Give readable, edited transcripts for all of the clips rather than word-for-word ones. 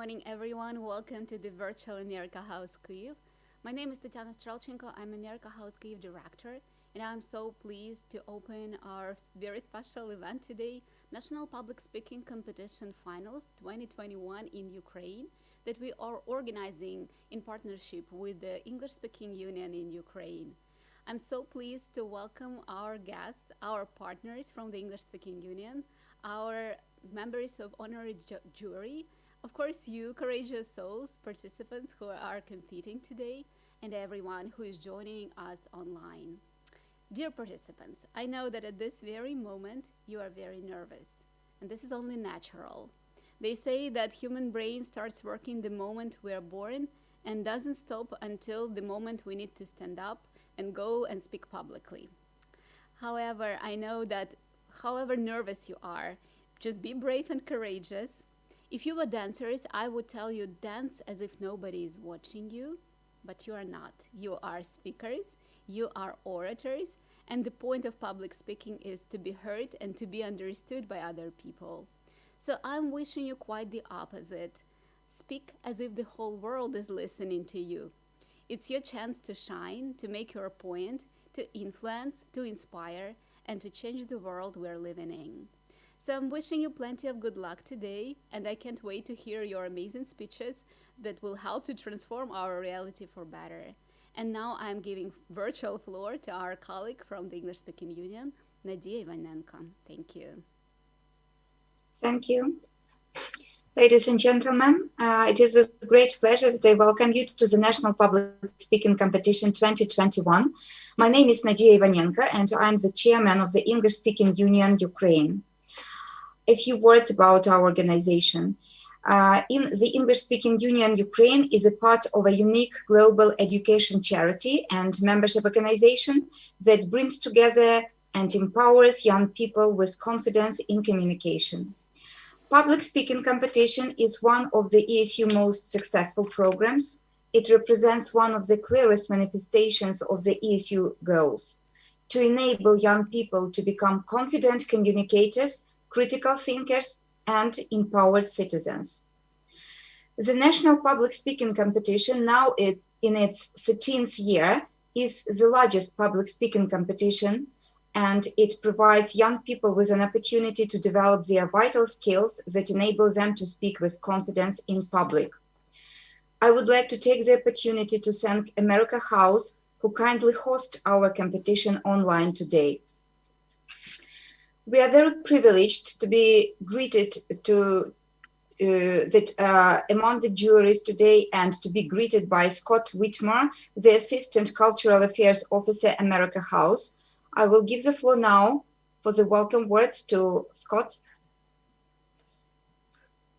morning, everyone. Welcome to the virtual America House Kyiv. My name is Tatiana Strelchenko. I'm America House Kyiv director, and I'm so pleased to open our very special event today, National Public Speaking Competition Finals 2021 in Ukraine, that we are organizing in partnership with the English Speaking Union in Ukraine. I'm so pleased to welcome our guests, our partners from the English Speaking Union, our members of honorary jury, of course, you courageous souls, participants who are competing today, and everyone who is joining us online. Dear participants, I know that at this very moment you are very nervous, and this is only natural. They say that human brain starts working the moment we are born and doesn't stop until the moment we need to stand up and go and speak publicly. However, I know that however nervous you are, just be brave and courageous. If you were dancers, I would tell you dance as if nobody is watching you, but you are not. You are speakers, you are orators, and the point of public speaking is to be heard and to be understood by other people. So I'm wishing you quite the opposite. Speak as if the whole world is listening to you. It's your chance to shine, to make your point, to influence, to inspire, and to change the world we're living in. So I'm wishing you plenty of good luck today, and I can't wait to hear your amazing speeches that will help to transform our reality for better. And now I'm giving virtual floor to our colleague from the English Speaking Union, Nadia Ivanenko. Thank you. Thank you. Ladies and gentlemen, it is with great pleasure that I welcome you to the National Public Speaking Competition 2021. My name is Nadia Ivanenko, and I'm the chairman of the English Speaking Union Ukraine. A few words about our organization. In the English Speaking Union Ukraine is a part of a unique global education charity and membership organization that brings together and empowers young people with confidence in communication. Public speaking competition is one of the ESU most successful programs. It represents one of the clearest manifestations of the ESU goals: to enable young people to become confident communicators, critical thinkers, and empowered citizens. The National Public Speaking Competition, now it's in its 13th year, is the largest public speaking competition, and it provides young people with an opportunity to develop their vital skills that enable them to speak with confidence in public. I would like to take the opportunity to thank America House, who kindly host our competition online today. We are very privileged to be greeted among the juries today and to be greeted by Scott Whitmore, the Assistant Cultural Affairs Officer, America House. I will give the floor now for the welcome words to Scott.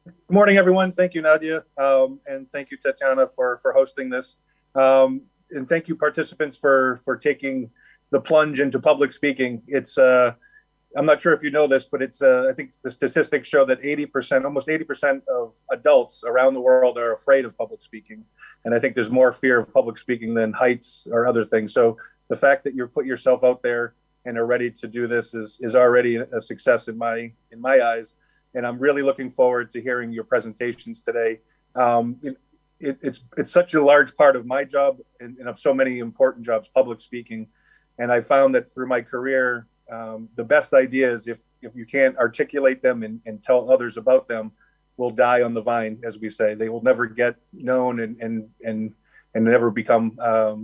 Good morning, everyone. Thank you, Nadia, and thank you, Tatiana, for hosting this. And thank you, participants, for taking the plunge into public speaking. It's I'm not sure if you know this, but it's I think the statistics show that almost 80% of adults around the world are afraid of public speaking. And I think there's more fear of public speaking than heights or other things. So the fact that you put yourself out there and are ready to do this is already a success in my eyes. And I'm really looking forward to hearing your presentations today. It's such a large part of my job and of so many important jobs, public speaking. And I found that through my career, the best ideas, if you can't articulate them and tell others about them, will die on the vine, as we say. They will never get known and never become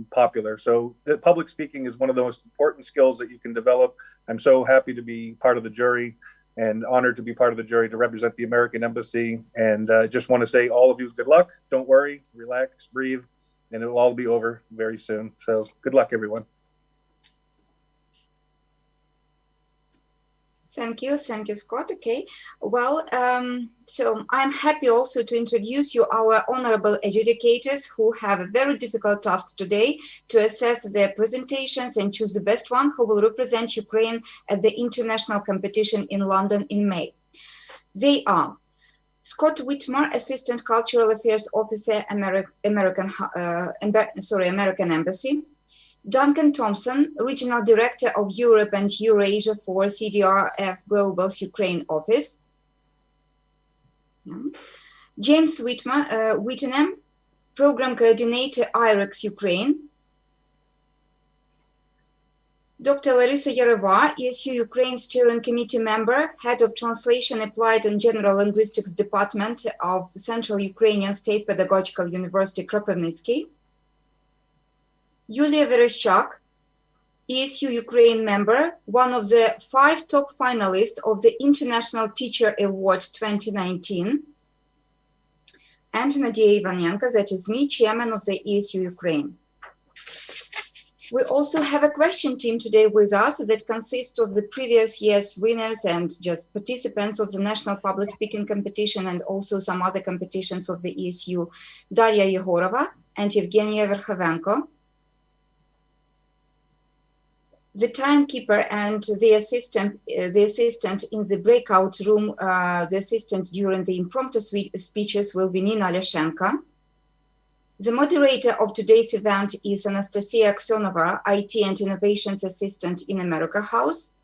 popular. So the public speaking is one of the most important skills that you can develop. I'm so happy to be part of the jury and honored to be part of the jury to represent the American Embassy. And just want to say all of you, good luck. Don't worry, relax, breathe, and it will all be over very soon. So good luck, everyone. Thank you, Scott. Okay, well, so I'm happy also to introduce you our honorable adjudicators who have a very difficult task today to assess their presentations and choose the best one who will represent Ukraine at the international competition in London in May. They are Scott Whitmore, Assistant Cultural Affairs Officer, American Embassy. Duncan Thompson, Regional Director of Europe and Eurasia for CDRF Global's Ukraine Office. James Whittingham, Program Coordinator, IREX Ukraine. Dr. Larisa Yarova, ESU Ukraine Steering Committee member, Head of Translation Applied and General Linguistics Department of Central Ukrainian State Pedagogical University Kropivnitsky. Yulia Vereshchak, ESU Ukraine member, one of the 5 top finalists of the International Teacher Award 2019. And Nadia Ivanenko, that is me, Chairman of the ESU Ukraine. We also have a question team today with us that consists of the previous year's winners and just participants of the National Public Speaking Competition and also some other competitions of the ESU, Daria Yegorova and Evgenia Verkhovenko. The timekeeper and the assistant in the breakout room, the assistant during the impromptu speeches will be Nina Alyashenko. The moderator of today's event is Anastasia Aksionova, IT and Innovations Assistant in America House.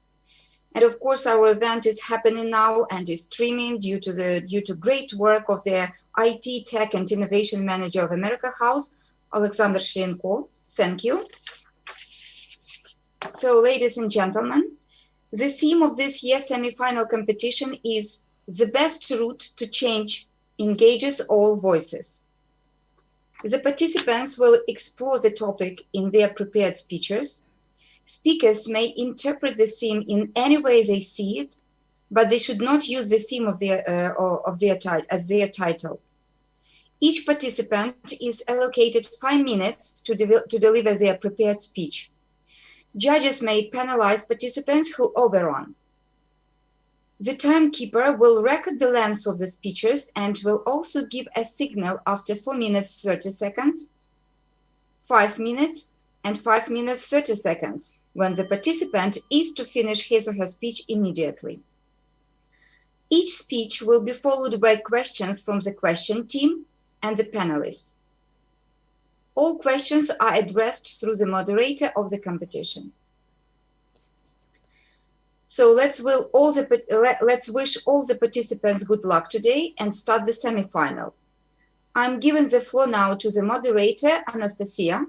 And of course, our event is happening now and is streaming due to great work of the IT, Tech and Innovation Manager of America House, Alexander Shlenko. Thank you. So, ladies and gentlemen, the theme of this year's semi-final competition is "The best route to change engages all voices." The participants will explore the topic in their prepared speeches. Speakers may interpret the theme in any way they see it, but they should not use the theme as their title. Each participant is allocated 5 minutes to deliver their prepared speech. Judges may penalize participants who overrun. The timekeeper will record the length of the speeches and will also give a signal after 4 minutes 30 seconds, 5 minutes, and 5 minutes 30 seconds when the participant is to finish his or her speech immediately. Each speech will be followed by questions from the question team and the panelists. All questions are addressed through the moderator of the competition. So let's wish all the participants good luck today and start the semi-final. I'm giving the floor now to the moderator, Anastasia.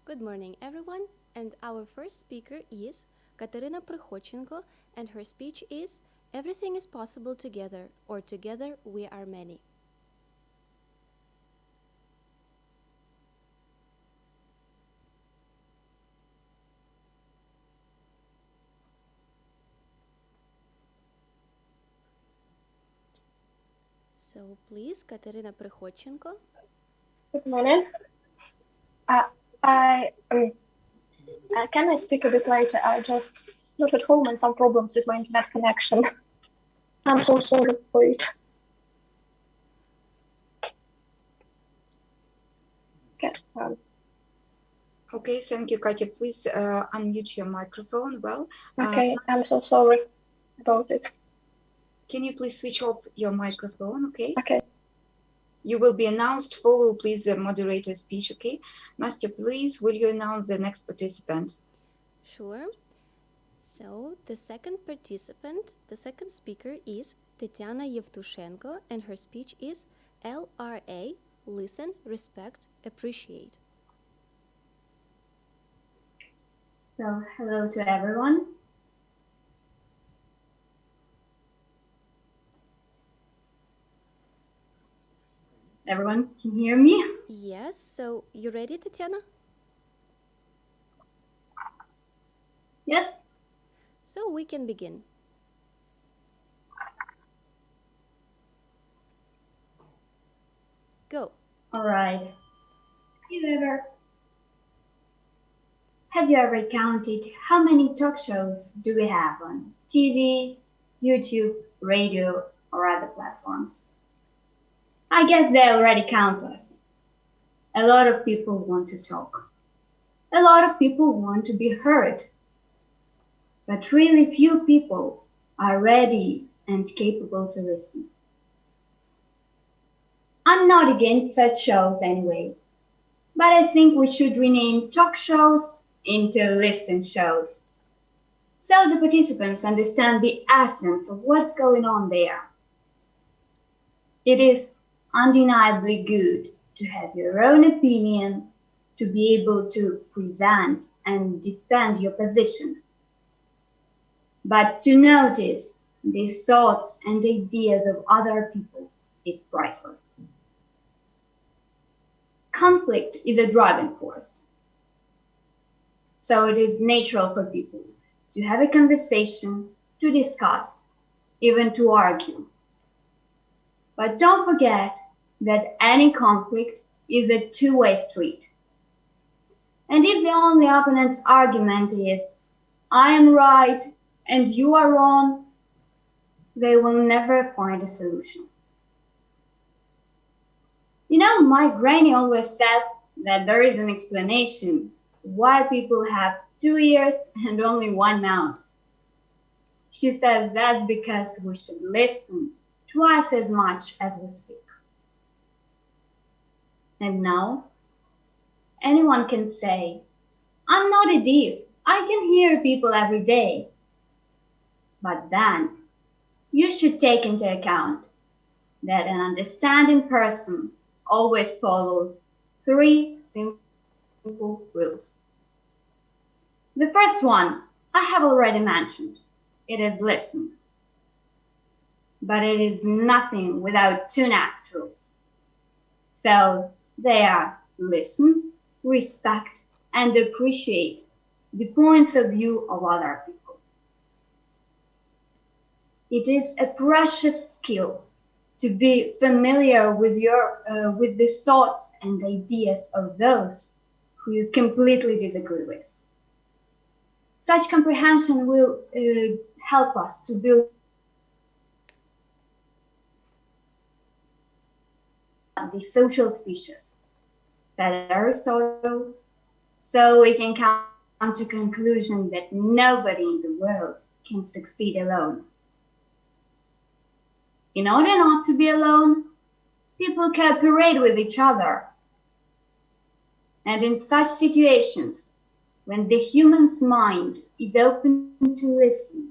Good morning, everyone. And our first speaker is Katerina Prikhotchenko, and her speech is "Everything is possible together," or "Together we are many." So please, Katerina Prikhotchenko. Good morning. Can I speak a bit later? I just not at home and some problems with my internet connection. I'm so sorry for it. Okay. Okay, thank you, Katya. Please unmute your microphone. Well. Okay, I'm so sorry about it. Can you please switch off your microphone, okay? Okay. You will be announced. Follow, please, the moderator's speech, okay? Nastya, please, will you announce the next participant? Sure. So the second speaker is Tetiana Yevtushenko, and her speech is LRA, Listen, Respect, Appreciate. So, hello to everyone. Everyone can hear me? Yes, so you ready, Tatiana? Yes. So we can begin. Go. All right. Have you ever counted how many talk shows do we have on TV, YouTube, radio, or other platforms? I guess they're already countless. A lot of people want to talk. A lot of people want to be heard. But really few people are ready and capable to listen. I'm not against such shows anyway, but I think we should rename talk shows into listen shows, so the participants understand the essence of what's going on there. It is undeniably good to have your own opinion, to be able to present and defend your position. But to notice the thoughts and ideas of other people is priceless. Conflict is a driving force. So it is natural for people to have a conversation, to discuss, even to argue. But don't forget that any conflict is a two-way street. And if the only opponent's argument is, I am right and you are wrong, they will never find a solution. You know, my granny always says that there is an explanation why people have 2 ears and only 1 mouth. She says that's because we should listen twice as much as we speak. And now, anyone can say, I'm not a deaf, I can hear people every day. But then, you should take into account that an understanding person always follows 3 simple rules. The first one I have already mentioned. It is listen. But it is nothing without 2 next rules. So they are listen, respect, and appreciate the points of view of other people. It is a precious skill to be familiar with the thoughts and ideas of those who you completely disagree with. Such comprehension will help us to build the social species, said Aristotle, so we can come to conclusion that nobody in the world can succeed alone. In order not to be alone, people cooperate with each other. And in such situations, when the human's mind is open to listen,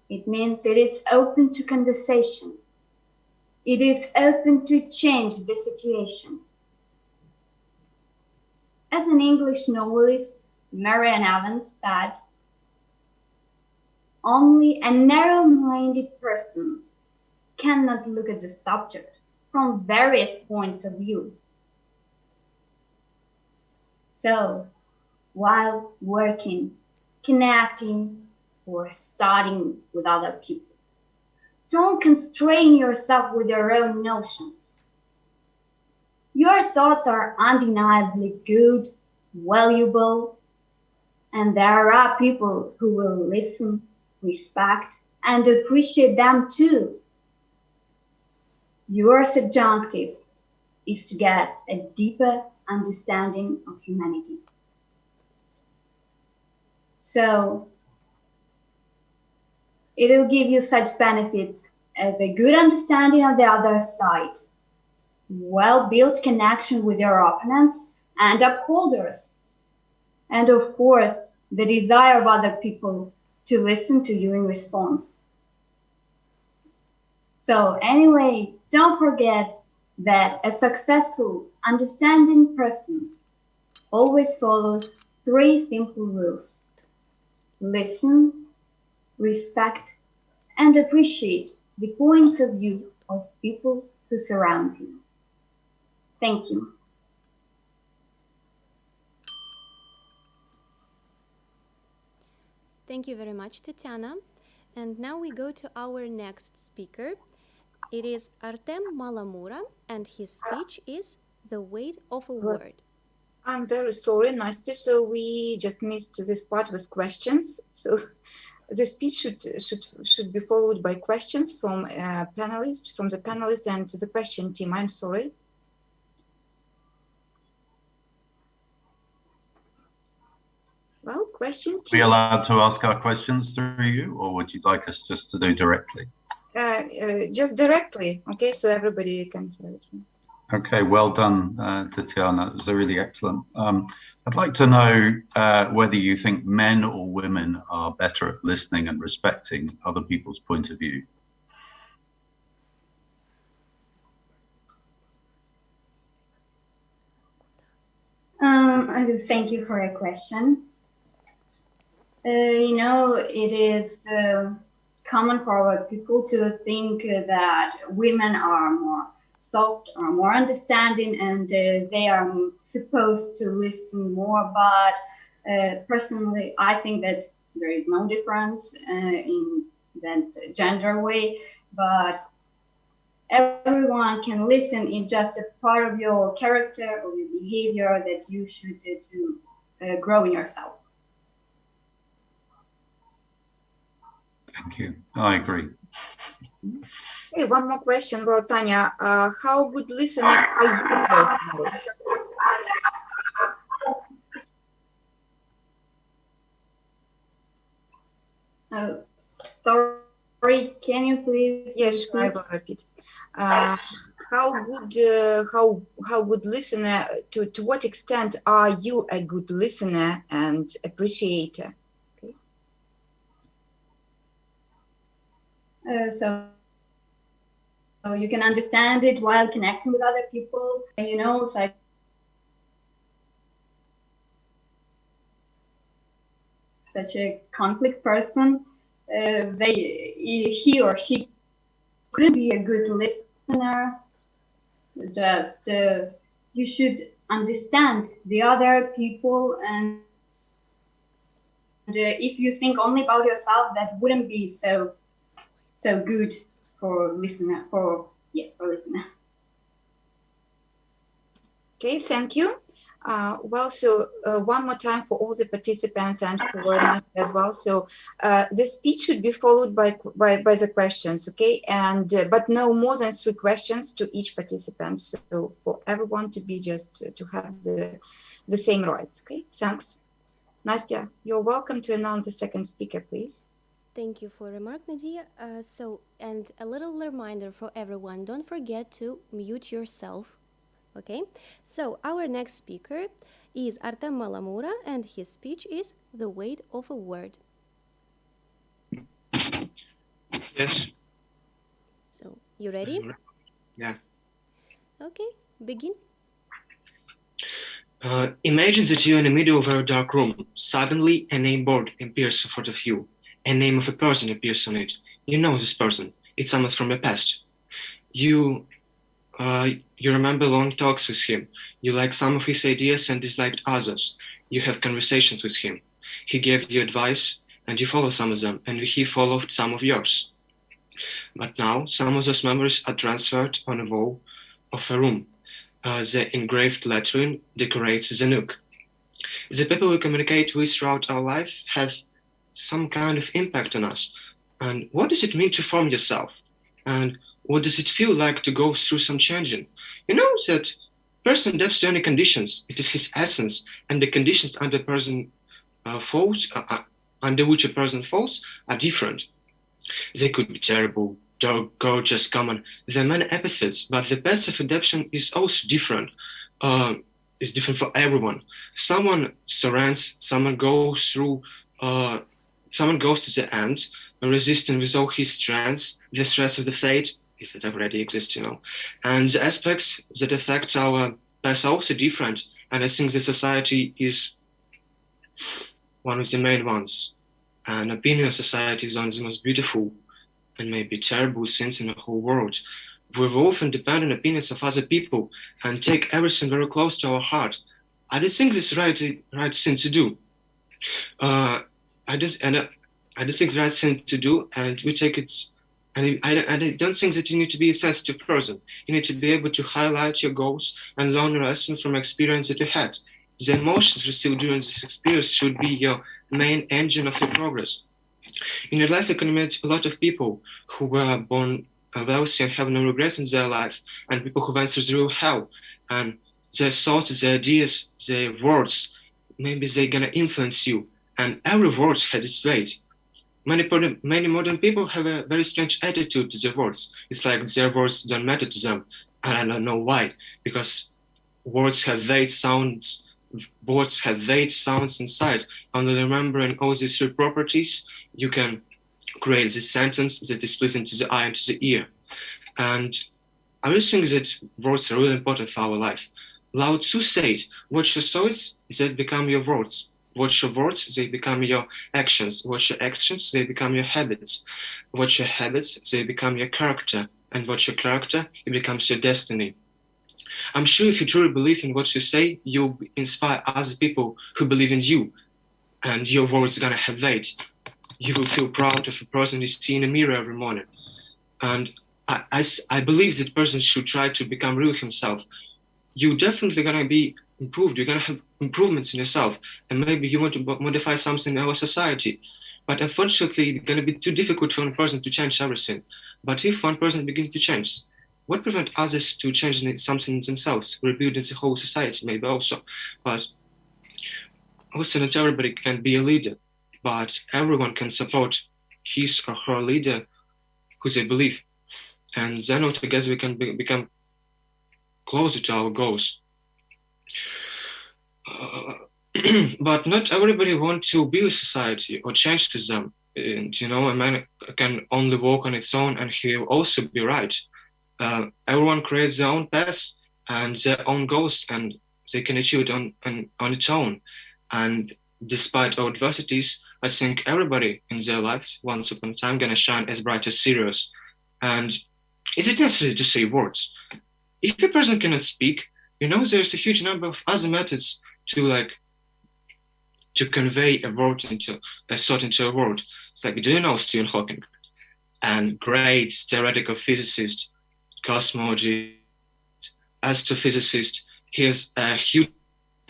it means it is open to conversation. It is open to change the situation. As an English novelist, Marian Evans said, only a narrow-minded person cannot look at the subject from various points of view. So, while working, connecting, or studying with other people, don't constrain yourself with your own notions. Your thoughts are undeniably good, valuable, and there are people who will listen, respect, and appreciate them too. Your subjunctive is to get a deeper understanding of humanity. So, it will give you such benefits as a good understanding of the other side, well-built connection with your opponents and upholders, and of course, the desire of other people to listen to you in response. So anyway, don't forget that a successful, understanding person always follows 3 simple rules. Listen, respect, and appreciate the points of view of people who surround you. Thank you. Thank you very much, Tatiana. And now we go to our next speaker. It is Artem Malamura, and his speech is The Weight of a Word. I'm very sorry, Nastya, so we just missed this part with questions. So the speech should be followed by questions from the panelists and the question team. I'm sorry. Well, question team. Are we allowed to ask our questions through you, or would you like us just to do directly? Just directly, okay, so everybody can hear it. Okay, well done, Tatiana. It was really excellent. I'd like to know whether you think men or women are better at listening and respecting other people's point of view. Thank you for your question. It is common for our people to think that women are more soft or more understanding, and they are supposed to listen more. But personally, I think that there is no difference in that gender way. But everyone can listen. It's just a part of your character or your behavior that you should to grow in yourself. Thank you. I agree. Okay, one more question. Well, Tanya, how good listener are you personally? Sorry, can you please? Yes, I will repeat. How good listener? To what extent are you a good listener and appreciator? Okay. So you can understand it while connecting with other people. Such a conflict person, he or she could be a good listener. Just you should understand the other people, and if you think only about yourself, that wouldn't be so good for listener. For listener. Okay, thank you. One more time for all the participants and for us as well. So the speech should be followed by the questions, okay? And but no more than 3 questions to each participant. So for everyone to be just to have the same rights, okay? Thanks. Nastya, you're welcome to announce the second speaker, please. Thank you for remark, Nadia. And a little reminder for everyone, don't forget to mute yourself. Okay, so our next speaker is Artem Malamura, and his speech is The Weight of a Word. Yes. So, you ready? Yeah. Okay, begin. Imagine that you're in the middle of a dark room. Suddenly, a name board appears in front of you. A name of a person appears on it. You know this person. It's someone from your past. You remember long talks with him. You like some of his ideas and disliked others. You have conversations with him. He gave you advice and you follow some of them, and he followed some of yours. But now some of those memories are transferred on a wall of a room. The engraved lettering decorates the nook. The people we communicate with throughout our life have some kind of impact on us. And what does it mean to form yourself? And what does it feel like to go through some changing? You know that person adapts to any conditions. It is his essence, and the conditions under under which a person falls are different. They could be terrible, gorgeous, common. There are many epithets, but the path of adaptation is also different. It's different for everyone. Someone surrenders, someone goes to the end, resisting with all his strengths the stress of the fate, if it already exists, And the aspects that affect our past are also different. And I think the society is one of the main ones. And opinion society is one of the most beautiful and maybe terrible things in the whole world. We often depend on opinions of other people and take everything very close to our heart. I don't think this is the right thing to do. I just think it's the right thing to do, and we take it. And I don't think that you need to be a sensitive person. You need to be able to highlight your goals and learn a lesson from experience that you had. The emotions received during this experience should be your main engine of your progress. In your life, you can meet a lot of people who were born wealthy and have no regrets in their life, and people who went through the real hell. And their thoughts, their ideas, their words, maybe they're gonna influence you. And every word had its weight. Many modern people have a very strange attitude to their words. It's like their words don't matter to them. And I don't know why. Because words have vague sounds. Words have vague sounds inside. And remembering all these 3 properties, you can create this sentence that is pleasing to the eye and to the ear. And I really think that words are really important for our life. Lao Tzu said, watch your thoughts, they become your words. Watch your words, they become your actions. Watch your actions, they become your habits. Watch your habits, they become your character. And watch your character, it becomes your destiny. I'm sure if you truly believe in what you say, you'll inspire other people who believe in you. And your words are gonna have weight. You will feel proud of a person you see in a mirror every morning. And I believe that person should try to become real himself. You're definitely gonna be improved. You're gonna have improvements in yourself, and maybe you want to modify something in our society. But unfortunately, it's gonna be too difficult for one person to change everything. But if one person begins to change, what prevents others to change something themselves, rebuilding the whole society maybe also? But also not everybody can be a leader, but everyone can support his or her leader who they believe. And then altogether we can become closer to our goals. But not everybody wants to be with society or change to them. And, you know, a man can only walk on its own, and he will also be right. Everyone creates their own path and their own goals, and they can achieve it on its own. And despite our adversities, I think everybody in their lives, once upon a time, gonna shine as bright as Sirius. And is it necessary to say words? If a person cannot speak, you know, there's a huge number of other methods to convey a word into a thought into a word. It's like, do you know Stephen Hawking? And great theoretical physicist, cosmologist, astrophysicist. He has a huge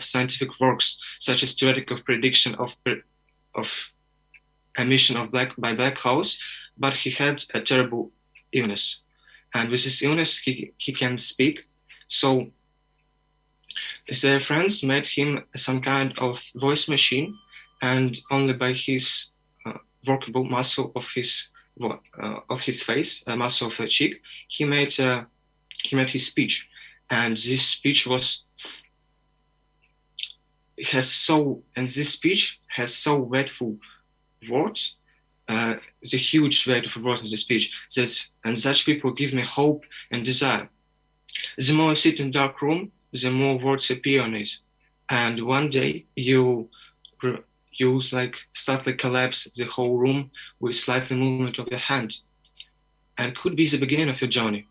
scientific works such as theoretical prediction of emission of by black holes, but he had a terrible illness. And with his illness, he can speak. So their friends made him some kind of voice machine, and only by his workable muscle of his face, a muscle of a cheek, he made his speech. And this speech has so weightful words, the huge weight of words in the speech, and such people give me hope and desire. The more I sit in dark room, the more words appear on it. And one day you slightly collapse the whole room with slightly movement of your hand. And it could be the beginning of your journey.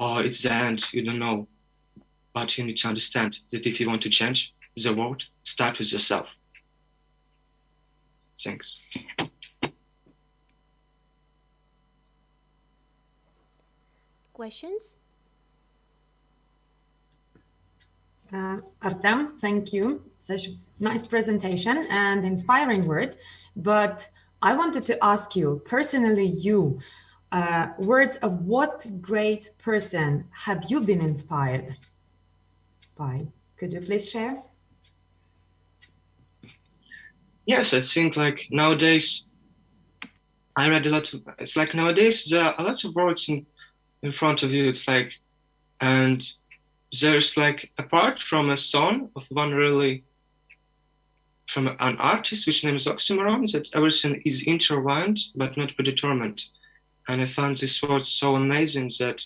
Or it's the end, you don't know. But you need to understand that if you want to change the world, start with yourself. Thanks. Questions? Artem, thank you. Such nice presentation and inspiring words. But I wanted to ask you, personally, words of what great person have you been inspired by? Could you please share? Yes, I think like nowadays, I read a lot of, it's like nowadays there are a lot of words in front of you. It's like, and there's like, apart from a song of from an artist, which name is Oxymoron, that everything is intertwined, but not predetermined. And I found this word so amazing that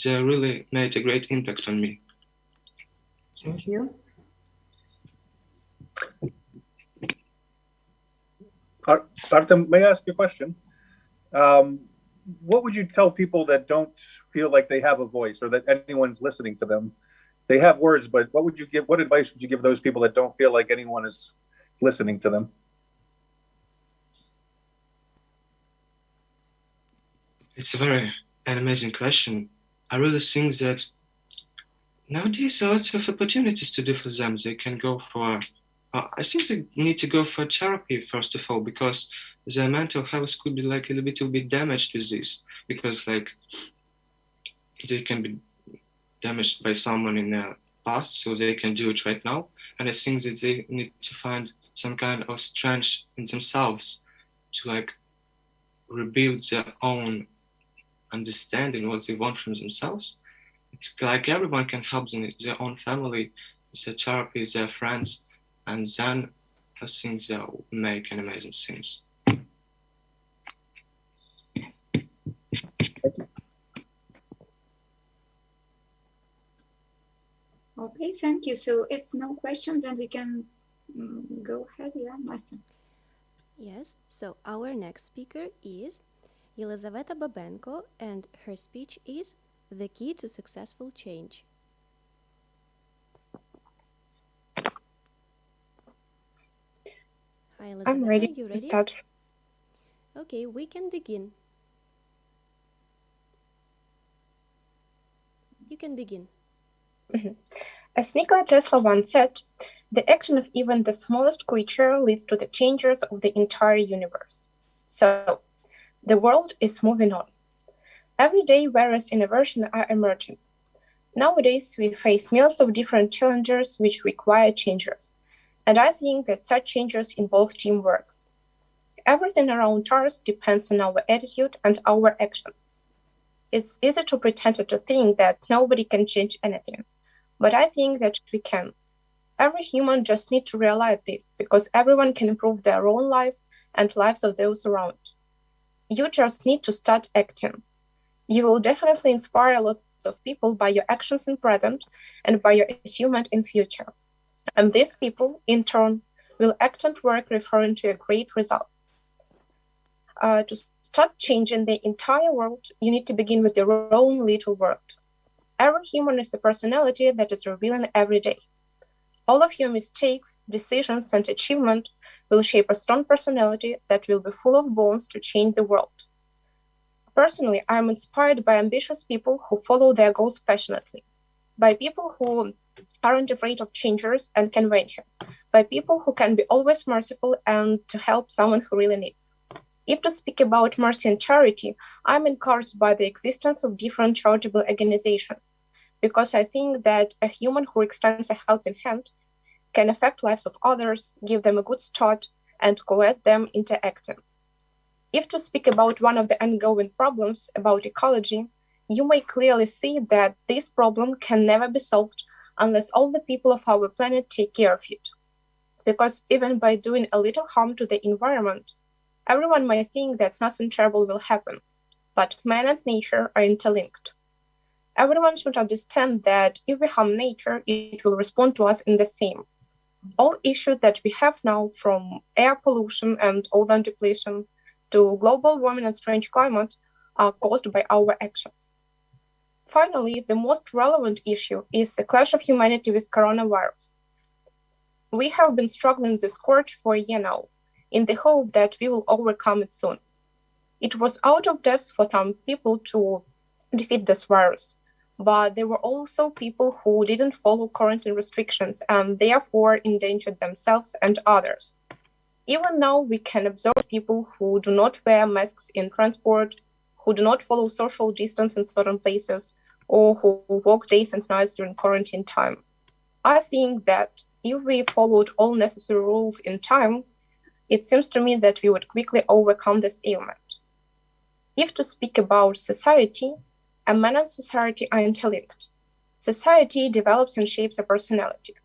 they really made a great impact on me. Thank you. Artem, may I ask you a question? What would you tell people that don't feel like they have a voice or that anyone's listening to them? They have words, but what advice would you give those people that don't feel like anyone is listening to them? It's an amazing question. I really think that nowadays there are lots of opportunities to do for them. They can go for, I think they need to go for therapy first of all, because their mental health could be like a little bit damaged with this, because like they can be damaged by someone in the past, so they can do it right now. And I think that they need to find some kind of strength in themselves to like rebuild their own understanding what they want from themselves. It's like everyone can help them, their own family, their therapy, their friends, and then I think they'll make an amazing things. Okay, thank you. So if no questions, then we can go ahead. Yeah, Master. Yes, so our next speaker is Елизавета Babenko, and her speech is The Key to Successful Change. Hi, Elizaveta, I'm ready you to ready? start. Okay, we can begin. You can begin. As Nikola Tesla once said, the action of even the smallest creature leads to the changes of the entire universe. So, the world is moving on. Every day, various innovations are emerging. Nowadays, we face millions of different challenges which require changes. And I think that such changes involve teamwork. Everything around us depends on our attitude and our actions. It's easy to pretend to think that nobody can change anything, but I think that we can. Every human just needs to realize this because everyone can improve their own life and lives of those around. You just need to start acting. You will definitely inspire lots of people by your actions in present and by your achievement in future. And these people, in turn, will act and work referring to your great results. To start changing the entire world, you need to begin with your own little world. Every human is a personality that is revealing every day. All of your mistakes, decisions, and achievement will shape a strong personality that will be full of bones to change the world. Personally, I am inspired by ambitious people who follow their goals passionately, by people who aren't afraid of changes and can venture, by people who can be always merciful and to help someone who really needs. If to speak about mercy and charity, I'm encouraged by the existence of different charitable organizations, because I think that a human who extends a helping hand can affect lives of others, give them a good start, and coerce them into acting. If to speak about one of the ongoing problems about ecology, you may clearly see that this problem can never be solved unless all the people of our planet take care of it. Because even by doing a little harm to the environment, everyone might think that nothing terrible will happen, but man and nature are interlinked. Everyone should understand that if we harm nature, it will respond to us in the same. All issues that we have now, from air pollution and ozone depletion to global warming and strange climate, are caused by our actions. Finally, the most relevant issue is the clash of humanity with coronavirus. We have been struggling this scourge for a year now, in the hope that we will overcome it soon. It was out of depth for some people to defeat this virus, but there were also people who didn't follow quarantine restrictions and therefore endangered themselves and others. Even now, we can observe people who do not wear masks in transport, who do not follow social distance in certain places, or who work days and nights during quarantine time. I think that if we followed all necessary rules in time, it seems to me that we would quickly overcome this ailment. If to speak about society, a man and society are interlinked. Society develops and shapes a personality.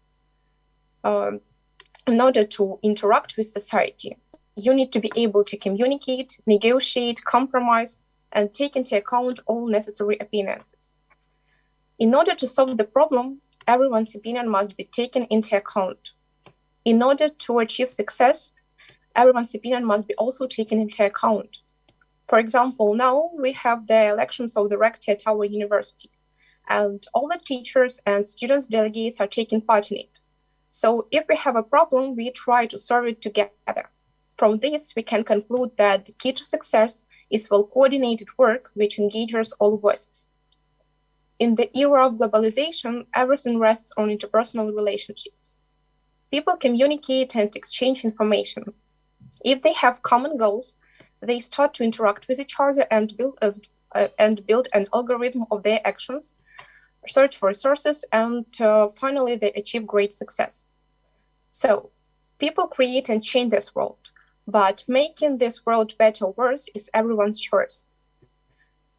In order to interact with society, you need to be able to communicate, negotiate, compromise, and take into account all necessary opinions. In order to solve the problem, everyone's opinion must be taken into account. In order to achieve success, everyone's opinion must be also taken into account. For example, now we have the elections of the rector at our university, and all the teachers and students delegates are taking part in it. So if we have a problem, we try to solve it together. From this, we can conclude that the key to success is well-coordinated work which engages all voices. In the era of globalization, everything rests on interpersonal relationships. People communicate and exchange information. If they have common goals, they start to interact with each other and build an algorithm of their actions, search for resources, and finally they achieve great success. So, people create and change this world, but making this world better or worse is everyone's choice.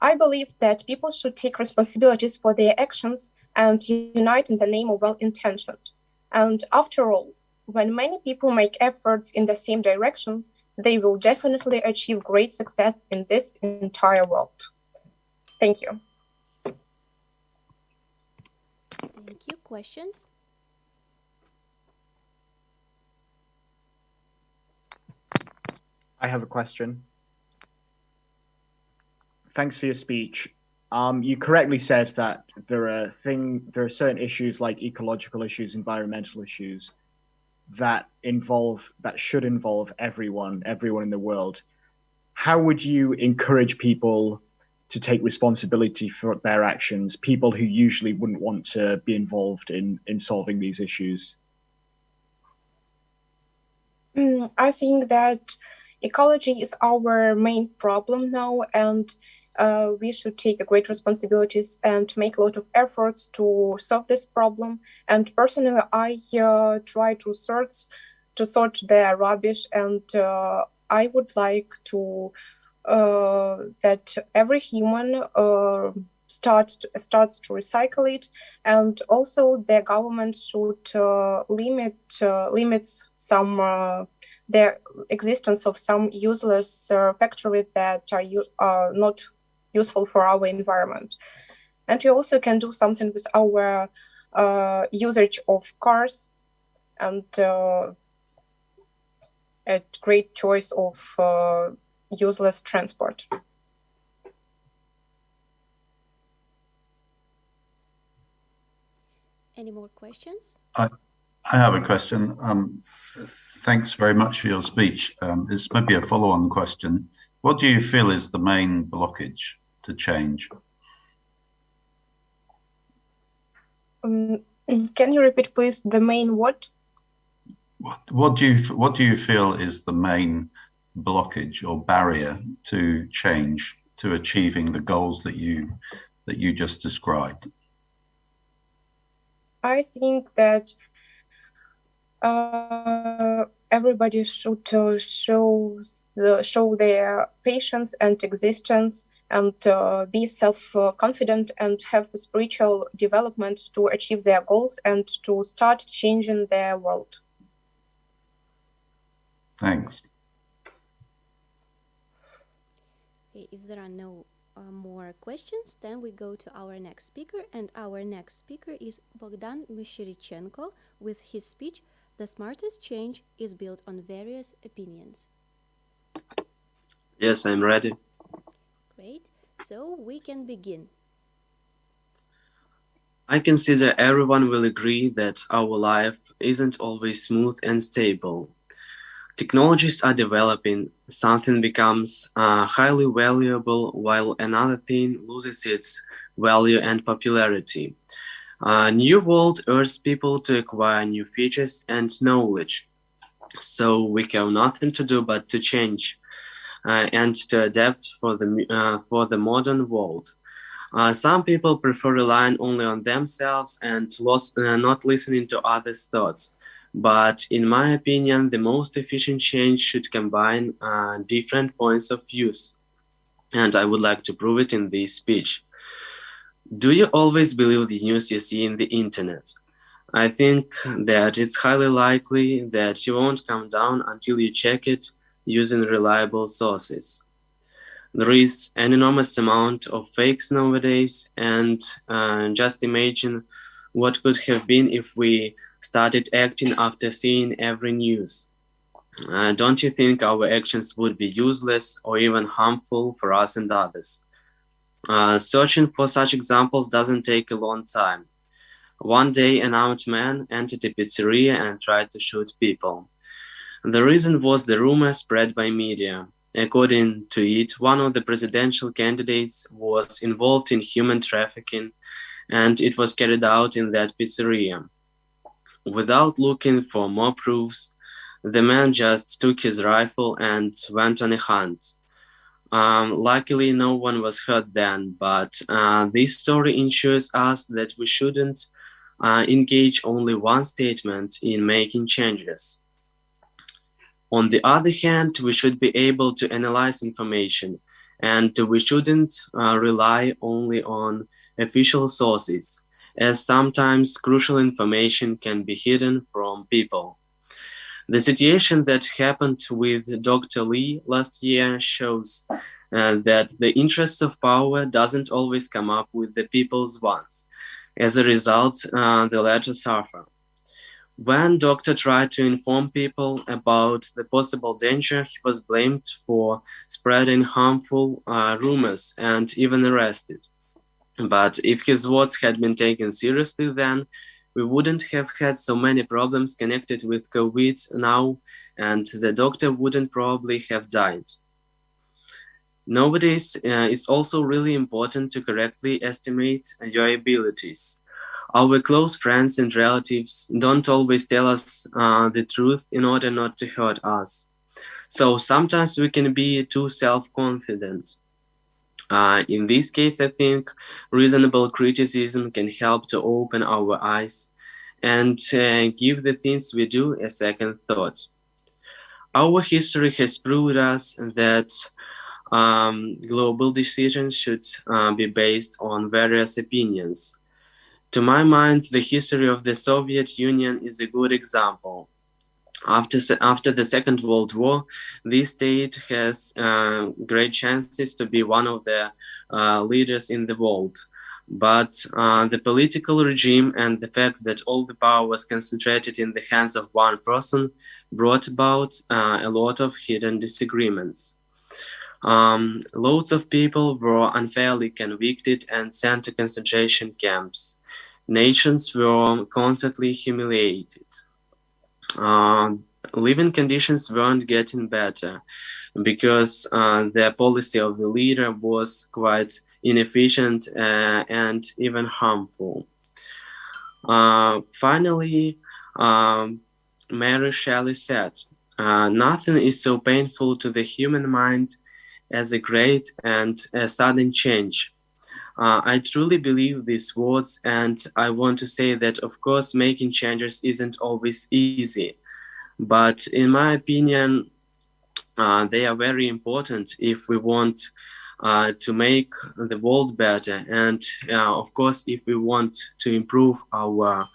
I believe that people should take responsibilities for their actions and unite in the name of well-intentioned. And after all, when many people make efforts in the same direction, they will definitely achieve great success in this entire world. Thank you. Thank you. questions? I have a question. Thanks for your speech. You correctly said that there are certain issues like ecological issues, environmental issues that should involve everyone in the world. How would you encourage people to take responsibility for their actions, people who usually wouldn't want to be involved in solving these issues? I think that ecology is our main problem now, and we should take great responsibilities and make a lot of efforts to solve this problem. And personally, I try to sort the rubbish, and I would like to that every human starts to recycle it, and also the government should limits some the existence of some useless factories that are not useful for our environment. And we also can do something with our usage of cars, and a great choice of useless transport. Any more questions? I have a question. Thanks very much for your speech. This may be a follow-on question. What do you feel is the main blockage to change? Can you repeat, please? The main what? What do you feel is the main blockage or barrier to change, to achieving the goals that you just described? I think that everybody should show their patience and existence, and be self-confident and have spiritual development to achieve their goals and to start changing their world. Thanks. If there are no more questions, then we go to our next speaker, and our next speaker is Bogdan Mishirichenko with his speech, "The smartest change is built on various opinions." Yes, I'm ready. Great, so we can begin. I consider everyone will agree that our life isn't always smooth and stable. Technologies are developing, something becomes highly valuable while another thing loses its value and popularity. A new world urges people to acquire new features and knowledge. So we have nothing to do but to change and to adapt for the modern world. Some people prefer relying only on themselves and not listening to others' thoughts. But in my opinion, the most efficient change should combine different points of views. And I would like to prove it in this speech. Do you always believe the news you see in the internet? I think that it's highly likely that you won't calm down until you check it using reliable sources. There is an enormous amount of fakes nowadays, and just imagine what could have been if we started acting after seeing every news. Don't you think our actions would be useless or even harmful for us and others? Searching for such examples doesn't take a long time. One day, an armed man entered a pizzeria and tried to shoot people. The reason was the rumor spread by media. According to it, one of the presidential candidates was involved in human trafficking, and it was carried out in that pizzeria. Without looking for more proofs, the man just took his rifle and went on a hunt. Luckily, no one was hurt then, but this story ensures us that we shouldn't engage only one statement in making changes. On the other hand, we should be able to analyze information, and we shouldn't rely only on official sources, as sometimes crucial information can be hidden from people. The situation that happened with Dr. Lee last year shows that the interests of power doesn't always come up with the people's wants. As a result, the latter suffer. When doctor tried to inform people about the possible danger, he was blamed for spreading harmful rumors and even arrested. But if his words had been taken seriously then, we wouldn't have had so many problems connected with COVID now, and the doctor wouldn't probably have died. Nowadays, it's also really important to correctly estimate your abilities. Our close friends and relatives don't always tell us the truth in order not to hurt us. So sometimes we can be too self-confident. In this case, I think reasonable criticism can help to open our eyes and give the things we do a second thought. Our history has proved us that global decisions should be based on various opinions. To my mind, the history of the Soviet Union is a good example. After the Second World War, this state has great chances to be one of the leaders in the world. But the political regime and the fact that all the power was concentrated in the hands of one person brought about a lot of hidden disagreements. Loads of people were unfairly convicted and sent to concentration camps. Nations were constantly humiliated. Living conditions weren't getting better because the policy of the leader was quite inefficient and even harmful. Finally, Mary Shelley said, "Nothing is so painful to the human mind as a great and a sudden change." I truly believe these words, and I want to say that, of course, making changes isn't always easy. But in my opinion, they are very important if we want to make the world better. And of course, if we want to improve our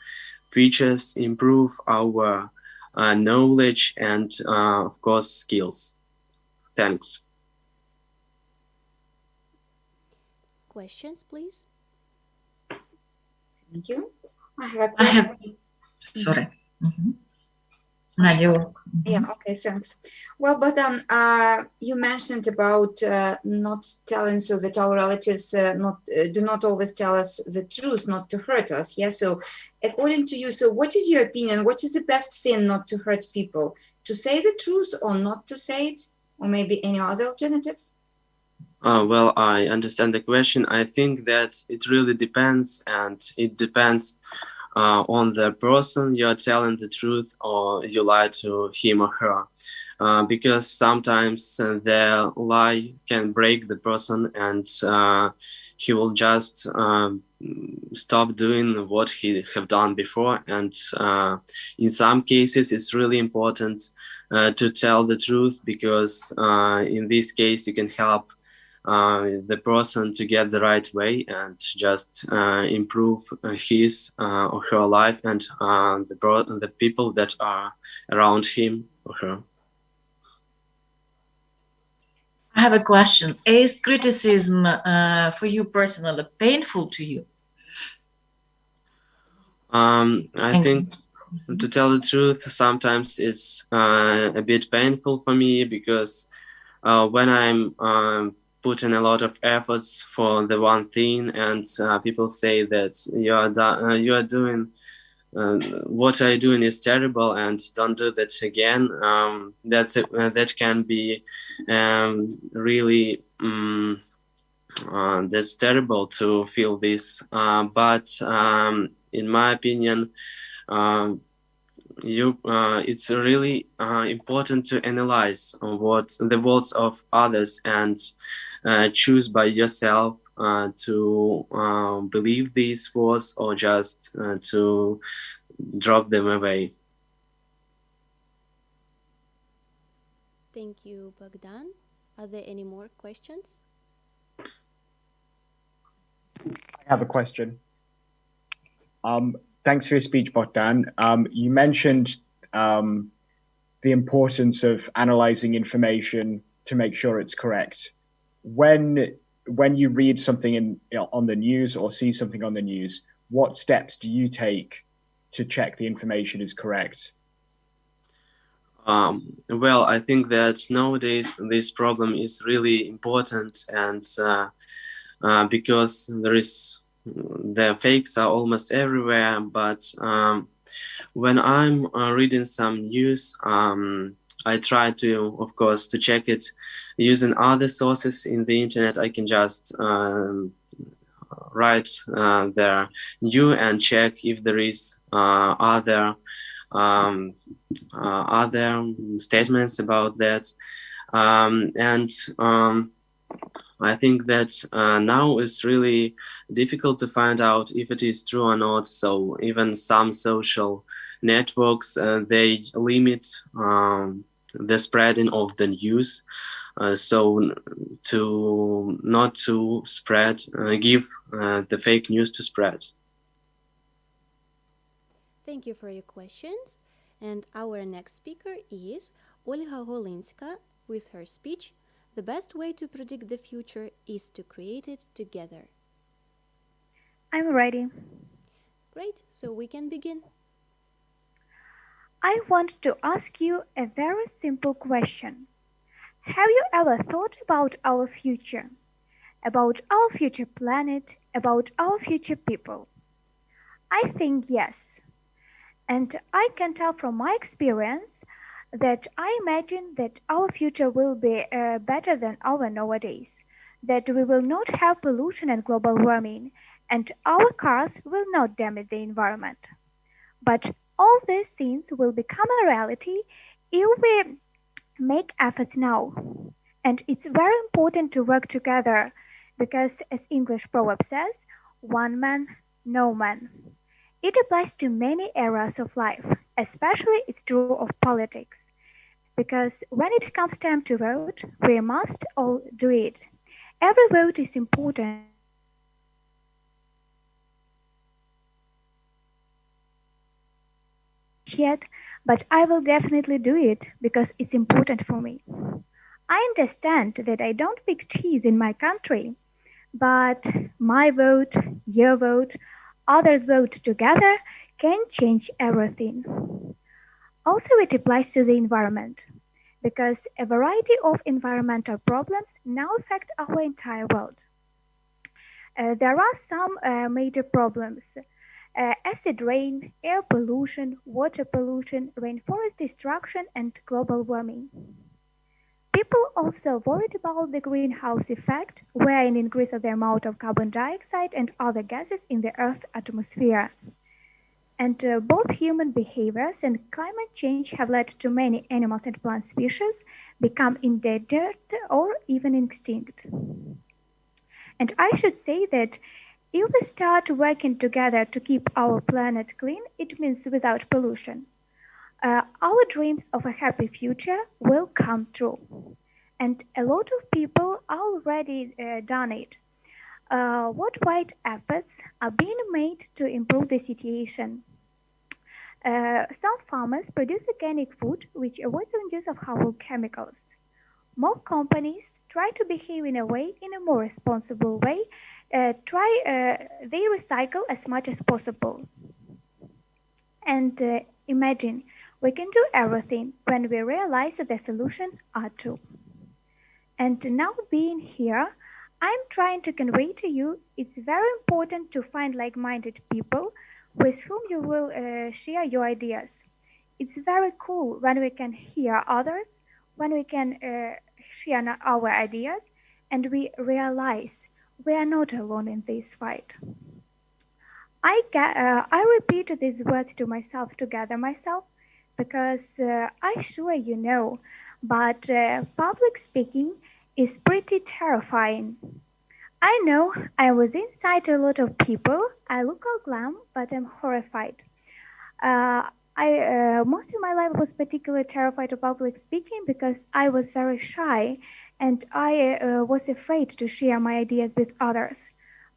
features, improve our knowledge, and of course, skills. Thanks. Questions, please? Thank you. I have a question. Sorry. Nadia. Yeah, okay, thanks. Well, but you mentioned about not telling, so that our relatives do not always tell us the truth, not to hurt us. Yeah, so according to you, so what is your opinion? What is the best thing not to hurt people? To say the truth or not to say it? Or maybe any other alternatives? Well, I understand the question. I think that it really depends, and it depends on the person you're telling the truth or you lie to him or her. Because sometimes the lie can break the person and he will just stop doing what he have done before. And in some cases, it's really important to tell the truth because in this case, you can help the person to get the right way and just improve his or her life and the people that are around him or her. I have a question. Is criticism for you personally painful to you? I think to tell the truth, sometimes it's a bit painful for me because when I'm putting a lot of efforts for the one thing and people say that you are doing what are you doing is terrible and don't do that again, that can be really that's terrible to feel this, but in my opinion it's really important to analyze what the words of others and choose by yourself to believe these words or just to drop them away. Thank you, Bogdan. Are there any more questions? I have a question. Thanks for your speech, Bogdan. You mentioned the importance of analyzing information to make sure it's correct. When you read something on the news or see something on the news, what steps do you take to check the information is correct? Well, I think that nowadays this problem is really important, and because the fakes are almost everywhere. But when I'm reading some news, I try to, of course, to check it using other sources in the internet. I can just write the new and check if there is other statements about that. I think that now it's really difficult to find out if it is true or not. So even some social networks, they limit the spreading of the news. So to not to spread, give the fake news to spread. Thank you for your questions. And our next speaker is Olga Golinska with her speech, "The best way to predict the future is to create it together." I'm ready. Great, so we can begin. I want to ask you a very simple question. Have you ever thought about our future? About our future planet? About our future people? I think yes. And I can tell from my experience that I imagine that our future will be better than our nowadays, that we will not have pollution and global warming, and our cars will not damage the environment. But all these things will become a reality if we make efforts now. And it's very important to work together because, as English proverb says, one man, no man. It applies to many areas of life, especially it's true of politics. Because when it comes time to vote, we must all do it. Every vote is important. Yet, but I will definitely do it because it's important for me. I understand that I don't pick cheese in my country, but my vote, your vote, others' vote together can change everything. Also, it applies to the environment because a variety of environmental problems now affect our entire world. There are some major problems. Acid rain, air pollution, water pollution, rainforest destruction, and global warming. People also worried about the greenhouse effect, where an increase of the amount of carbon dioxide and other gases in the Earth's atmosphere. And both human behaviors and climate change have led to many animals and plant species become endangered or even extinct. And I should say that if we start working together to keep our planet clean, it means without pollution. Our dreams of a happy future will come true. And a lot of people already done it. Worldwide efforts are being made to improve the situation. Some farmers produce organic food which avoids the use of harmful chemicals. More companies try to behave in a more responsible way. They recycle as much as possible. And imagine, we can do everything when we realize that the solutions are true. And now being here, I'm trying to convey to you it's very important to find like-minded people with whom you will share your ideas. It's very cool when we can hear others, when we can share our ideas, and we realize we are not alone in this fight. I repeat these words to myself to gather myself because I'm sure you know, but public speaking is pretty terrifying. I know I was inside a lot of people. I look all glam, but I'm horrified. Most of my life was particularly terrified of public speaking because I was very shy and I was afraid to share my ideas with others.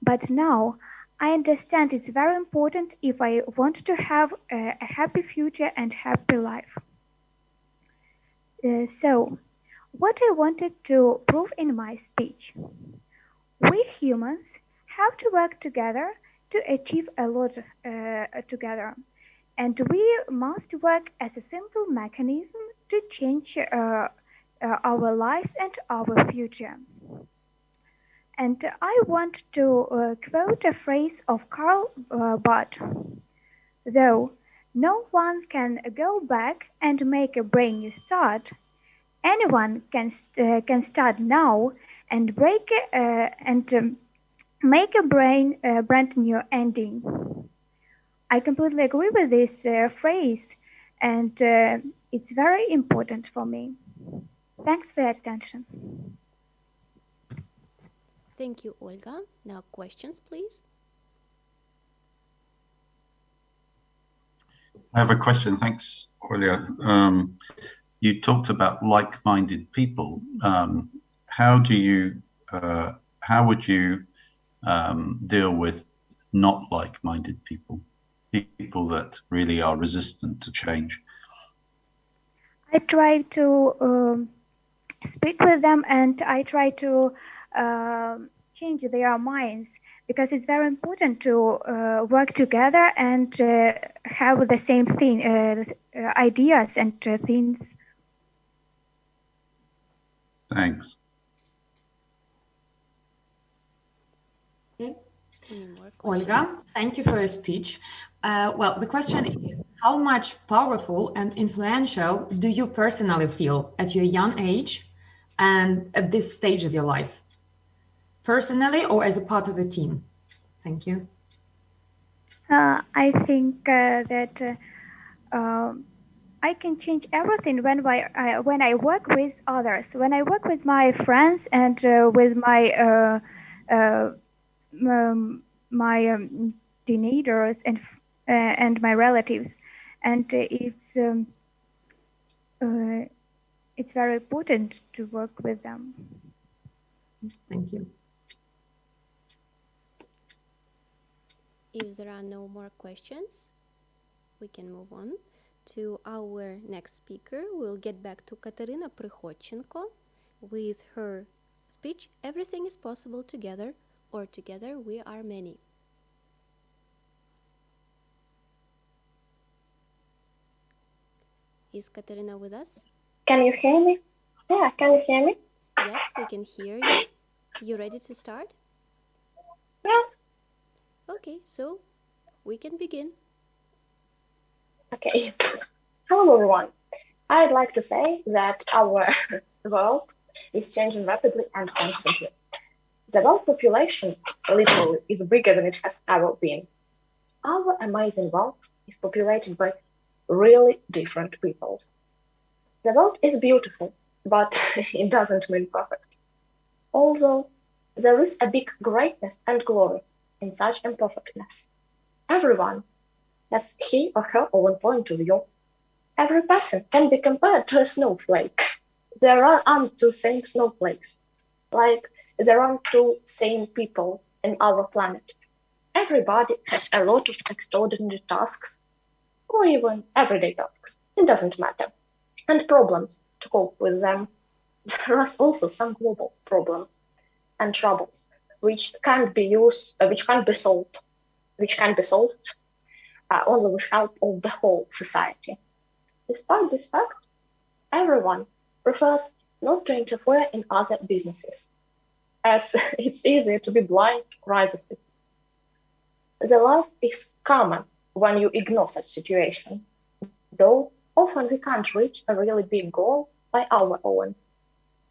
But now I understand it's very important if I want to have a happy future and happy life. So, what I wanted to prove in my speech. We humans have to work together to achieve a lot together. And we must work as a simple mechanism to change our lives and our future. And I want to quote a phrase of Karl Barth. Though no one can go back and make a brand new start, anyone can start now and make a brand new ending. I completely agree with this phrase, and it's very important for me. Thanks for your attention. Thank you, Olga. Now questions, please. I have a question. Thanks, Olga. You talked about like-minded people. How would you deal with not like-minded people, people that really are resistant to change? I try to speak with them, and I try to change their minds, because it's very important to work together and have the same thing, ideas and things. Thanks. Okay. Olga, thank you for your speech. Well, the question is, how much powerful and influential do you personally feel at your young age and at this stage of your life? Personally or as a part of a team? Thank you. I think that I can change everything when I work with others, when I work with my friends and with my teenagers and my relatives, and it's very important to work with them. Thank you. If there are no more questions, we can move on to our next speaker. We'll get back to Katerina Prichodchenko with her speech, Everything is Possible Together, or Together We Are Many. Is Katerina with us? Can you hear me? Yeah, can you hear me? Yes, we can hear you. You ready to start? Yeah. Okay, so we can begin. Okay. Hello, everyone. I'd like to say that our world is changing rapidly and constantly. The world population literally is bigger than it has ever been. Our amazing world is populated by really different people. The world is beautiful, but it doesn't mean perfect. Although there is a big greatness and glory in such imperfectness. Everyone has he or her own point of view. Every person can be compared to a snowflake. There aren't two same snowflakes, like there aren't two same people in our planet. Everybody has a lot of extraordinary tasks, or even everyday tasks. It doesn't matter. And problems to cope with them. There are also some global problems and troubles which can't be solved only with help of the whole society. Despite this fact, everyone prefers not to interfere in other businesses, as it's easier to be blind rather than. The life is calmer when you ignore such situation, though often we can't reach a really big goal by our own.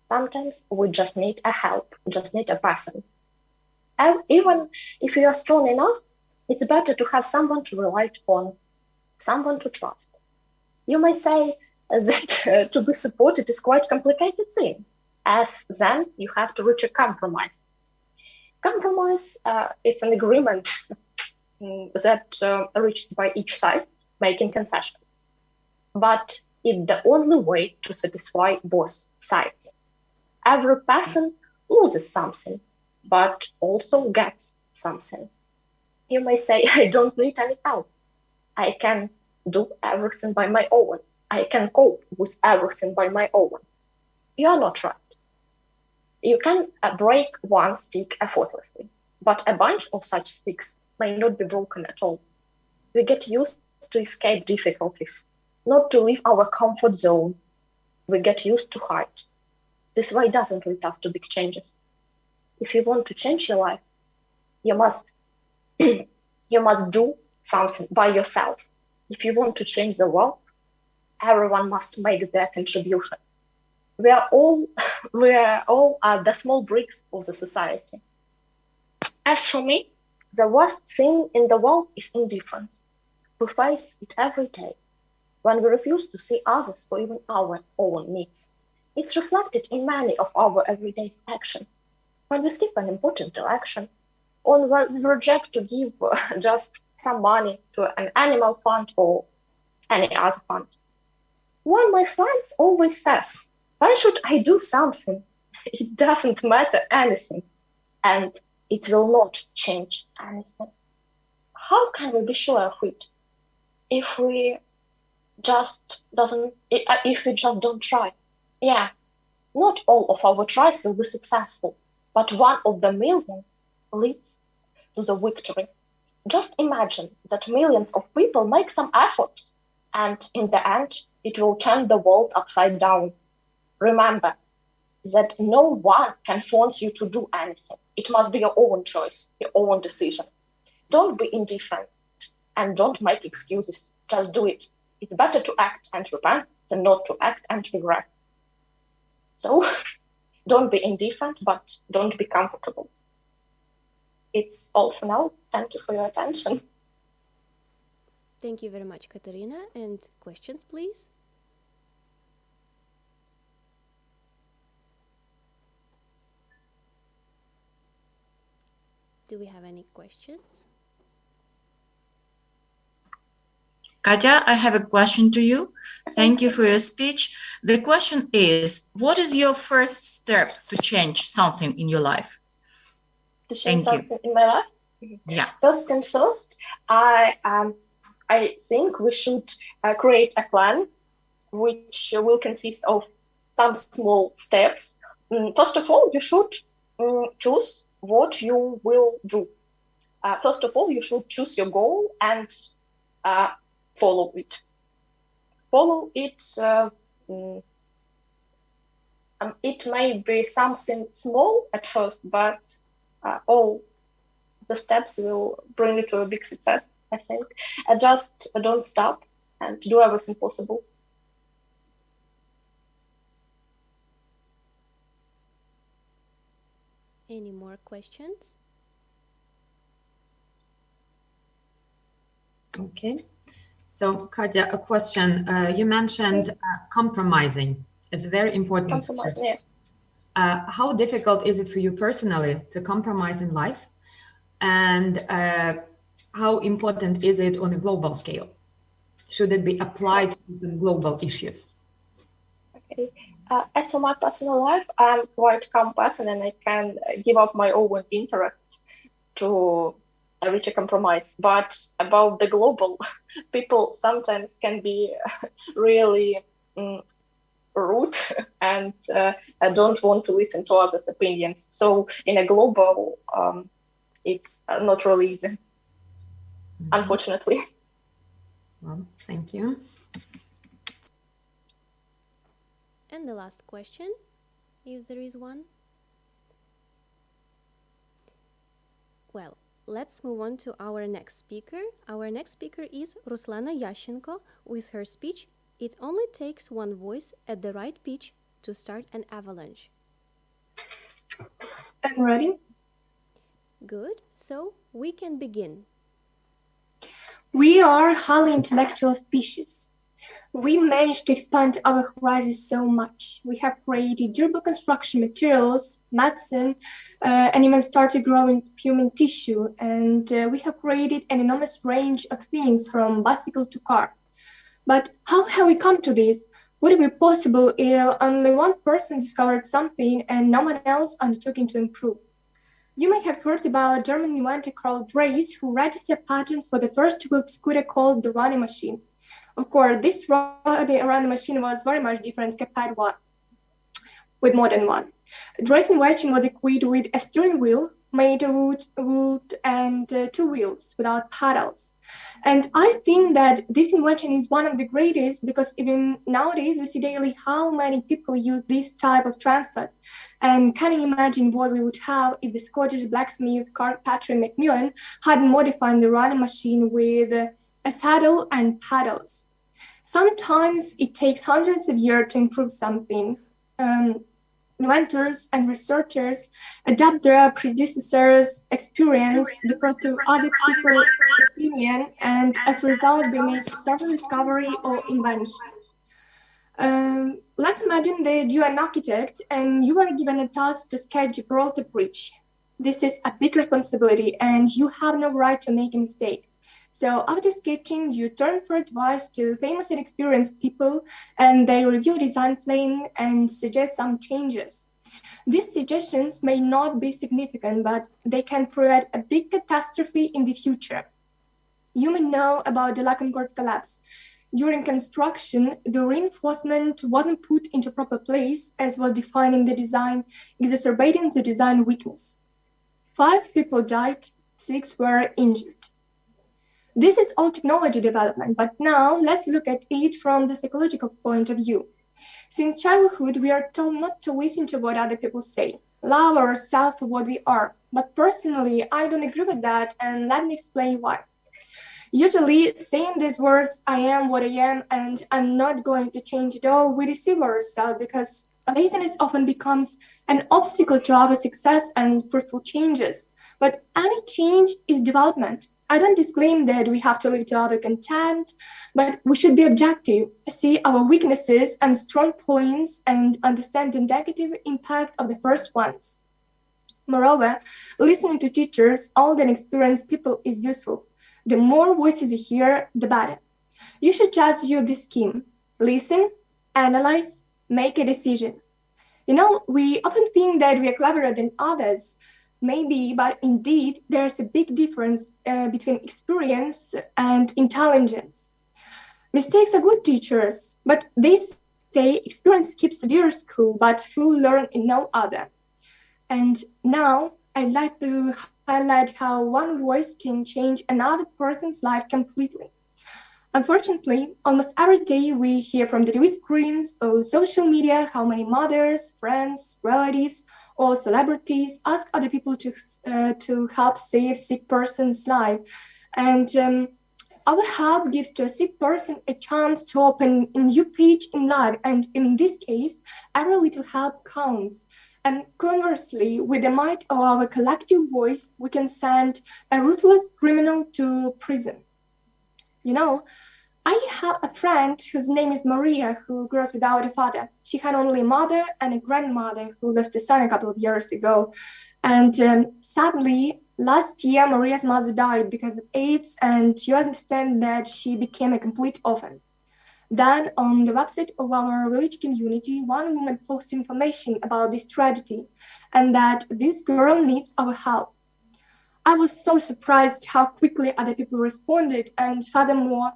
Sometimes we just need a help, just need a person. And even if you are strong enough, it's better to have someone to rely on, someone to trust. You may say that to be supported is quite a complicated thing, as then you have to reach a compromise. Compromise is an agreement that reached by each side, making concessions. But it's the only way to satisfy both sides. Every person loses something, but also gets something. You may say, I don't need any help. I can do everything by my own. I can cope with everything by my own. You are not right. You can break one stick effortlessly, but a bunch of such sticks may not be broken at all. We get used to escape difficulties, not to leave our comfort zone. We get used to hide. This way doesn't lead us to big changes. If you want to change your life, you must do something by yourself. If you want to change the world, everyone must make their contribution. We are all the small bricks of the society. As for me, the worst thing in the world is indifference. We face it every day when we refuse to see others or even our own needs. It's reflected in many of our everyday actions. When we skip an important election, or when we reject to give just some money to an animal fund or any other fund. One of my friends always says, why should I do something? It doesn't matter anything, and it will not change anything. How can we be sure of it if we just don't try? Yeah, not all of our tries will be successful, but one of the million leads to the victory. Just imagine that millions of people make some efforts, and in the end, it will turn the world upside down. Remember that no one can force you to do anything. It must be your own choice, your own decision. Don't be indifferent and don't make excuses. Just do it. It's better to act and repent than not to act and regret. So don't be indifferent, but don't be comfortable. It's all for now. Thank you for your attention. Thank you very much, Katerina. And questions, please? Do we have any questions? Katya, I have a question to you. Thank you for your speech. The question is, what is your first step to change something in your life? To change something in my life? Yeah. First things first, I think we should create a plan which will consist of some small steps. First of all, you should choose what you will do. First of all, you should choose your goal and follow it. Follow it. It may be something small at first, but all the steps will bring you to a big success, I think. Just don't stop and do everything possible. Any more questions? Okay. So, Katya, a question. You mentioned compromising is a very important step. Yeah. How difficult is it for you personally to compromise in life? And how important is it on a global scale? Should it be applied to global issues? Okay. As for my personal life, I'm quite calm person and I can give up my own interests to reach a compromise. But about the global, people sometimes can be really rude and don't want to listen to others' opinions. So in a global, it's not really easy, unfortunately. Well, thank you. And the last question, if there is one. Well, let's move on to our next speaker. Our next speaker is Ruslana Yashchenko with her speech, "It only takes one voice at the right pitch to start an avalanche." I'm ready. Good, so we can begin. We are highly intellectual species. We managed to expand our horizons so much. We have created durable construction materials, medicine, and even started growing human tissue. And we have created an enormous range of things from bicycle to car. But how have we come to this? Would it be possible if only one person discovered something and no one else undertook to improve? You may have heard about German inventor Carl Dreis, who registered a patent for the first wheel scooter called the running machine. Of course, this running machine was very much different compared with modern one. Dreis' invention was equipped with a steering wheel, made of wood and 2 wheels without pedals. And I think that this invention is one of the greatest because even nowadays we see daily how many people use this type of transport. And can you imagine what we would have if the Scottish blacksmith Patrick Macmillan had modified the running machine with a saddle and pedals? Sometimes it takes hundreds of years to improve something. Inventors and researchers adapt their predecessors' experience different to other people's opinion, and as a result, they make startling discovery or invention. Let's imagine that you are an architect and you are given a task to sketch Gibraltar Bridge. This is a big responsibility, and you have no right to make a mistake. So after sketching, you turn for advice to famous and experienced people, and they review design plan and suggest some changes. These suggestions may not be significant, but they can prevent a big catastrophe in the future. You may know about the Lakencourt collapse. During construction, the reinforcement wasn't put into proper place as was defined in the design, exacerbating the design weakness. 5 people died, 6 were injured. This is all technology development, but now let's look at it from the psychological point of view. Since childhood, we are told not to listen to what other people say, love ourselves for what we are. But personally, I don't agree with that, and let me explain why. Usually, saying these words, I am what I am, and I'm not going to change at all, we deceive ourselves because laziness often becomes an obstacle to our success and fruitful changes. But any change is development. I don't disclaim that we have to live to our content, but we should be objective, see our weaknesses and strong points, and understand the negative impact of the first ones. Moreover, listening to teachers, old and experienced people is useful. The more voices you hear, the better. You should just use this scheme. Listen, analyze, make a decision. You know, we often think that we are cleverer than others. Maybe, but indeed, there's a big difference between experience and intelligence. Mistakes are good teachers, but they say experience keeps the dear school, but fool learn in no other. And now I'd like to highlight how one voice can change another person's life completely. Unfortunately, almost every day we hear from the TV screens or social media how many mothers, friends, relatives, or celebrities ask other people to help save sick person's life. And our help gives to a sick person a chance to open a new page in life. And in this case, every little help counts. And conversely, with the might of our collective voice, we can send a ruthless criminal to prison. You know, I have a friend whose name is Maria, who grew up without a father. She had only a mother and a grandmother who lost a son a couple of years ago. And sadly, last year, Maria's mother died because of AIDS, and you understand that she became a complete orphan. Then, on the website of our village community, one woman posted information about this tragedy and that this girl needs our help. I was so surprised how quickly other people responded, and furthermore,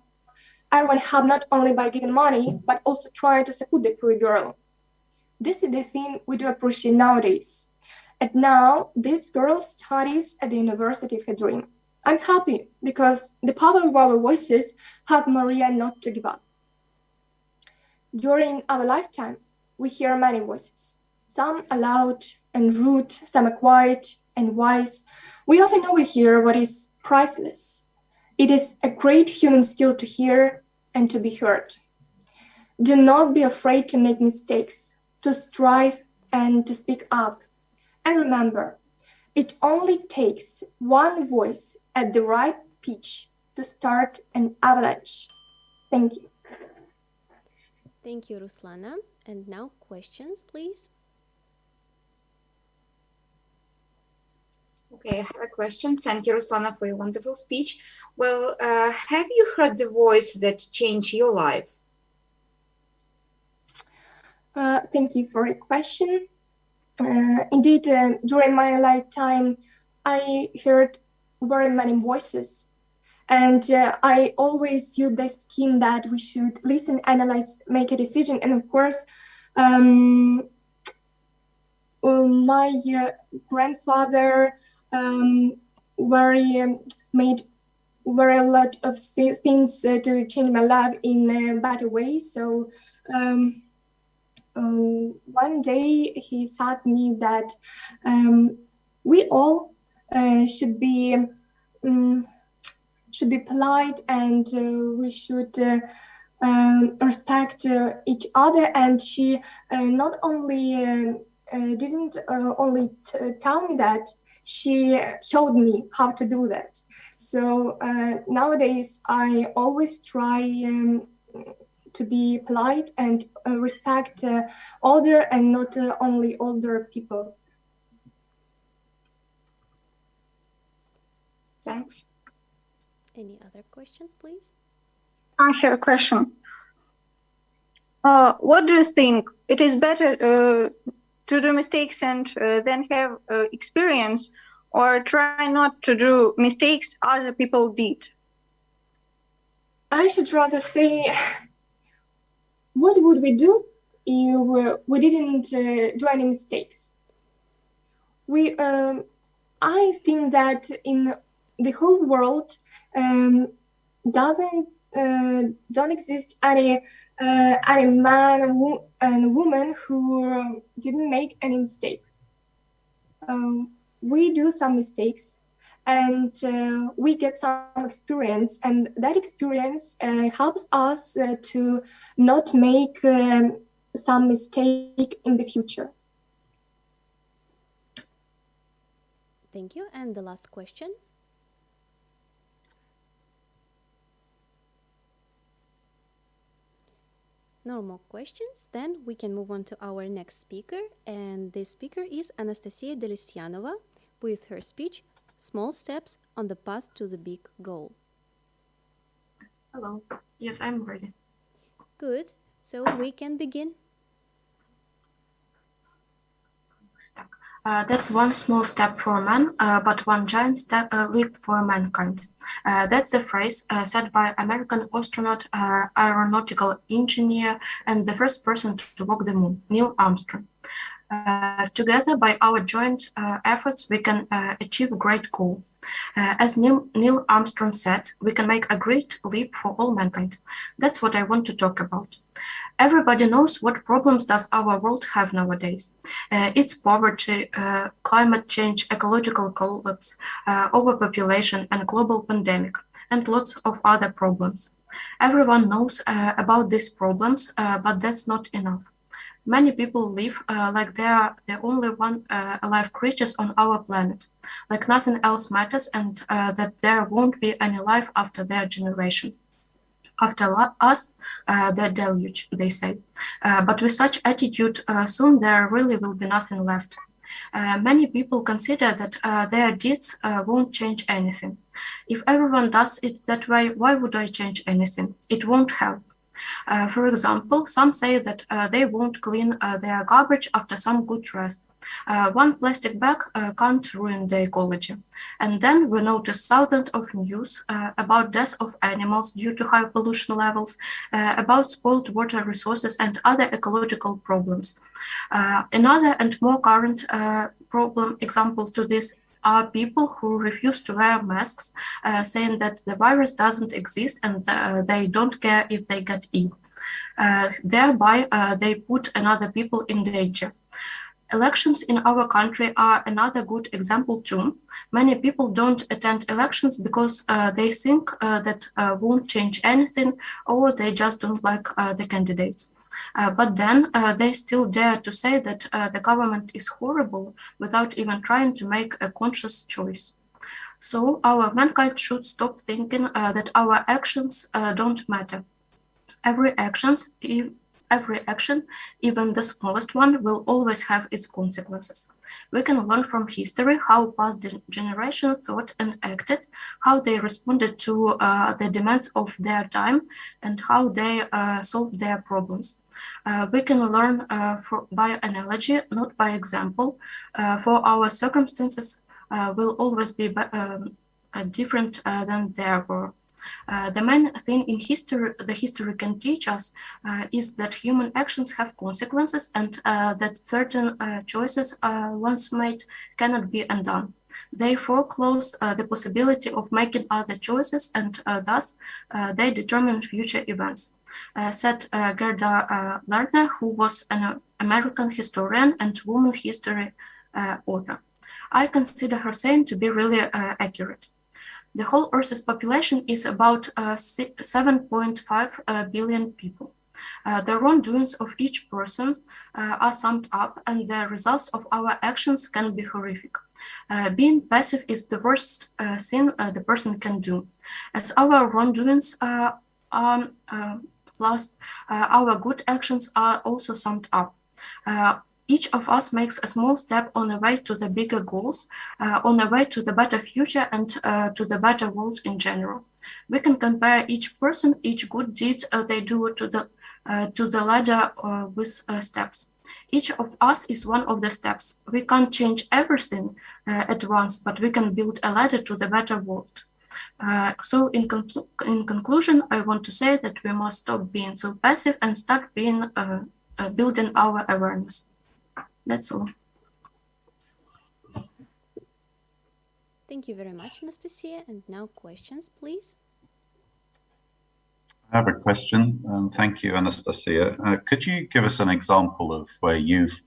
everyone helped not only by giving money, but also trying to support the poor girl. This is the thing we do appreciate nowadays. And now, this girl studies at the University of her dream. I'm happy because the power of our voices helped Maria not to give up. During our lifetime, we hear many voices. Some are loud and rude, some are quiet and wise. We often overhear what is priceless. It is a great human skill to hear and to be heard. Do not be afraid to make mistakes, to strive and to speak up. And remember, it only takes one voice at the right pitch to start an avalanche. Thank you. Thank you, Ruslana. And now questions, please. Okay, I have a question. Thank you, Ruslana, for your wonderful speech. Well, have you heard the voice that changed your life? Thank you for your question. Indeed, during my lifetime, I heard very many voices. And I always use the scheme that we should listen, analyze, make a decision. And of course, my grandfather made very a lot of things to change my life in a better way. So one day he said me that we all should be polite, and we should respect each other. And she not only didn't only tell me that, she showed me how to do that. So nowadays I always try to be polite and respect older and not only older people. Thanks. Any other questions, please? I have a question. What do you think? It is better to do mistakes and then have experience, or try not to do mistakes other people did? I should rather say, what would we do if we didn't do any mistakes? I think that in the whole world don't exist any man and woman who didn't make any mistake. We do some mistakes, and we get some experience, and that experience helps us to not make some mistake in the future. Thank you. And the last question. No more questions. Then we can move on to our next speaker. And this speaker is Anastasia Delistyanova with her speech, Small Steps on the Path to the Big Goal. Hello. Yes, I'm ready. Good. So we can begin. That's one small step for man, but one giant leap for mankind. That's the phrase said by American astronaut, aeronautical engineer, and the first person to walk the moon, Neil Armstrong. Together, by our joint efforts, we can achieve a great goal. As Neil Armstrong said, we can make a great leap for all mankind. That's what I want to talk about. Everybody knows what problems does our world have nowadays. It's poverty, climate change, ecological collapse, overpopulation, and global pandemic, and lots of other problems. Everyone knows about these problems, but that's not enough. Many people live like they are the only one alive creatures on our planet, like nothing else matters, and that there won't be any life after their generation. After us, the deluge, they say. But with such attitude, soon there really will be nothing left. Many people consider that their deeds won't change anything. If everyone does it that way, why would I change anything? It won't help. For example, some say that they won't clean their garbage after some good rest. One plastic bag can't ruin the ecology. And then we notice thousands of news about death of animals due to high pollution levels, about spoiled water resources and other ecological problems. Another and more current problem example to this are people who refuse to wear masks, saying that the virus doesn't exist and they don't care if they get ill. Thereby, they put another people in danger. Elections in our country are another good example too. Many people don't attend elections because they think that won't change anything, or they just don't like the candidates. But then they still dare to say that the government is horrible without even trying to make a conscious choice. So our mankind should stop thinking that our actions don't matter. Every action, even the smallest one, will always have its consequences. We can learn from history how past generations thought and acted, how they responded to the demands of their time, and how they solved their problems. We can learn by analogy, not by example, for our circumstances will always be different than they were. The main thing in history, the history can teach us, is that human actions have consequences, and that certain choices once made cannot be undone. They foreclose the possibility of making other choices, and thus they determine future events, said Gerda Lerner, who was an American historian and woman history author. I consider her saying to be really accurate. The whole Earth's population is about 7.5 billion people. The wrongdoings of each person are summed up, and the results of our actions can be horrific. Being passive is the worst thing the person can do, as our wrongdoings are plus our good actions are also summed up. Each of us makes a small step on the way to the bigger goals, on the way to the better future and to the better world in general. We can compare each person, each good deed they do to the ladder with steps. Each of us is one of the steps. We can't change everything at once, but we can build a ladder to the better world. So in conclusion, I want to say that we must stop being so passive and start being building our awareness. That's all. Thank you very much, Anastasia. And now questions, please. I have a question. Thank you, Anastasia. Could you give us an example of where you've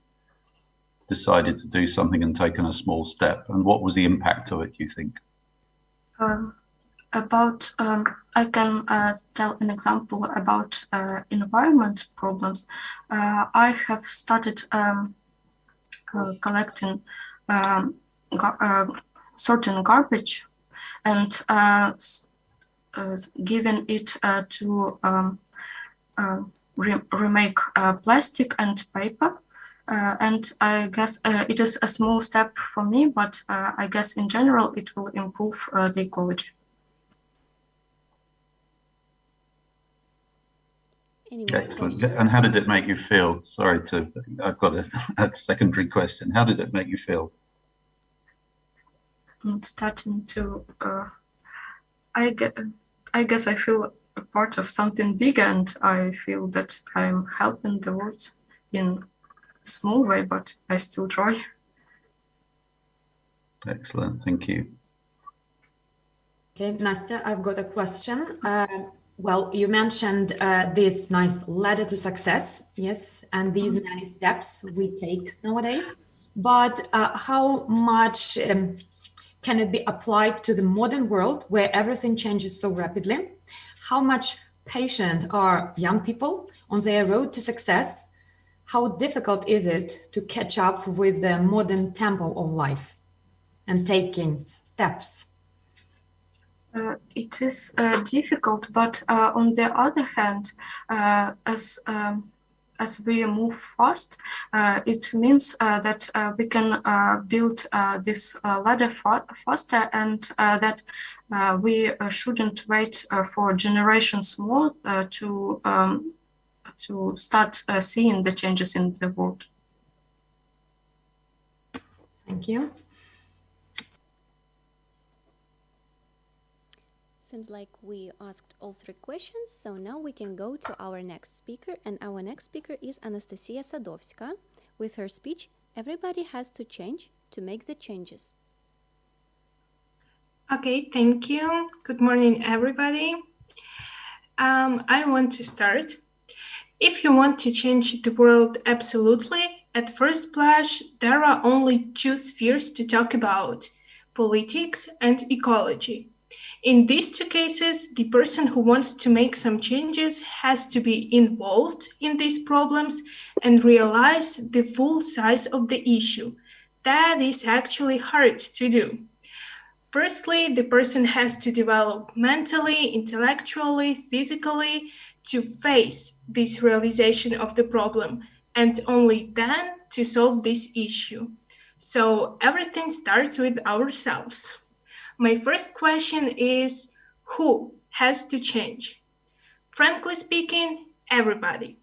decided to do something and taken a small step, and what was the impact of it, do you think? I can tell an example about environment problems. I have started collecting certain garbage and giving it to remake plastic and paper. And I guess it is a small step for me, but I guess in general it will improve the ecology. Excellent. And how did it make you feel? Sorry I've got a secondary question. How did it make you feel? It's starting to, I guess I feel a part of something big, and I feel that I'm helping the world in a small way, but I still try. Excellent, thank you. Okay, Nastya, I've got a question. Well, you mentioned this nice ladder to success, yes, and these many steps we take nowadays. But how much can it be applied to the modern world where everything changes so rapidly? How much patient are young people on their road to success? How difficult is it to catch up with the modern tempo of life and taking steps? It is difficult, but on the other hand, as we move fast, it means that we can build this ladder faster, and that we shouldn't wait for generations more to start seeing the changes in the world. Thank you. Seems like we asked all three questions, so now we can go to our next speaker, and our next speaker is Anastasia Sadovska with her speech, "Everybody has to change to make the changes." Okay, thank you. Good morning, everybody. I want to start. If you want to change the world absolutely, at first blush, there are only two spheres to talk about: politics and ecology. In these two cases, the person who wants to make some changes has to be involved in these problems and realize the full size of the issue. That is actually hard to do. Firstly, the person has to develop mentally, intellectually, physically to face this realization of the problem, and only then to solve this issue. So everything starts with ourselves. My first question is, who has to change? Frankly speaking, everybody,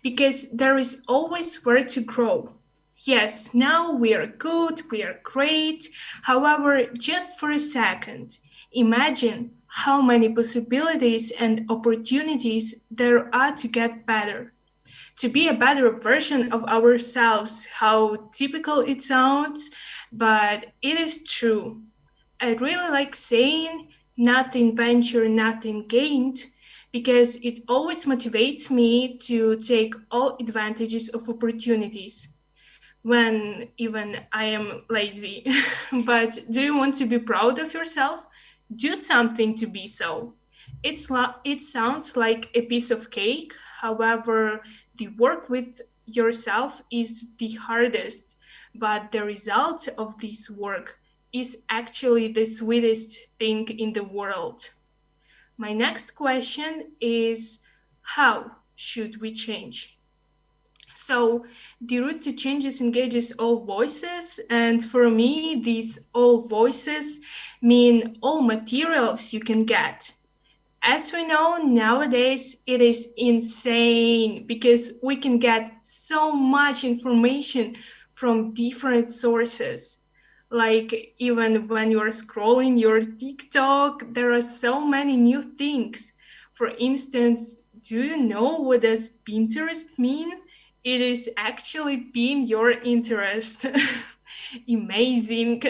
because there is always where to grow. Yes, now we are good, we are great. However, just for a second, imagine how many possibilities and opportunities there are to get better, to be a better version of ourselves. How typical it sounds, but it is true. I really like saying nothing ventured, nothing gained, because it always motivates me to take all advantages of opportunities when even I am lazy. But do you want to be proud of yourself? Do something to be so. It sounds like a piece of cake. However, the work with yourself is the hardest, but the result of this work is actually the sweetest thing in the world. My next question is, how should we change? So the route to changes engages all voices, and for me, these all voices mean all materials you can get. As we know, nowadays it is insane because we can get so much information from different sources. Like even when you are scrolling your TikTok, there are so many new things. For instance, do you know what does Pinterest mean? It is actually being your interest. Amazing.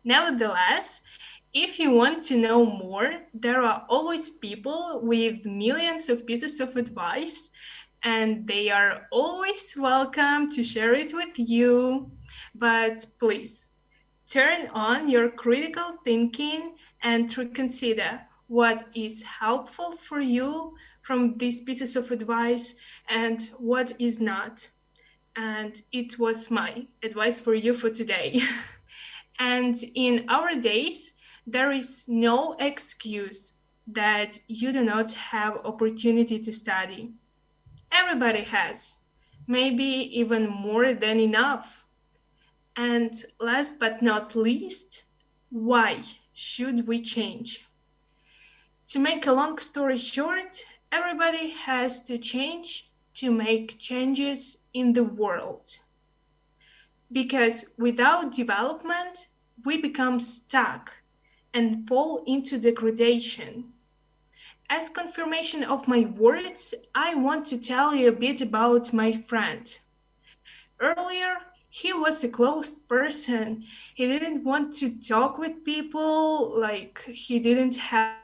Nevertheless, if you want to know more, there are always people with millions of pieces of advice, and they are always welcome to share it with you. But please, turn on your critical thinking and reconsider what is helpful for you from these pieces of advice and what is not. And it was my advice for you for today. And in our days, there is no excuse that you do not have opportunity to study. Everybody has, maybe even more than enough. And last but not least, why should we change? To make a long story short, everybody has to change to make changes in the world. Because without development, we become stuck and fall into degradation. As confirmation of my words, I want to tell you a bit about my friend. Earlier, he was a closed person. He didn't want to talk with people, like he didn't have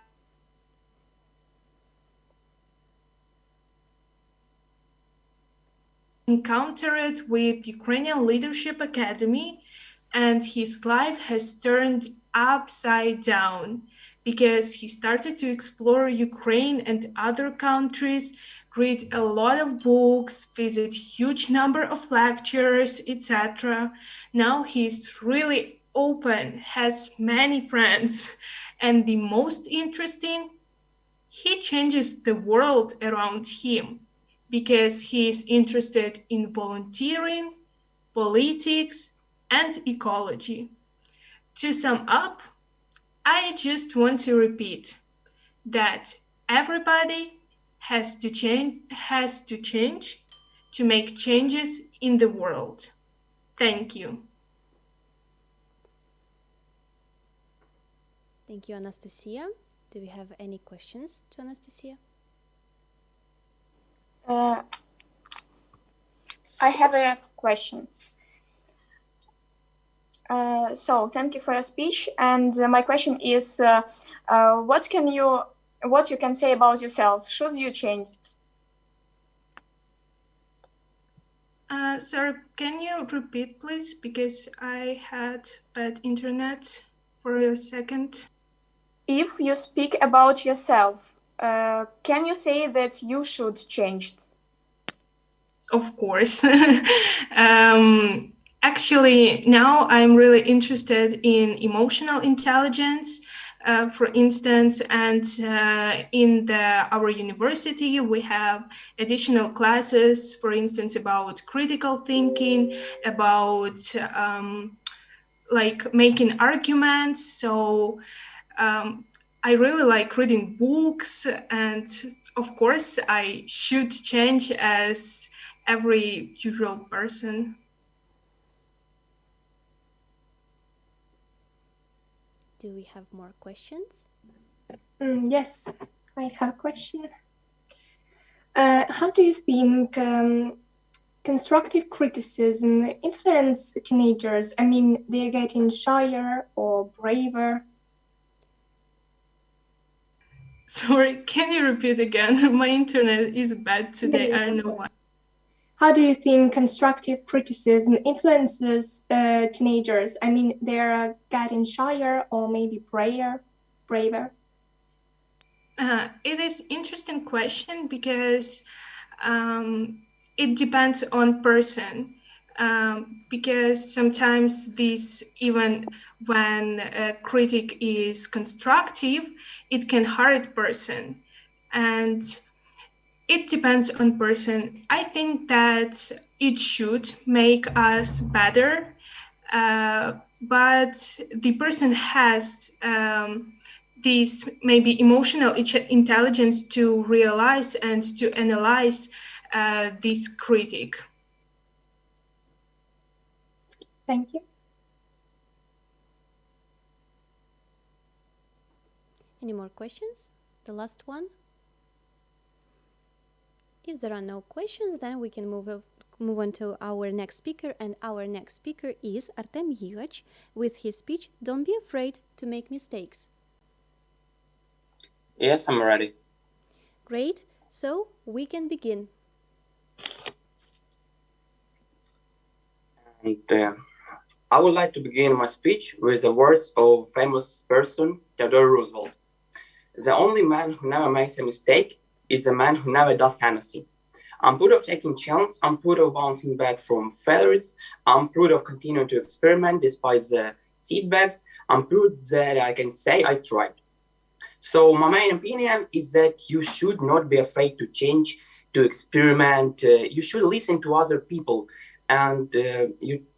encountered with Ukrainian Leadership Academy, and his life has turned upside down because he started to explore Ukraine and other countries, read a lot of books, visit huge number of lectures, etc. Now he's really open, has many friends, and the most interesting, he changes the world around him because he is interested in volunteering, politics, and ecology. To sum up, I just want to repeat that everybody has to change to make changes in the world. Thank you. Thank you, Anastasia. Do we have any questions to Anastasia? I have a question. So thank you for your speech. And my question is, what you can say about yourself? Should you change? Sir, can you repeat, please? Because I had bad internet for a second. If you speak about yourself, can you say that you should change? Of course. Actually, now I'm really interested in emotional intelligence, for instance, and in our university, we have additional classes, for instance, about critical thinking, about like making arguments. So I really like reading books, and of course, I should change as every usual person. Do we have more questions? Yes, I have a question. How do you think constructive criticism influence teenagers? I mean, they're getting shyer or braver? Sorry, can you repeat again? My internet is bad today. Yes, I don't of know why. course. How do you think constructive criticism influences teenagers? I mean, they're getting shyer or maybe braver? It is interesting question because it depends on person. Because sometimes this, even when a critic is constructive, it can hurt person, and it depends on person. I think that it should make us better, but the person has this maybe emotional intelligence to realize and to analyze this critic. Thank you. Any more questions? The last one? If there are no questions, then we can move on to our next speaker, and our next speaker is Artem Yigach with his speech, "Don't be afraid to make mistakes." Yes, I'm ready. Great, so we can begin. And I would like to begin my speech with the words of famous person Theodore Roosevelt. The only man who never makes a mistake is the man who never does anything. I'm proud of taking chance, I'm proud of bouncing back from failures, I'm proud of continuing to experiment despite the setbacks, I'm proud that I can say I tried. So my main opinion is that you should not be afraid to change, to experiment, you should listen to other people, and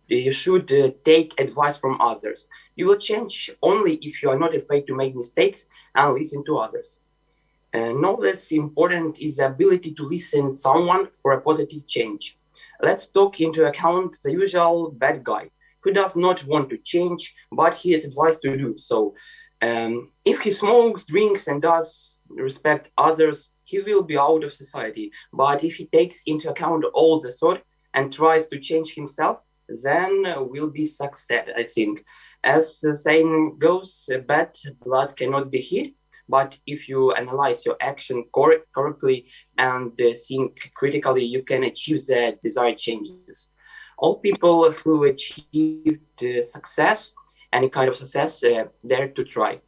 you should take advice from others. You will change only if you are not afraid to make mistakes and listen to others. No less important is the ability to listen to someone for a positive change. Let's take into account the usual bad guy who does not want to change, but he is advised to do so. If he smokes, drinks, and does respect others, he will be out of society. But if he takes into account all the thought and tries to change himself, then will be success, I think. As the saying goes, bad blood cannot be hid. But if you analyze your action correctly and think critically, you can achieve the desired changes. All people who achieved success, any kind of success, dare to try.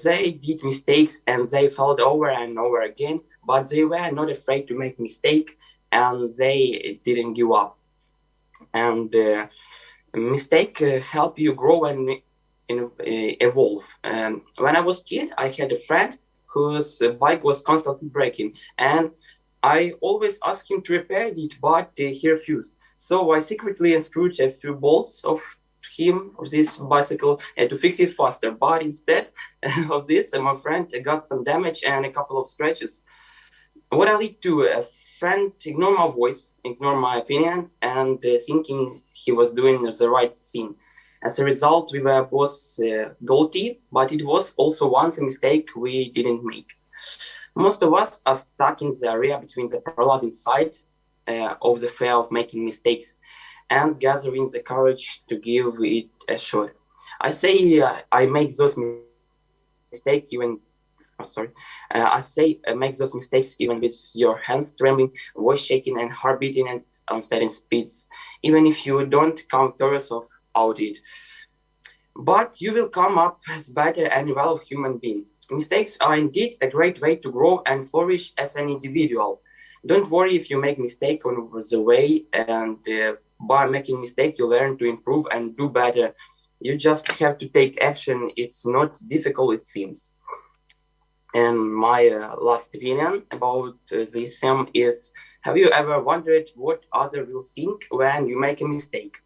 They did mistakes and they failed over and over again, but they were not afraid to make mistake and they didn't give up. And mistake help you grow and evolve. When I was a kid, I had a friend whose bike was constantly breaking, and I always asked him to repair it, but he refused. So I secretly unscrewed a few bolts of this bicycle to fix it faster. But instead of this, my friend got some damage and a couple of scratches. What I lead to a friend ignore my voice, ignore my opinion, and thinking he was doing the right thing. As a result, we were both guilty, but it was also once a mistake we didn't make. Most of us are stuck in the area between the paralyzing side of the fear of making mistakes and gathering the courage to give it a shot. I say I make those mistakes even. Make those mistakes even with your hands trembling, voice shaking, and heart beating at unsteady speeds, even if you don't come victorious out it. But you will come up as better and well human being. Mistakes are indeed a great way to grow and flourish as an individual. Don't worry if you make mistake on the way, and by making mistake you learn to improve and do better. You just have to take action. It's not difficult, it seems. And my last opinion about this is, have you ever wondered what others will think when you make a mistake?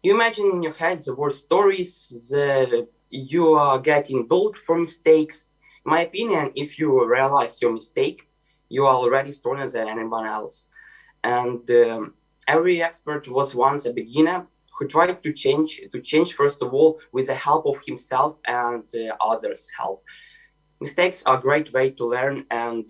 You imagine in your head the worst stories that you are getting bullied for mistakes. In my opinion, if you realize your mistake, you are already stronger than anyone else. And every expert was once a beginner who tried to change first of all with the help of himself and others' help. Mistakes are a great way to learn and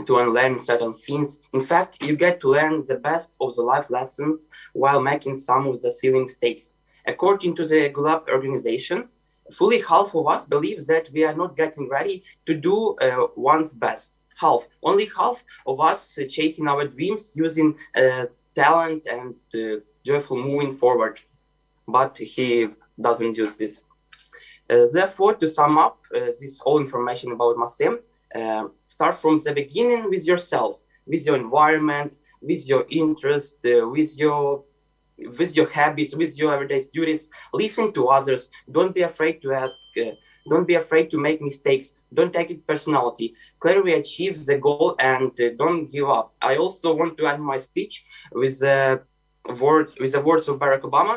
to unlearn certain things. In fact, you get to learn the best of the life lessons while making some of the silly mistakes. According to the Globe organization, fully half of us believe that we are not getting ready to do one's best. Only half of us chasing our dreams using talent and joyful moving forward. But he doesn't use this. Therefore, to sum up this whole information about Masem, start from the beginning with yourself, with your environment, with your interest, with your habits, with your everyday duties. Listen to others. Don't be afraid to ask. Don't be afraid to make mistakes. Don't take it personality. Clearly achieve the goal and don't give up. I also want to end my speech with the words of Barack Obama.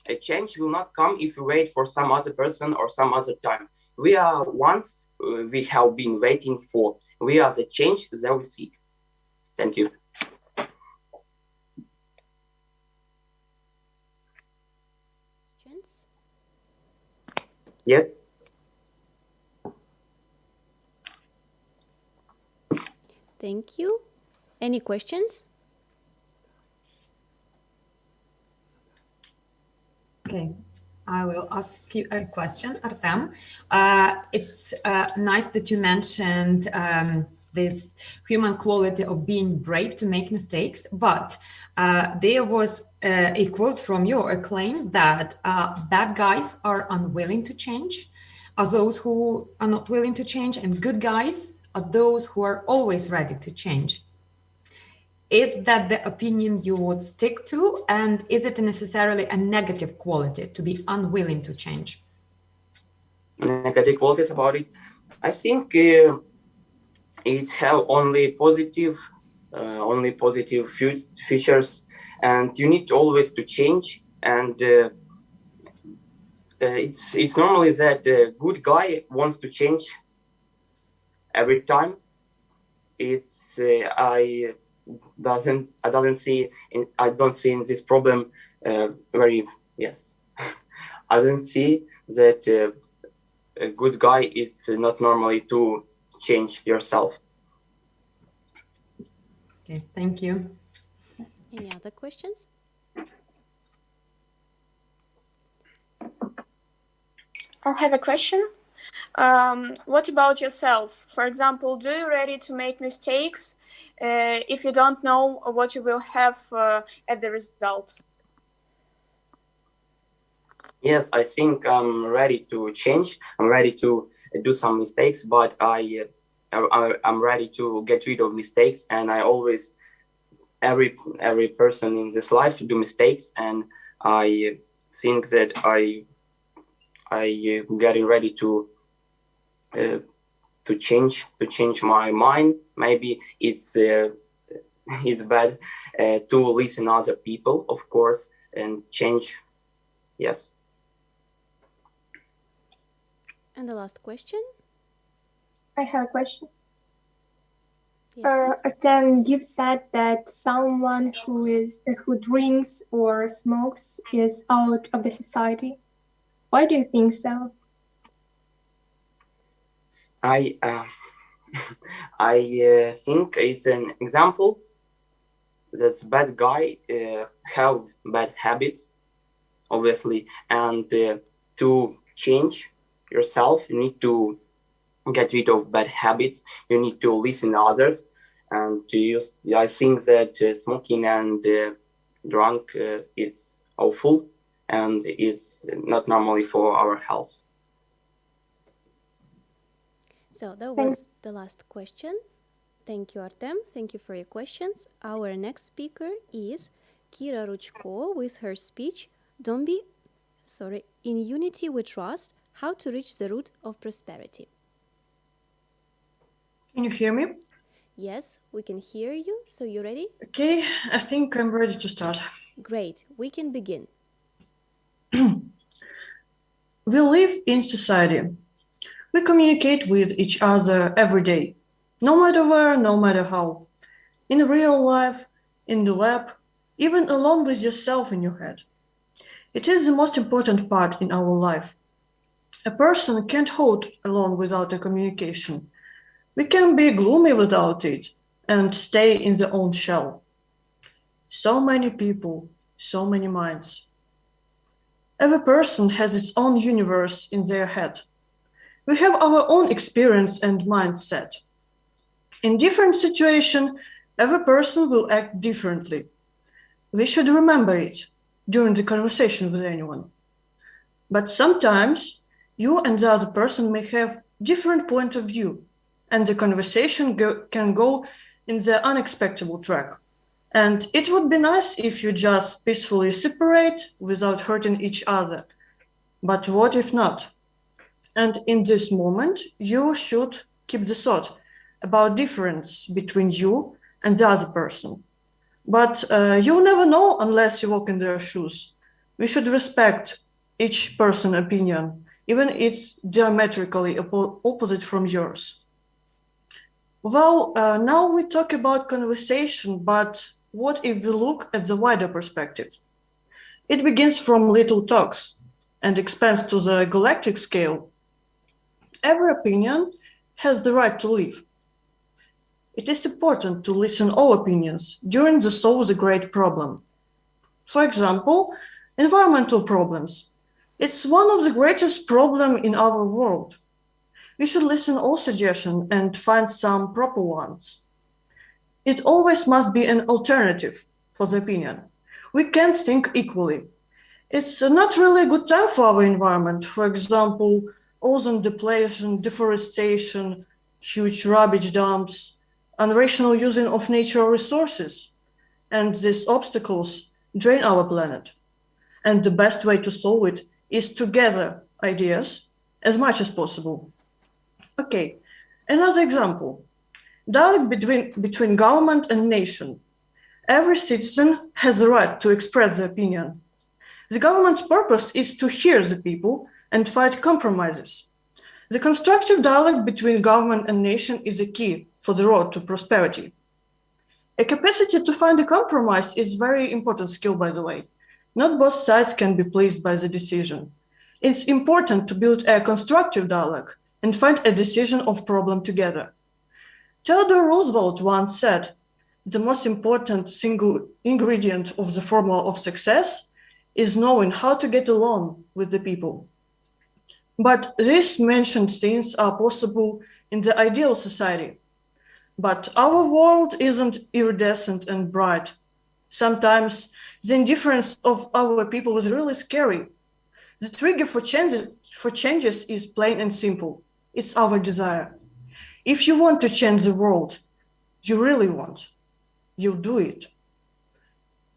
A change will not come if you wait for some other person or some other time. We are ones we have been waiting for. We are the change that we seek. Thank you. Yes. Thank you. Any questions? Okay, I will ask you a question, Artem. It's nice that you mentioned this human quality of being brave to make mistakes, but there was a quote from you, a claim that bad guys are unwilling to change, are those who are not willing to change, and good guys are those who are always ready to change. Is that the opinion you would stick to? And is it necessarily a negative quality to be unwilling to change? Negative qualities about it? I think it have only positive features, and you need always to change. And it's normally that a good guy wants to change every time. It's I don't see in this problem very yes. I don't see that a good guy is not normally to change yourself. Okay, thank you. Any other questions? I have a question. What about yourself? For example, do you ready to make mistakes if you don't know what you will have at the result? Yes, I think I'm ready to change. I'm ready to do some mistakes, but I'm ready to get rid of mistakes. And I always, every person in this life do mistakes, and I think that I getting ready to change my mind. Maybe it's bad to listen other people, of course, and change. Yes. And the last question. I have a question. Yes, Artem, you've said that someone who drinks or smokes is out of the society. Why do you think so? I think it's an example. This bad guy have bad habits, obviously, and to change yourself, you need to get rid of bad habits. You need to listen to others, and to use. I think that smoking and drunk it's awful, and it's not normally for our health. So that was the last question. Thank you, Artem. Thank you for your questions. Our next speaker is Kira Ruchko with her speech, In Unity We Trust, How to Reach the Root of Prosperity. Can you hear me? Yes, we can hear you. So you ready? Okay, I think I'm ready to start. Great, we can begin. We live in society. We communicate with each other every day, no matter where, no matter how. In real life, in the lab, even alone with yourself in your head. It is the most important part in our life. A person can't hold alone without a communication. We can be gloomy without it and stay in their own shell. So many people, so many minds. Every person has its own universe in their head. We have our own experience and mindset. In different situations, every person will act differently. We should remember it during the conversation with anyone. But sometimes you and the other person may have different point of view, and the conversation can go in the unexpected track. And it would be nice if you just peacefully separate without hurting each other. But what if not? And in this moment, you should keep the thought about difference between you and the other person. But you'll never know unless you walk in their shoes. We should respect each person's opinion, even if it's diametrically opposite from yours. Well, now we talk about conversation, but what if we look at the wider perspective? It begins from little talks and expands to the galactic scale. Every opinion has the right to live. It is important to listen all opinions during the solve the great problem. For example, environmental problems. It's one of the greatest problems in our world. We should listen all suggestions and find some proper ones. It always must be an alternative for the opinion. We can't think equally. It's not really a good time for our environment. For example, ozone depletion, deforestation, huge rubbish dumps, unrational using of natural resources. And these obstacles drain our planet. And the best way to solve it is to gather ideas as much as possible. Okay, another example. Dialogue between government and nation. Every citizen has the right to express their opinion. The government's purpose is to hear the people and find compromises. The constructive dialogue between government and nation is a key for the road to prosperity. A capacity to find a compromise is a very important skill, by the way. Not both sides can be pleased by the decision. It's important to build a constructive dialogue and find a decision of problem together. Theodore Roosevelt once said, the most important single ingredient of the formula of success is knowing how to get along with the people. But these mentioned things are possible in the ideal society. But our world isn't iridescent and bright. Sometimes the indifference of our people is really scary. The trigger for changes is plain and simple. It's our desire. If you want to change the world, you really want, you'll do it.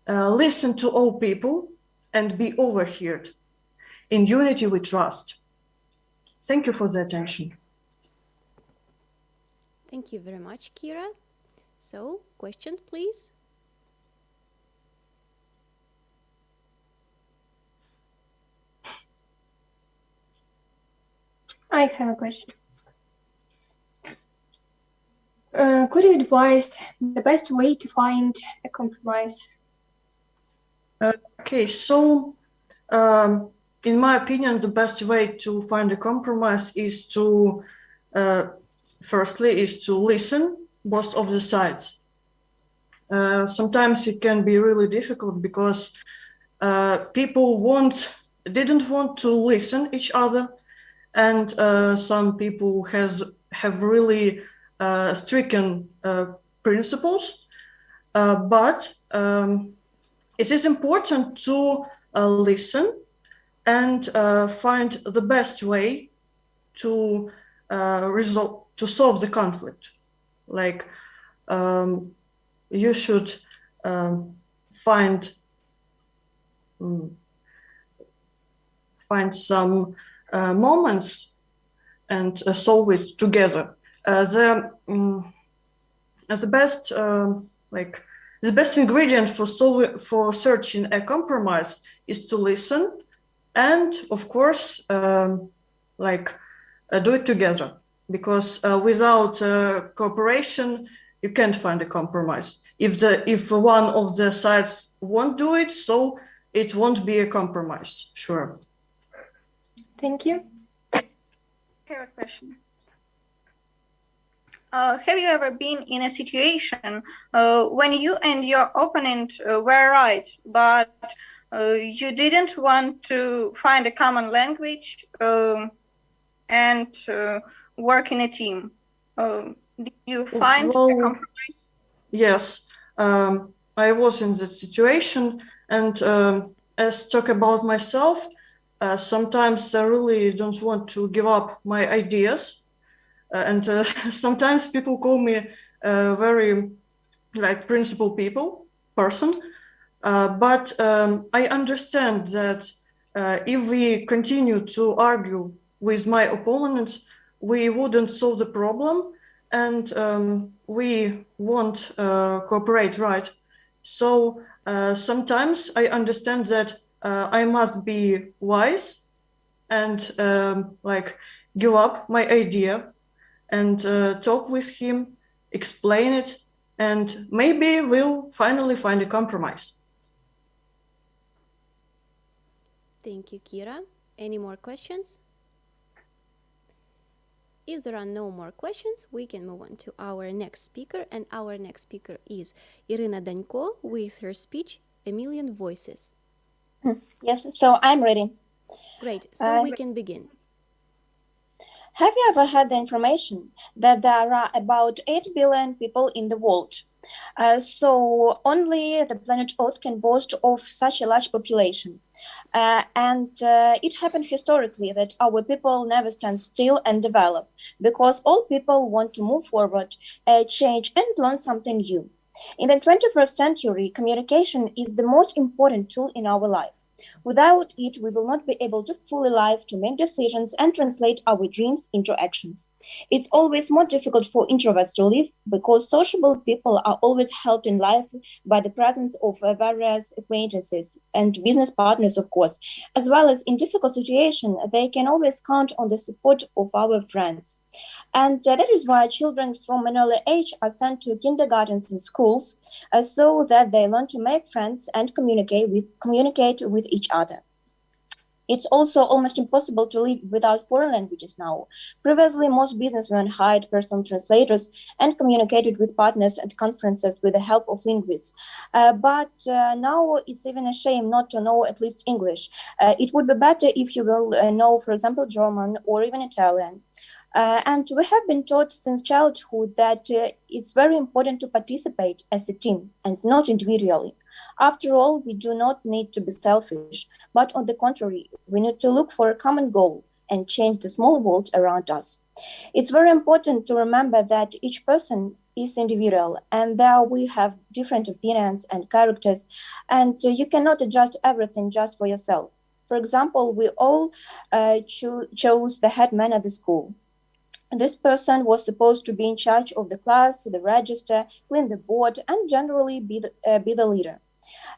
Listen to all people and be overheard. In unity we trust. Thank you for the attention. Thank you very much, Kira. So, question, please. I have a question. Could you advise the best way to find a compromise? Okay, so in my opinion, the best way to find a compromise is to, firstly, is to listen both of the sides. Sometimes it can be really difficult because people didn't want to listen each other, and some people have really stricken principles, but it is important to listen and find the best way to solve the conflict. Like you should find some moments and solve it together. The best ingredient for searching a compromise is to listen, and of course, do it together. Because without cooperation, you can't find a compromise. If one of the sides won't do it, so it won't be a compromise. Sure. Thank you. have a question. Have you ever been in a situation when you and your opponent were right, but you didn't want to find a common language and work in a team? Did you find a compromise? Yes, I was in that situation, and as talk about myself, sometimes I really don't want to give up my ideas, and sometimes people call me a very like principled person, but I understand that if we continue to argue with my opponents, we wouldn't solve the problem, and we won't cooperate, right? So sometimes I understand that I must be wise and like give up my idea and talk with him, explain it, and maybe we'll finally find a compromise. Thank you, Kira. Any more questions? If there are no more questions, we can move on to our next speaker, and our next speaker is Irina Danko with her speech, A Million Voices. Yes, so I'm ready. Great, so we can begin. Have you ever had the information that there are about 8 billion people in the world? So only the planet Earth can boast of such a large population. And it happened historically that our people never stand still and develop, because all people want to move forward, change, and learn something new. In the 21st century, communication is the most important tool in our life. Without it, we will not be able to fully live, to make decisions, and translate our dreams into actions. It's always more difficult for introverts to live, because sociable people are always helped in life by the presence of various acquaintances and business partners, of course, as well as in difficult situations, they can always count on the support of our friends. And that is why children from an early age are sent to kindergartens and schools so that they learn to make friends and communicate with each other. It's also almost impossible to live without foreign languages now. Previously, most businessmen hired personal translators and communicated with partners at conferences with the help of linguists. But now it's even a shame not to know at least English. It would be better if you will know, for example, German or even Italian. And we have been taught since childhood that it's very important to participate as a team and not individually. After all, we do not need to be selfish, but on the contrary, we need to look for a common goal and change the small world around us. It's very important to remember that each person is individual, and there we have different opinions and characters, and you cannot adjust everything just for yourself. For example, we all chose the head man at the school. This person was supposed to be in charge of the class, the register, clean the board, and generally be the leader.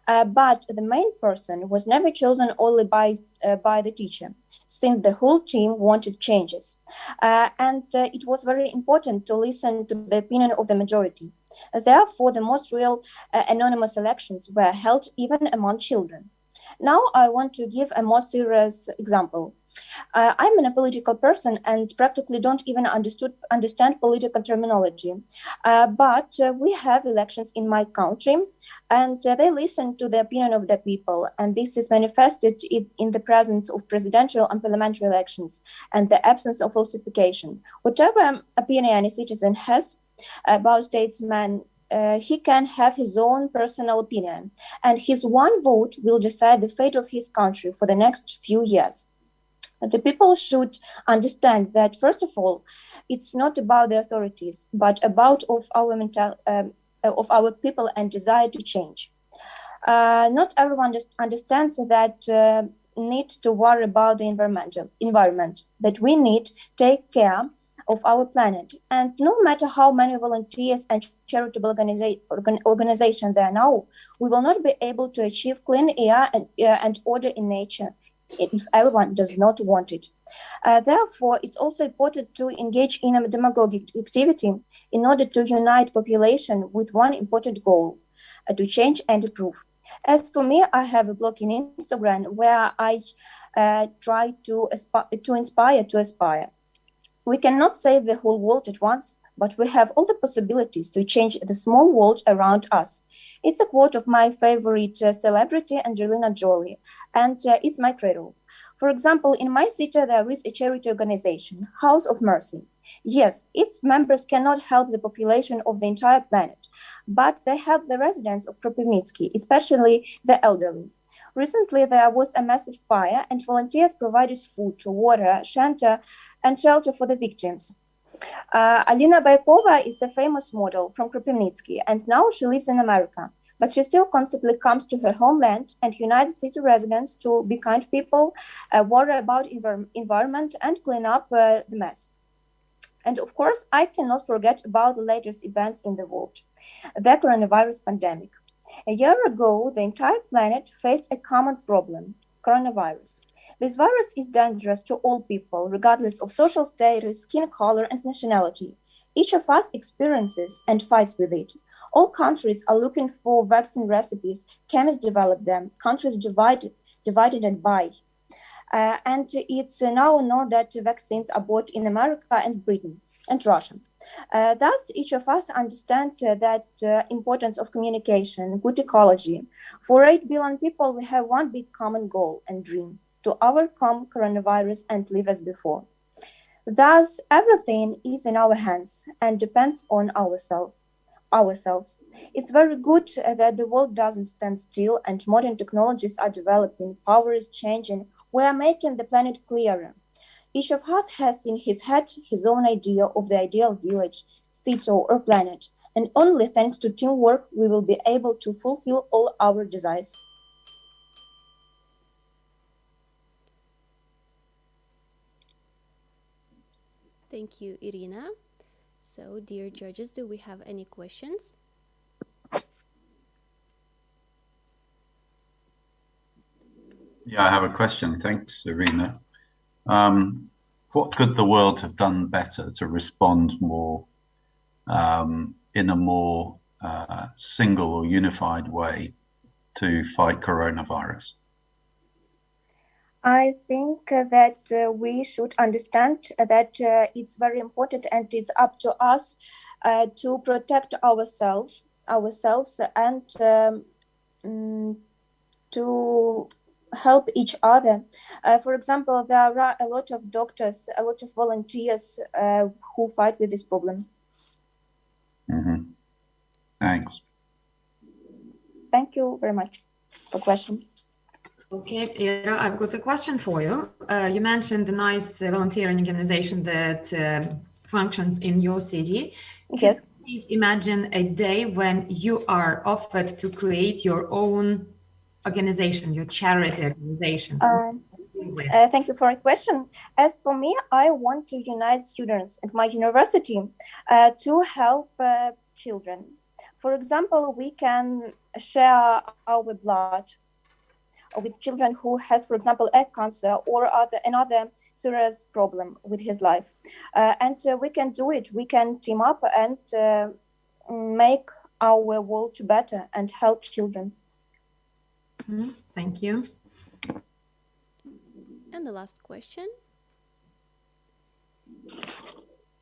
But the main person was never chosen only by the teacher, since the whole team wanted changes. And it was very important to listen to the opinion of the majority. Therefore, the most real anonymous elections were held even among children. Now I want to give a more serious example. I'm a political person and practically don't even understand political terminology. But we have elections in my country, and they listen to the opinion of the people. And this is manifested in the presence of presidential and parliamentary elections and the absence of falsification. Whatever opinion a citizen has about statesmen, he can have his own personal opinion, and his one vote will decide the fate of his country for the next few years. The people should understand that, first of all, it's not about the authorities, but about of our people and desire to change. Not everyone just understands that need to worry about the environment, that we need to take care of our planet. And no matter how many volunteers and charitable organizations there are now, we will not be able to achieve clean air and order in nature if everyone does not want it. Therefore, it's also important to engage in a demagogic activity in order to unite population with one important goal, to change and improve. As for me, I have a blog in Instagram where I try to inspire to aspire. We cannot save the whole world at once, but we have all the possibilities to change the small world around us. It's a quote of my favorite celebrity, Angelina Jolie, and it's my credo. For example, in my city, there is a charity organization, House of Mercy. Yes, its members cannot help the population of the entire planet, but they help the residents of Kropivnitsky, especially the elderly. Recently, there was a massive fire, and volunteers provided food, water, shelter, and shelter for the victims. Alina Baykova is a famous model from Kropivnitsky, and now she lives in America. But she still constantly comes to her homeland and unites city residents to be kind people, worry about environment, and clean up the mess. And of course, I cannot forget about the latest events in the world, the coronavirus pandemic. A year ago, the entire planet faced a common problem, coronavirus. This virus is dangerous to all people, regardless of social status, skin color, and nationality. Each of us experiences and fights with it. All countries are looking for vaccine recipes, chemists develop them, countries divided and buy. And it's now known that vaccines are bought in America and Britain and Russia. Thus, each of us understand that importance of communication, good ecology. For 8 billion people, we have one big common goal and dream, to overcome coronavirus and live as before. Thus, everything is in our hands and depends on ourselves. It's very good that the world doesn't stand still and modern technologies are developing, power is changing, we are making the planet clearer. Each of us has in his head his own idea of the ideal village, city, or planet, and only thanks to teamwork we will be able to fulfill all our desires. Thank you, Irina. So, dear judges, do we have any questions? Yeah, I have a question. Thanks, Irina. What could the world have done better to respond more in a more single or unified way to fight coronavirus? I think that we should understand that it's very important and it's up to us to protect ourselves and to help each other. For example, there are a lot of doctors, a lot of volunteers who fight with this problem. Mm-hmm. Thanks. Thank you very much for the question. Okay, Ira, I've got a question for you. You mentioned the nice volunteering organization that functions in your city. Yes. Can you please imagine a day when you are offered to create your own organization, your charity organization? Thank you for a question. As for me, I want to unite students at my university to help children. For example, we can share our blood with children who has, for example, egg cancer or another serious problem with his life. And we can do it. We can team up and make our world better and help children. Thank you. And the last question.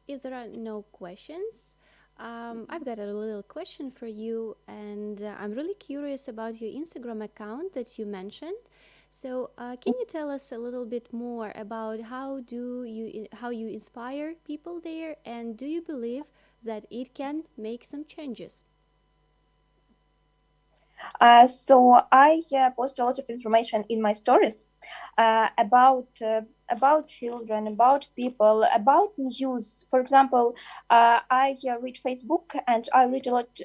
If there are no questions, I've got a little question for you, and I'm really curious about your Instagram account that you mentioned. So can you tell us a little bit more about how you inspire people there, and do you believe that it can make some changes? So I post a lot of information in my stories about children, about people, about news. For example, I read Facebook and I read a lot.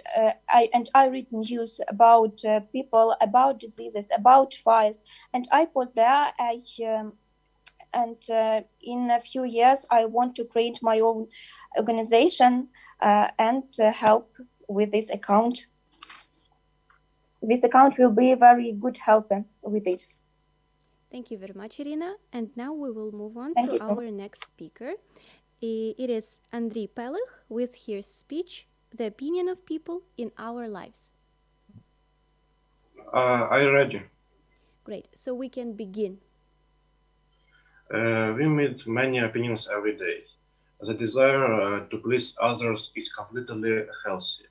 I read news about people, about diseases, about fires, and I post there. In a few years, I want to create my own organization and help with this account. This account will be a very good helper with it. Thank you very much, Irina. And now we will move on to our next speaker. It is Andriy Pelych with his speech, The Opinion of People in Our Lives. I'm ready. Great, so we can begin. We meet many opinions every day. The desire to please others is completely healthy.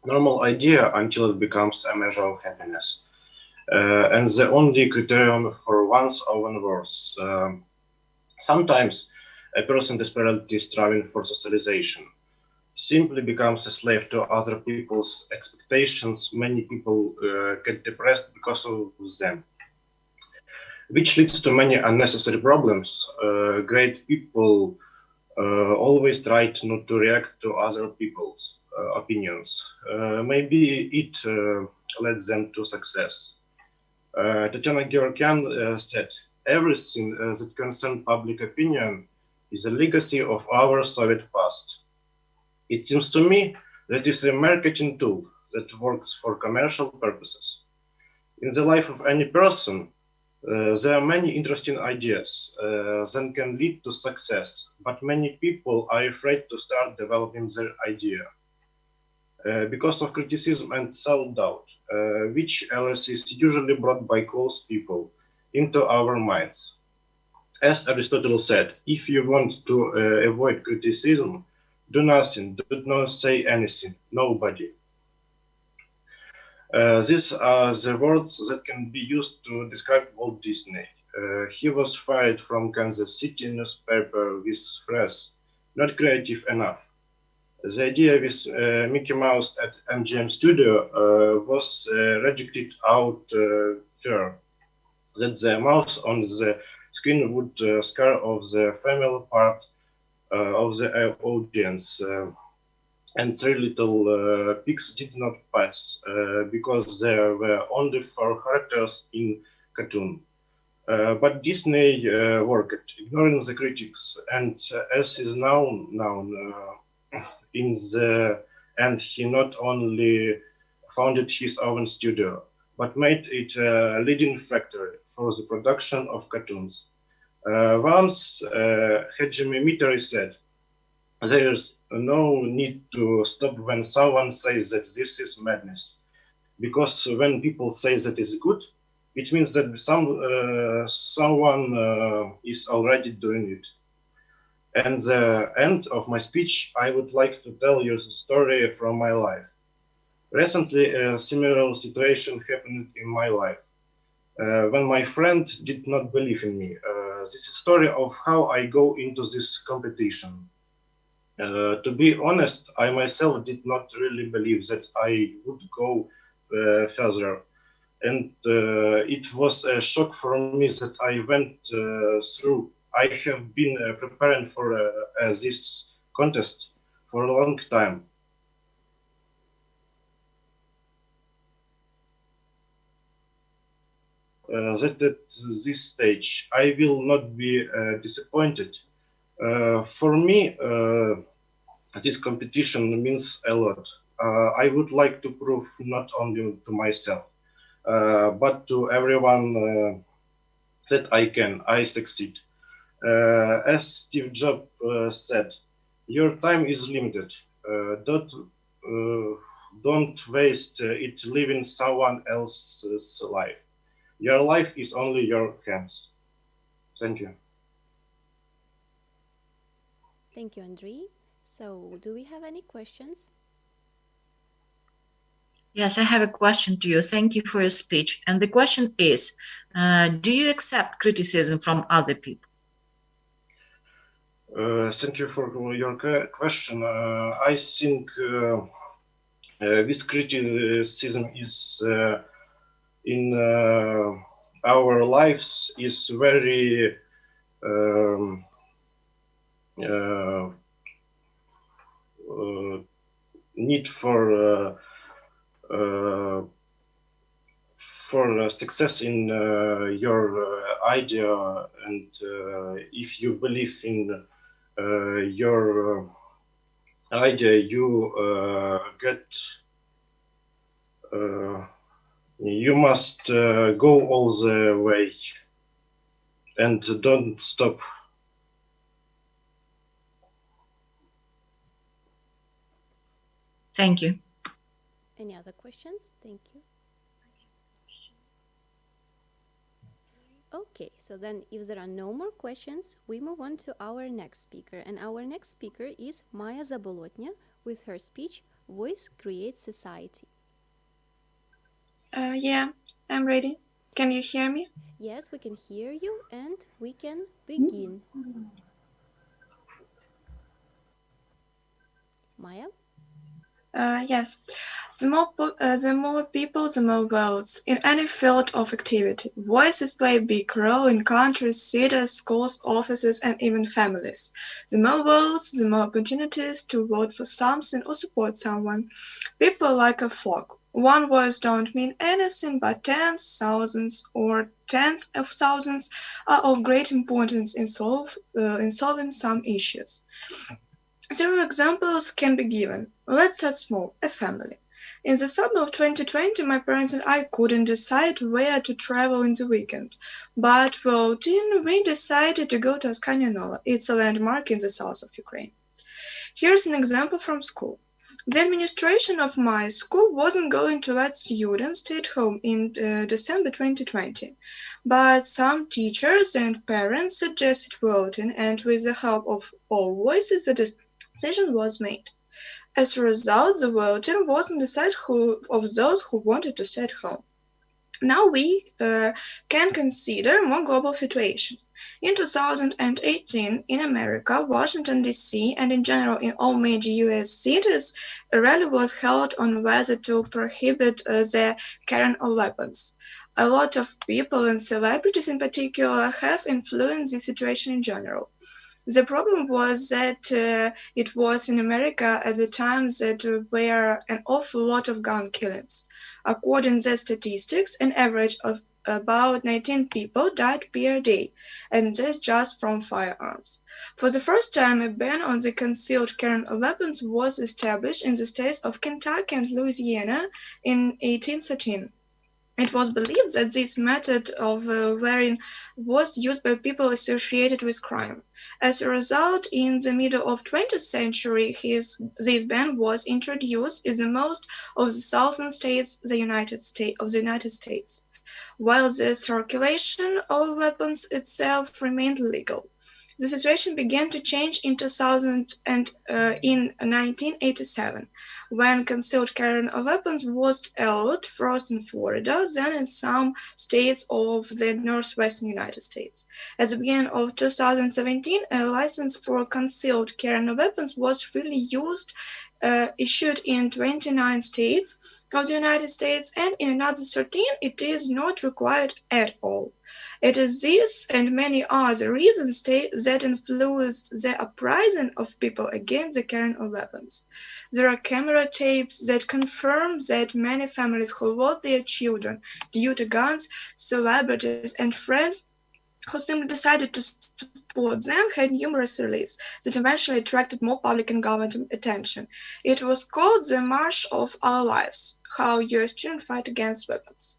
Normal idea until it becomes a measure of happiness. And the only criterion for one's own worth. Sometimes a person desperately striving for socialization simply becomes a slave to other people's expectations. Many people get depressed because of them, which leads to many unnecessary problems. Great people always try not to react to other people's opinions. Maybe it leads them to success. Tatiana Georgian said, everything that concerns public opinion is a legacy of our Soviet past. It seems to me that it's a marketing tool that works for commercial purposes. In the life of any person, there are many interesting ideas that can lead to success, but many people are afraid to start developing their idea because of criticism and self-doubt, which else is usually brought by close people into our minds. As Aristotle said, if you want to avoid criticism, do nothing, do not say anything, nobody. These are the words that can be used to describe Walt Disney. He was fired from Kansas City newspaper with phrase, not creative enough. The idea with Mickey Mouse at MGM Studio was rejected out fear that the mouse on the screen would scare off the female part of the audience. And Three Little Pigs did not pass because there were only 4 characters in cartoon. But Disney worked, ignoring the critics, and as is now known, in the end he not only founded his own studio, but made it a leading factory for the production of cartoons. Once Hajime Mitari said, "There's no need to stop when someone says that this is madness, because when people say that is good, it means that someone is already doing it." And the end of my speech, I would like to tell you a story from my life. Recently, a similar situation happened in my life when my friend did not believe in me. This is a story of how I go into this competition. To be honest, I myself did not really believe that I would go further. And it was a shock for me that I went through. I have been preparing for this contest for a long time. That at this stage, I will not be disappointed. For me, this competition means a lot. I would like to prove not only to myself, but to everyone that I succeed. As Steve Jobs said, your time is limited. Don't waste it living someone else's life. Your life is only your hands. Thank you. Thank you, Andrei. So, do we have any questions? Yes, I have a question to you. Thank you for your speech. And the question is, do you accept criticism from other people? Thank you for your question. I think this criticism is in our lives is very need for success in your idea, and if you believe in your idea, you you must go all the way and don't stop. Thank you. Any other questions? Thank you. Okay, so then if there are no more questions, we move on to our next speaker. And our next speaker is Maya Zabolotnya with her speech, Voice Creates Society. Yeah, I'm ready. Can you hear me? Yes, we can hear you and we can begin. Maya? Yes. The more people, the more votes. In any field of activity, voices play a big role in countries, cities, schools, offices, and even families. The more votes, the more opportunities to vote for something or support someone. People are like a flock. One voice don't mean anything, but tens, thousands, or tens of thousands are of great importance in solving some issues. Several examples can be given. Let's start small, a family. In the summer of 2020, my parents and I couldn't decide where to travel in the weekend. But voting, we decided to go to Askania-Nova. It's a landmark in the south of Ukraine. Here's an example from school. The administration of my school wasn't going to let students stay at home in December 2020. But some teachers and parents suggested voting, and with the help of all voices, the decision was made. As a result, the voting was on the side of those who wanted to stay at home. Now we can consider a more global situation. In 2018, in America, Washington, D.C., and in general in all major U.S. cities, a rally was held on whether to prohibit the carrying of weapons. A lot of people, and celebrities in particular, have influenced the situation in general. The problem was that it was in America at the time that were an awful lot of gun killings. According to the statistics, an average of about 19 people died per day, and that's just from firearms. For the first time, a ban on the concealed carrying of weapons was established in the states of Kentucky and Louisiana in 1813. It was believed that this method of wearing was used by people associated with crime. As a result, in the middle of 20th century, this ban was introduced in the most of the southern states of the United States, while the circulation of weapons itself remained legal. The situation began to change in 2000 and in 1987, when concealed carrying of weapons was allowed first in Florida, then in some states of the northwestern United States. At the beginning of 2017, a license for concealed carrying of weapons was freely issued in 29 states of the United States, and in another 13 it is not required at all. It is this and many other reasons that influence the uprising of people against the carrying of weapons. There are camera tapes that confirm that many families who lost their children due to guns, celebrities, and friends who simply decided to support them had numerous rallies that eventually attracted more public and government attention. It was called the March of Our Lives, how US students fight against weapons.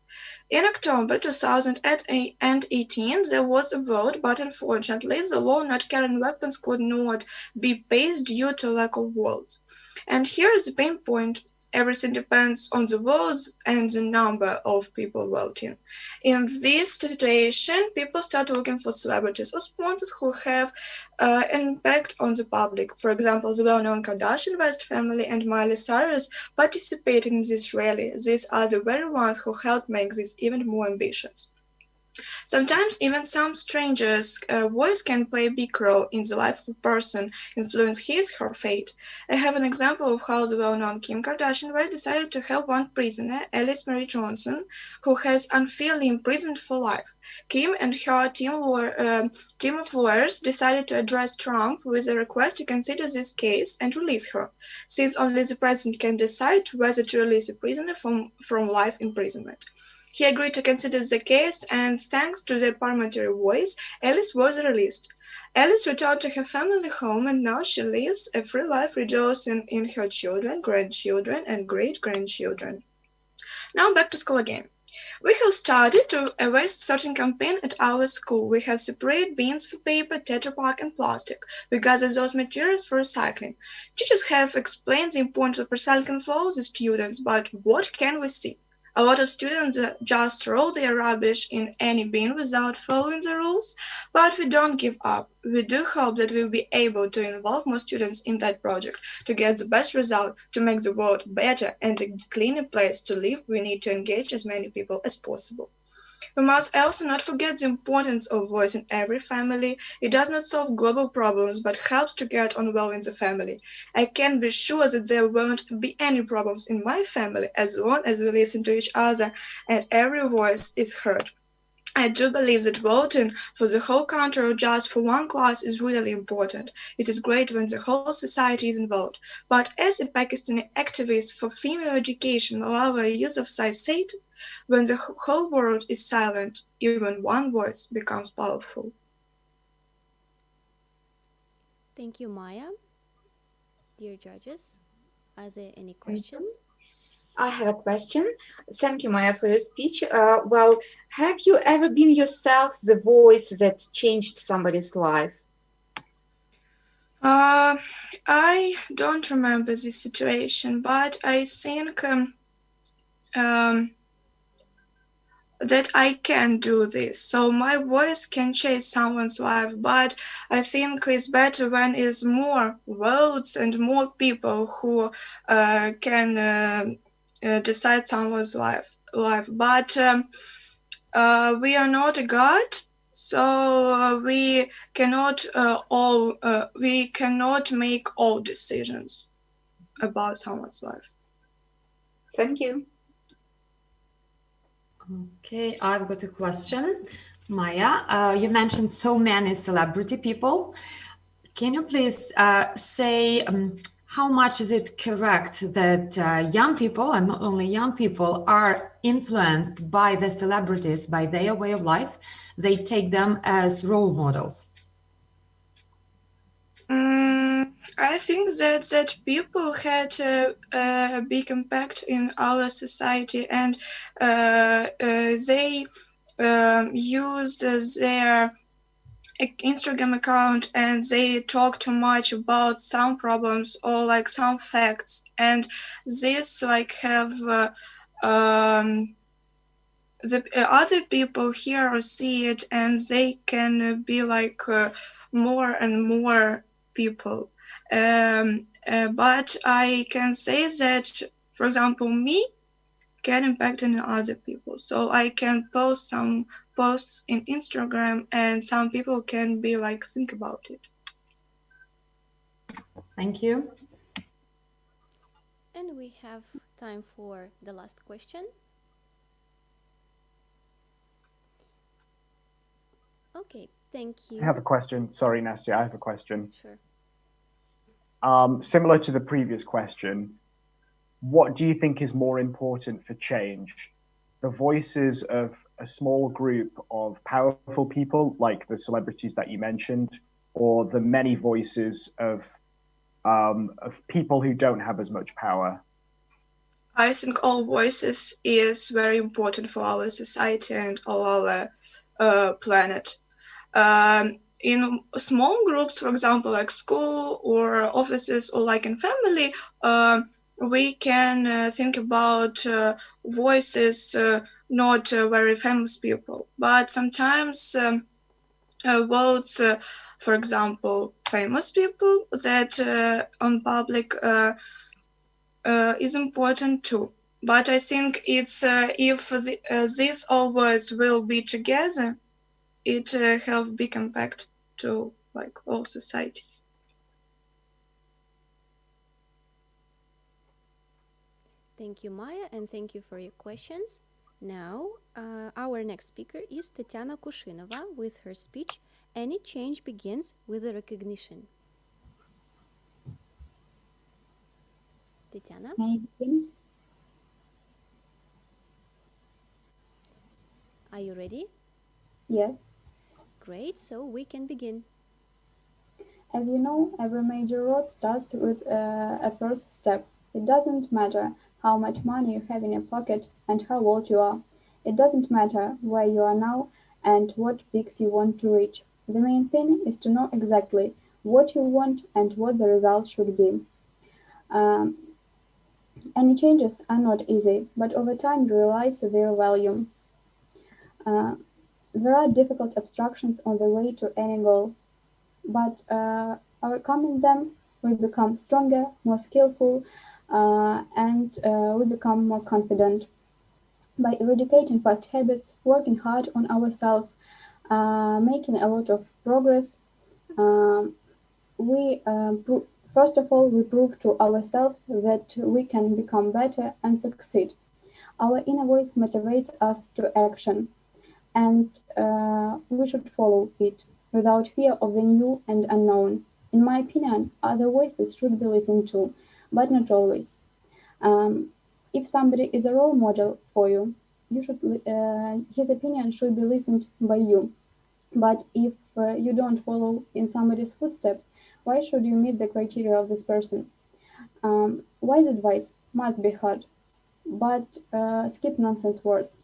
In October 2018, there was a vote, but unfortunately, the law not carrying weapons could not be passed due to lack of votes. And here is the pain point. Everything depends on the votes and the number of people voting. In this situation, people start looking for celebrities or sponsors who have an impact on the public. For example, the well-known Kardashian West family and Miley Cyrus participated in this rally. These are the very ones who helped make this event more ambitious. Sometimes even some strangers' voice can play a big role in the life of a person, influence his or her fate. I have an example of how the well-known Kim Kardashian West decided to help one prisoner, Alice Marie Johnson, who has unfairly imprisoned for life. Kim and her team of lawyers decided to address Trump with a request to consider this case and release her, since only the president can decide whether to release a prisoner from life imprisonment. He agreed to consider the case, and thanks to the parliamentary voice, Alice was released. Alice returned to her family home, and now she lives a free life, rejoicing in her children, grandchildren, and great-grandchildren. Now back to school again. We have started a waste sorting campaign at our school. We have separate bins for paper, Tetra Pak, and plastic. We gather those materials for recycling. Teachers have explained the importance of recycling for all the students, but what can we see? A lot of students just throw their rubbish in any bin without following the rules, but we don't give up. We do hope that we'll be able to involve more students in that project. To get the best result, to make the world better and a cleaner place to live, we need to engage as many people as possible. We must also not forget the importance of voice in every family. It does not solve global problems, but helps to get on well in the family. I can be sure that there won't be any problems in my family as long as we listen to each other and every voice is heard. I do believe that voting for the whole country or just for one class is really important. It is great when the whole society is involved. But as a Pakistani activist for female education, our use of size said, when the whole world is silent, even one voice becomes powerful. Thank you, Maya. Dear judges, are there any questions? I have a question. Thank you, Maya, for your speech. Well, have you ever been yourself the voice that changed somebody's life? I don't remember this situation, but I think that I can do this. So my voice can change someone's life, but I think it's better when it's more votes and more people who can decide someone's life. But we are not a god, so we cannot make all decisions about someone's life. Thank you. Okay, I've got a question. Maya, you mentioned so many celebrity people. Can you please say how much is it correct that young people, and not only young people, are influenced by the celebrities, by their way of life? They take them as role models. I think that people had a big impact in our society, and they used their Instagram account and they talk too much about some problems or like some facts, and this like have the other people hear or see it, and they can be like more and more people. But I can say that, for example, me can impact on other people. So I can post some posts in Instagram and some people can be like, think about it. Thank you. And we have time for the last question. Okay, thank you. I have a question. Sorry, Nastya, I have a question. Sure. Similar to the previous question, what do you think is more important for change? The voices of a small group of powerful people, like the celebrities that you mentioned, or the many voices of people who don't have as much power? I think all voices is very important for our society and all our planet. In small groups, for example, like school or offices or like in family, we can think about voices, not very famous people, but sometimes votes, for example, famous people that on public is important too. But I think it's if these all words will be together, it have big impact to like all society. Thank you, Maya, and thank you for your questions. Now, our next speaker is Tatiana Kushinova with her speech, Any Change Begins with a Recognition. Tatiana? May I begin? Are you ready? Yes. Great, so we can begin. As you know, every major road starts with a first step. It doesn't matter how much money you have in your pocket and how old you are. It doesn't matter where you are now and what peaks you want to reach. The main thing is to know exactly what you want and what the result should be. Any changes are not easy, but over time you realize their value. There are difficult obstructions on the way to any goal, but overcoming them, we become stronger, more skillful, and we become more confident. By eradicating past habits, working hard on ourselves, making a lot of progress, we first of all we prove to ourselves that we can become better and succeed. Our inner voice motivates us to action, and we should follow it without fear of the new and unknown. In my opinion, other voices should be listened to, but not always. If somebody is a role model for you, his opinion should be listened by you. But if you don't follow in somebody's footsteps, why should you meet the criteria of this person? Wise advice must be heard, but skip nonsense words.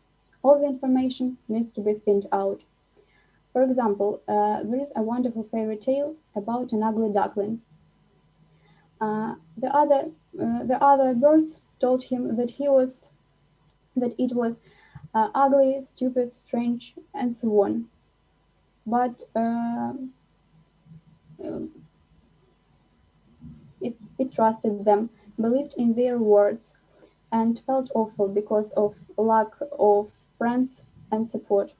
All the information needs to be thinned out. For example, there is a wonderful fairy tale about an ugly duckling. The other birds told him that it was ugly, stupid, strange, and so on. But it trusted them, believed in their words, and felt awful because of lack of friends and support.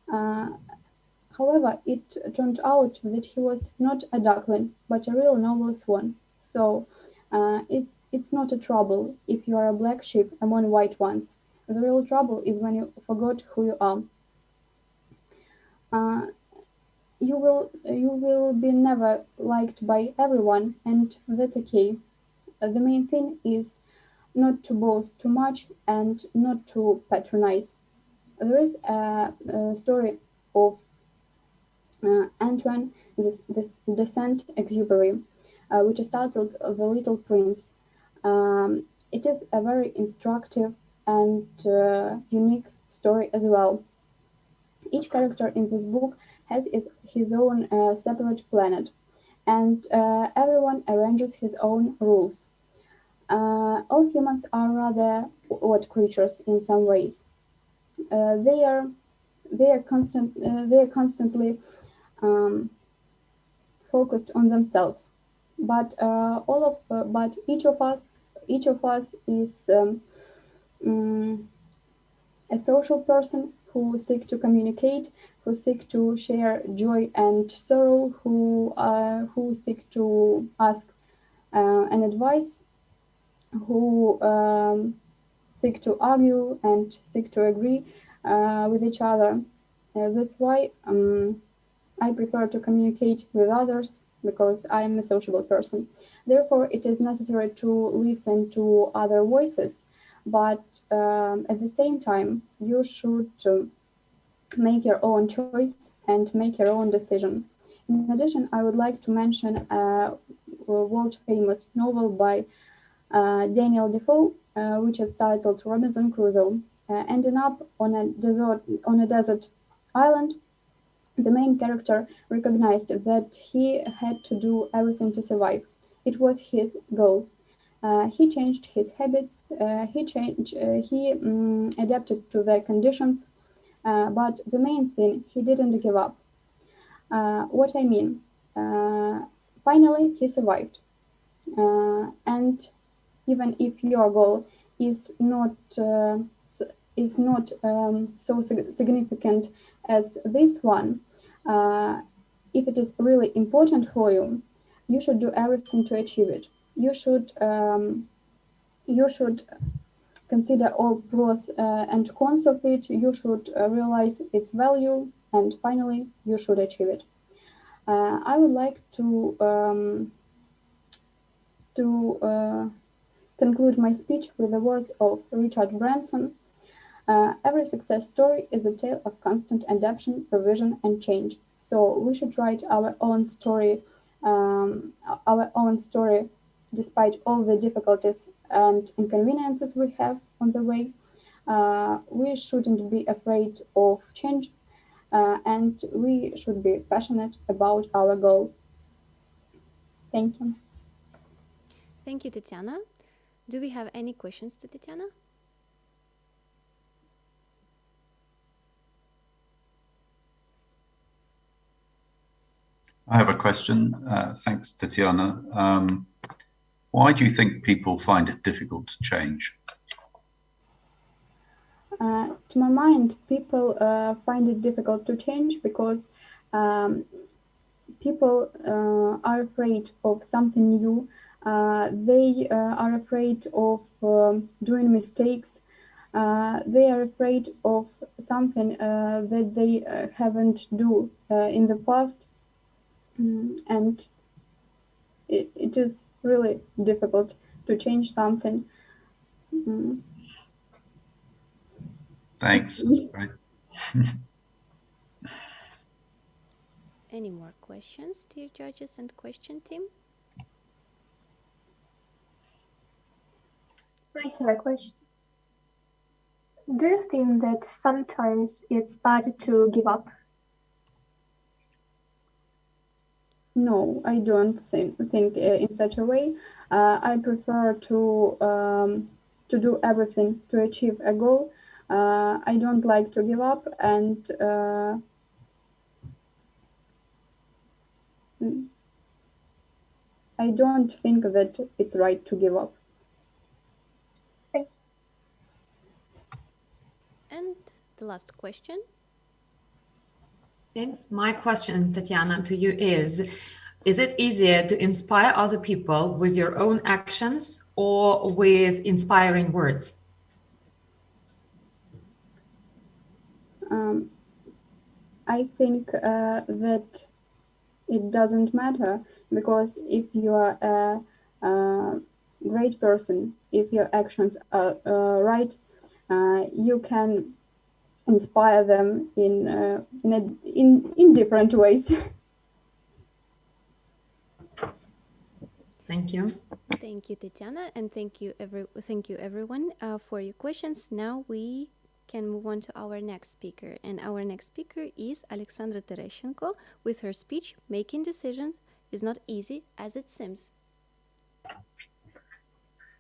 However, it turned out that he was not a duckling, but a real noble swan. So it's not a trouble if you are a black sheep among white ones. The real trouble is when you forgot who you are. You will be never liked by everyone, and that's okay. The main thing is not to boast too much and not to patronize. There is a story of Antoine de Saint-Exupéry, which is titled The Little Prince. It is a very instructive and unique story as well. Each character in this book has his own separate planet, and everyone arranges his own rules. All humans are rather odd creatures in some ways. They are constantly focused on themselves, but each of us is a social person who seek to communicate, who seek to share joy and sorrow, who seek to ask an advice, who seek to argue and seek to agree with each other. That's why I prefer to communicate with others, because I am a sociable person. Therefore, it is necessary to listen to other voices, but at the same time, you should make your own choice and make your own decision. In addition, I would like to mention a world-famous novel by Daniel Defoe, which is titled Robinson Crusoe. Ending up on a desert island, the main character recognized that he had to do everything to survive. It was his goal. He changed his habits. He adapted to the conditions. But the main thing, he didn't give up. What I mean, finally he survived. And even if your goal is not so significant as this one, if it is really important for you, you should do everything to achieve it. You should consider all pros and cons of it. You should realize its value, and finally, you should achieve it. I would like to conclude my speech with the words of Richard Branson. Every success story is a tale of constant adaptation, revision, and change. So we should write our own story, despite all the difficulties and inconveniences we have on the way. We shouldn't be afraid of change, and we should be passionate about our goal. Thank you. Thank you, Tatiana. Do we have any questions to Tatiana? I have a question. Thanks, Tatiana. Why do you think people find it difficult to change? To my mind, people find it difficult to change because people are afraid of something new. They are afraid of doing mistakes. They are afraid of something that they haven't do in the past, and it is really difficult to change something. Thanks. That's great. Any more questions, dear judges and question team? I have a question. Do you think that sometimes it's better to give up? No, I don't think in such a way. I prefer to do everything to achieve a goal. I don't like to give up, and I don't think that it's right to give up. And the last question. Okay. My question, Tatiana, to you is it easier to inspire other people with your own actions or with inspiring words? I think that it doesn't matter, because if you are a great person, if your actions are right, you can inspire them in different ways. Thank you. Thank you, Tatiana, and thank you everyone for your questions. Now we can move on to our next speaker, and our next speaker is Alexandra Tereshchenko with her speech, "Making decisions is not easy as it seems."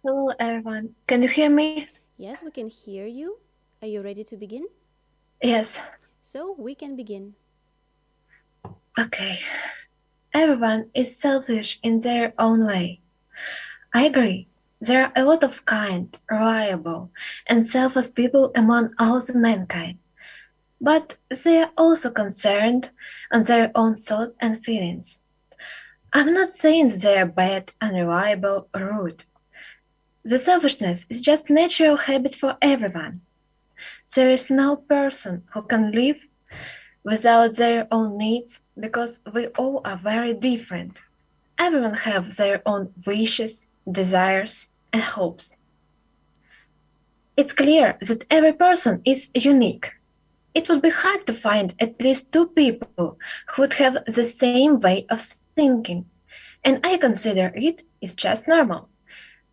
Hello everyone, can you hear me? Yes, we can hear you. Are you ready to begin? Yes. So we can begin. Okay. Everyone is selfish in their own way. I agree. There are a lot of kind, reliable, and selfless people among all the mankind. But they are also concerned on their own thoughts and feelings. I'm not saying they are bad, unreliable, or rude. The selfishness is just a natural habit for everyone. There is no person who can live without their own needs, because we all are very different. Everyone has their own wishes, desires, and hopes. It's clear that every person is unique. It would be hard to find at least two people who would have the same way of thinking, and I consider it is just normal.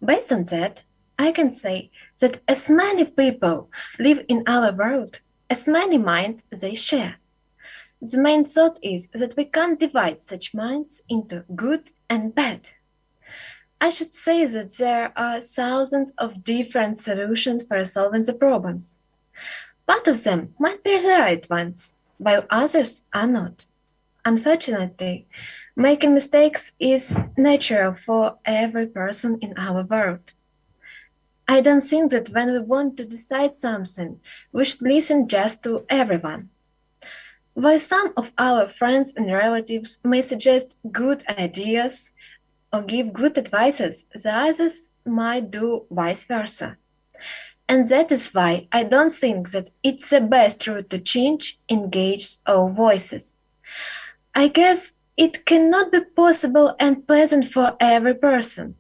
Based on that, I can say that as many people live in our world, as many minds they share. The main thought is that we can't divide such minds into good and bad. I should say that there are thousands of different solutions for solving the problems. Part of them might be the right ones, while others are not. Unfortunately, making mistakes is natural for every person in our world. I don't think that when we want to decide something, we should listen just to everyone. While some of our friends and relatives may suggest good ideas or give good advices, the others might do vice versa. And that is why I don't think that it's the best route to change, engage our voices. I guess it cannot be possible and pleasant for every person.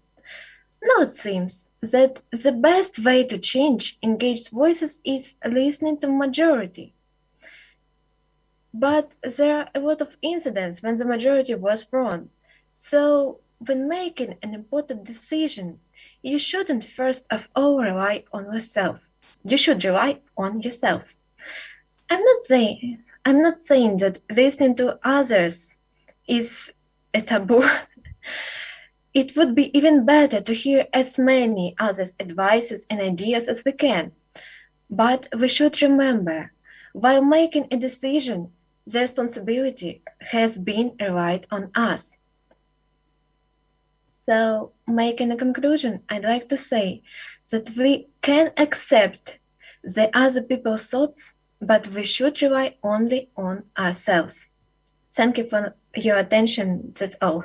Now it seems that the best way to change engaged voices is listening to majority. But there are a lot of incidents when the majority was wrong. So when making an important decision, you shouldn't first of all rely on yourself. You should rely on yourself. I'm not saying that listening to others is a taboo. It would be even better to hear as many others' advices and ideas as we can. But we should remember, while making a decision, the responsibility has been relied on us. So, making a conclusion, I'd like to say that we can accept the other people's thoughts, but we should rely only on ourselves. Thank you for your attention. That's all.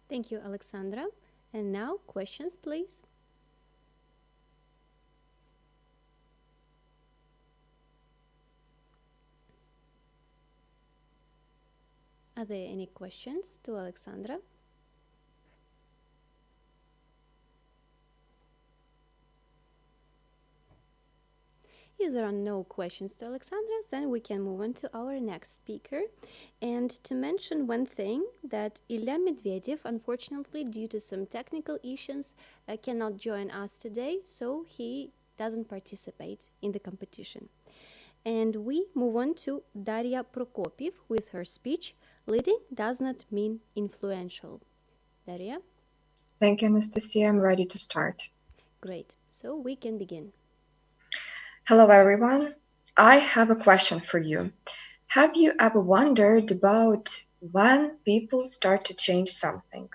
Thank you, Alexandra. And now, questions, please. Are there any questions to Alexandra? If there are no questions to Alexandra, then we can move on to our next speaker. And to mention one thing, that Ilya Medvedev, unfortunately, due to some technical issues, cannot join us today, so he doesn't participate in the competition. And we move on to Daria Prokopiev with her speech, Leading Does Not Mean Influential. Daria? Thank you, Anastasia. I'm ready to start. Great. So we can begin. Hello, everyone. I have a question for you. Have you ever wondered about when people start to change something?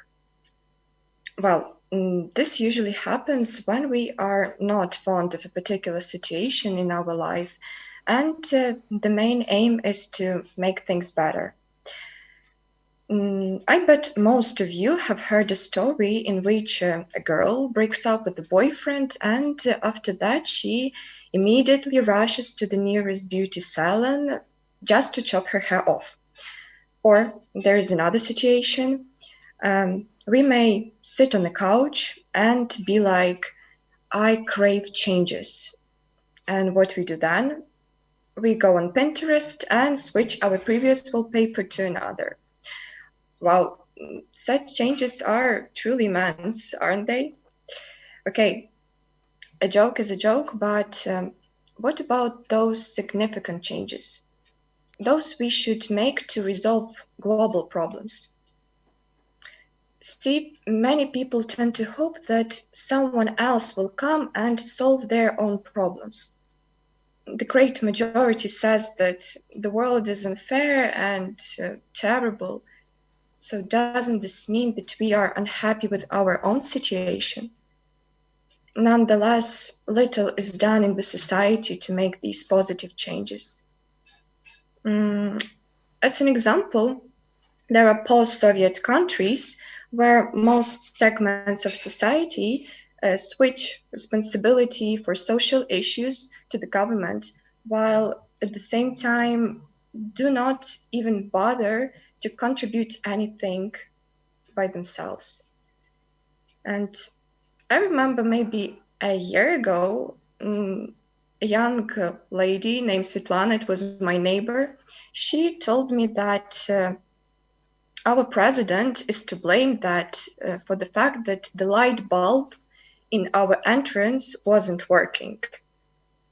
Well, this usually happens when we are not fond of a particular situation in our life, and the main aim is to make things better. I bet most of you have heard a story in which a girl breaks up with a boyfriend, and after that she immediately rushes to the nearest beauty salon just to chop her hair off. Or there is another situation. We may sit on the couch and be like, I crave changes. And what we do then? We go on Pinterest and switch our previous wallpaper to another. Wow, such changes are truly immense, aren't they? Okay, a joke is a joke, but what about those significant changes? Those we should make to resolve global problems. See, many people tend to hope that someone else will come and solve their own problems. The great majority says that the world is unfair and terrible. So doesn't this mean that we are unhappy with our own situation? Nonetheless, little is done in the society to make these positive changes. As an example, there are post-Soviet countries where most segments of society switch responsibility for social issues to the government, while at the same time do not even bother to contribute anything by themselves. And I remember maybe a year ago, a young lady named Svetlana, it was my neighbor, she told me that our president is to blame that for the fact that the light bulb in our entrance wasn't working.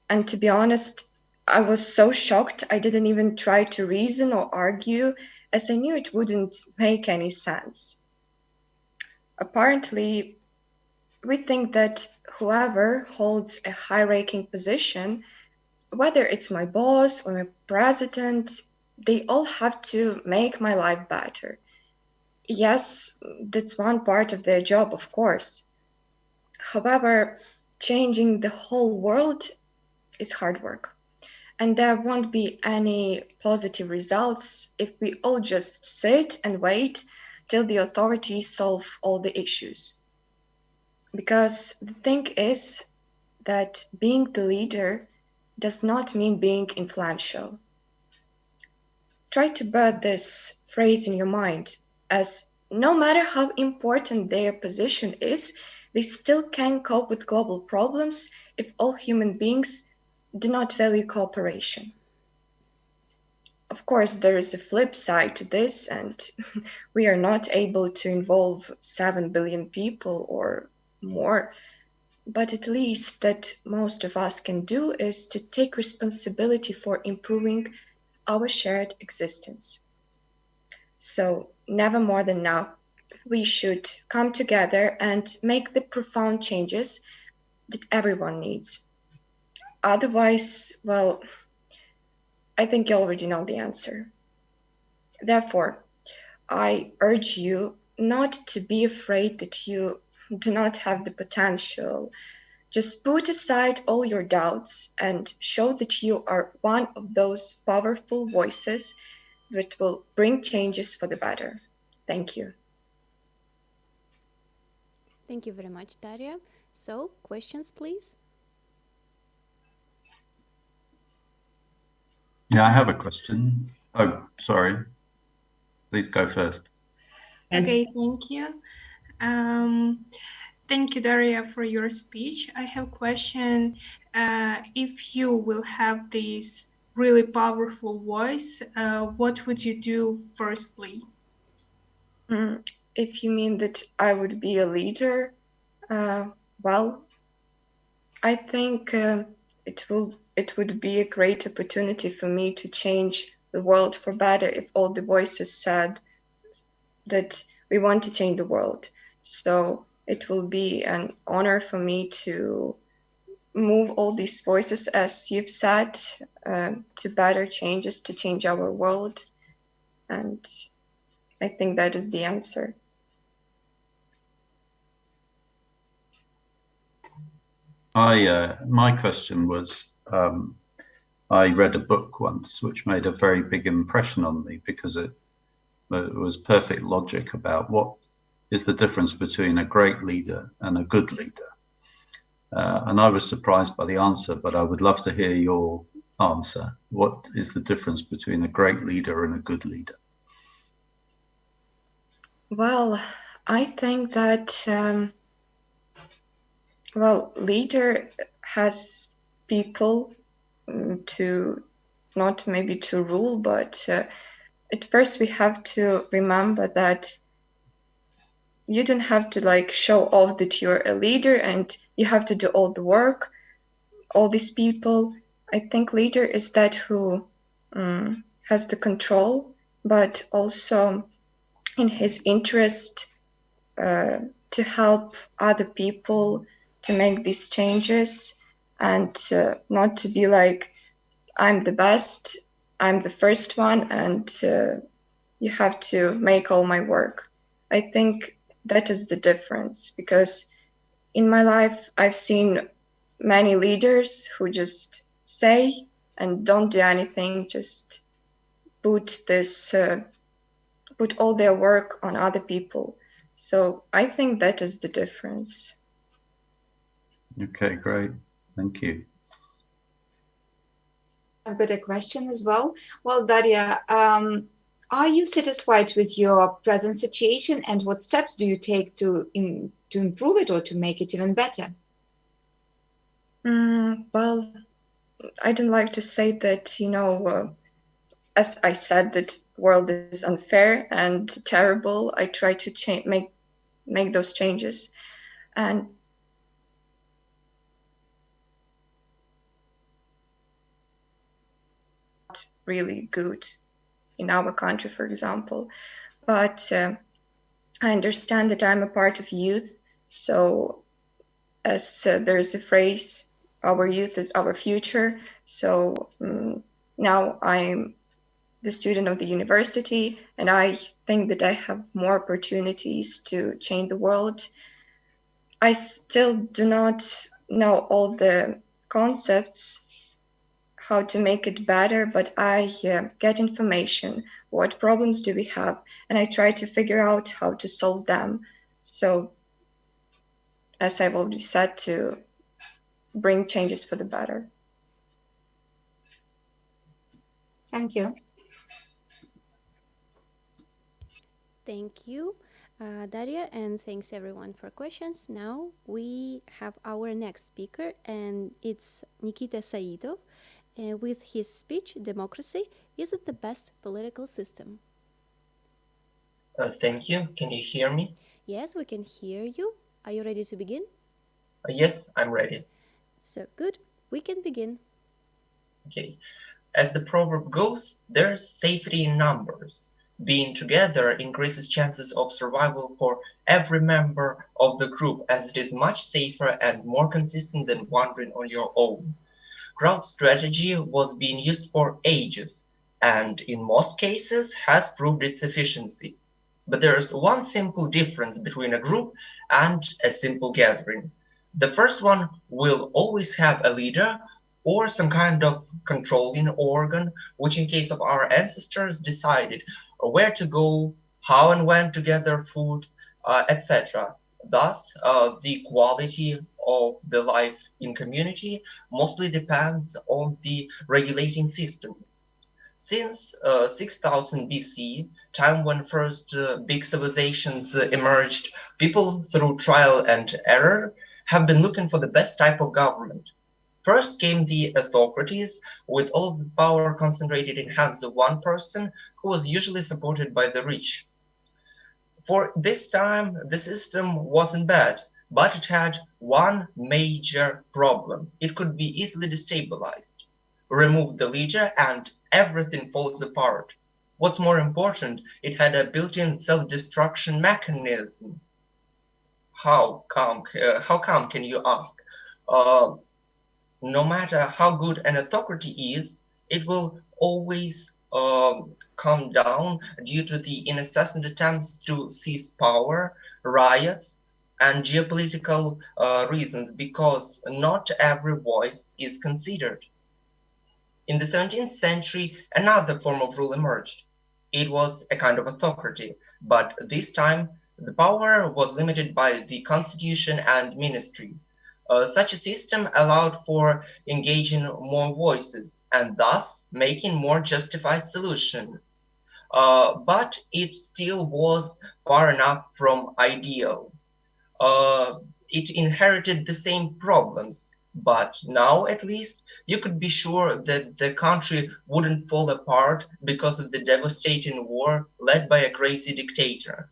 And to be honest, I was so shocked I didn't even try to reason or argue, as I knew it wouldn't make any sense. Apparently, we think that whoever holds a high-ranking position, whether it's my boss or my president, they all have to make my life better. Yes, that's one part of their job, of course. However, changing the whole world is hard work. And there won't be any positive results if we all just sit and wait till the authorities solve all the issues. Because the thing is that being the leader does not mean being influential. Try to bear this phrase in your mind, as no matter how important their position is, they still can cope with global problems if all human beings do not value cooperation. Of course, there is a flip side to this, and we are not able to involve 7 billion people or more, but at least that most of us can do is to take responsibility for improving our shared existence. So never more than now. We should come together and make the profound changes that everyone needs. Otherwise, well, I think you already know the answer. Therefore, I urge you not to be afraid that you do not have the potential. Just put aside all your doubts and show that you are one of those powerful voices that will bring changes for the better. Thank you. Thank you very much, Daria. So, questions, please. Yeah, I have a question. Oh, sorry. Please go first. Okay, thank you. Thank you, Daria, for your speech. I have a question. If you will have this really powerful voice, what would you do firstly? If you mean that I would be a leader, well, I think it would be a great opportunity for me to change the world for better if all the voices said that we want to change the world. So it will be an honor for me to move all these voices, as you've said, to better changes, to change our world. And I think that is the answer. My question was, I read a book once which made a very big impression on me because it was perfect logic about what is the difference between a great leader and a good leader. And I was surprised by the answer, but I would love to hear your answer. What is the difference between a great leader and a good leader? Well, I think that, leader has people to not maybe to rule, but at first we have to remember that you don't have to like show off that you're a leader and you have to do all the work, all these people. I think leader is that who has the control, but also in his interest to help other people to make these changes and not to be like, I'm the best, I'm the first one, and you have to make all my work. I think that is the difference, because in my life, I've seen many leaders who just say and don't do anything, just put all their work on other people. So I think that is the difference. Okay, great. Thank you. I've got a question as well. Well, Daria, are you satisfied with your present situation, and what steps do you take to improve it or to make it even better? Well, I don't like to say that, as I said, that world is unfair and terrible. I try to make those changes, and really good in our country, for example. But I understand that I'm a part of youth. So as there is a phrase, our youth is our future. So now I'm the student of the university, and I think that I have more opportunities to change the world. I still do not know all the concepts, how to make it better, but I get information, what problems do we have, and I try to figure out how to solve them. So, as I've already said, to bring changes for the better. Thank you. Thank you, Daria, and thanks everyone for questions. Now we have our next speaker, and it's Nikita Saidov. With his speech, Democracy, is it the best political system? Thank you. Can you hear me? Yes, we can hear you. Are you ready to begin? Yes, I'm ready. So good, we can begin. Okay. As the proverb goes, there's safety in numbers. Being together increases chances of survival for every member of the group, as it is much safer and more consistent than wandering on your own. Crowd strategy was being used for ages, and in most cases has proved its efficiency. But there is one simple difference between a group and a simple gathering. The first one will always have a leader or some kind of controlling organ, which in case of our ancestors decided where to go, how and when to gather food, etc. Thus, the quality of the life in community mostly depends on the regulating system. Since 6000 BC, time when first big civilizations emerged, people through trial and error have been looking for the best type of government. First came the autocracies, with all the power concentrated in hands of one person who was usually supported by the rich. For this time, the system wasn't bad, but it had one major problem. It could be easily destabilized. Remove the leader and everything falls apart. What's more important, it had a built-in self-destruction mechanism. How come, can you ask? No matter how good an autocracy is, it will always come down due to the incessant attempts to seize power, riots, and geopolitical reasons, because not every voice is considered. In the 17th century, another form of rule emerged. It was a kind of autocracy, but this time the power was limited by the constitution and ministry. Such a system allowed for engaging more voices and thus making more justified solutions. But it still was far enough from ideal. It inherited the same problems, but now at least you could be sure that the country wouldn't fall apart because of the devastating war led by a crazy dictator.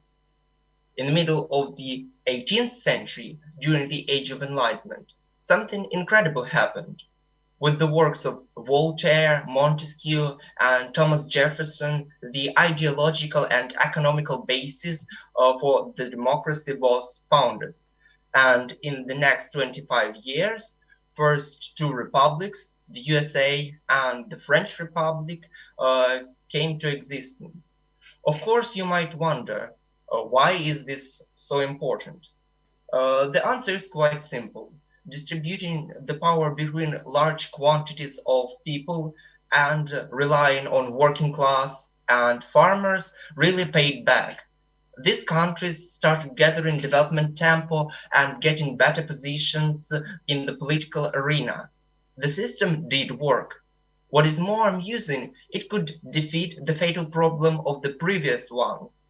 In the middle of the 18th century, during the Age of Enlightenment, something incredible happened. With the works of Voltaire, Montesquieu, and Thomas Jefferson, the ideological and economical basis for the democracy was founded. And in the next 25 years, first two republics, the USA and the French Republic, came to existence. Of course, you might wonder, why is this so important? The answer is quite simple. Distributing the power between large quantities of people and relying on working class and farmers really paid back. These countries started gathering development tempo and getting better positions in the political arena. The system did work. What is more amusing, it could defeat the fatal problem of the previous ones.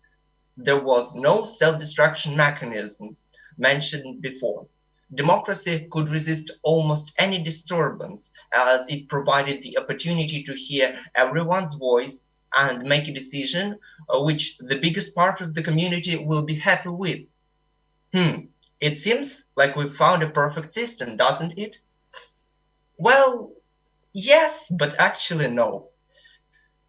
There was no self-destruction mechanisms mentioned before. Democracy could resist almost any disturbance, as it provided the opportunity to hear everyone's voice and make a decision which the biggest part of the community will be happy with. It seems like we've found a perfect system, doesn't it? Well, yes, but actually no.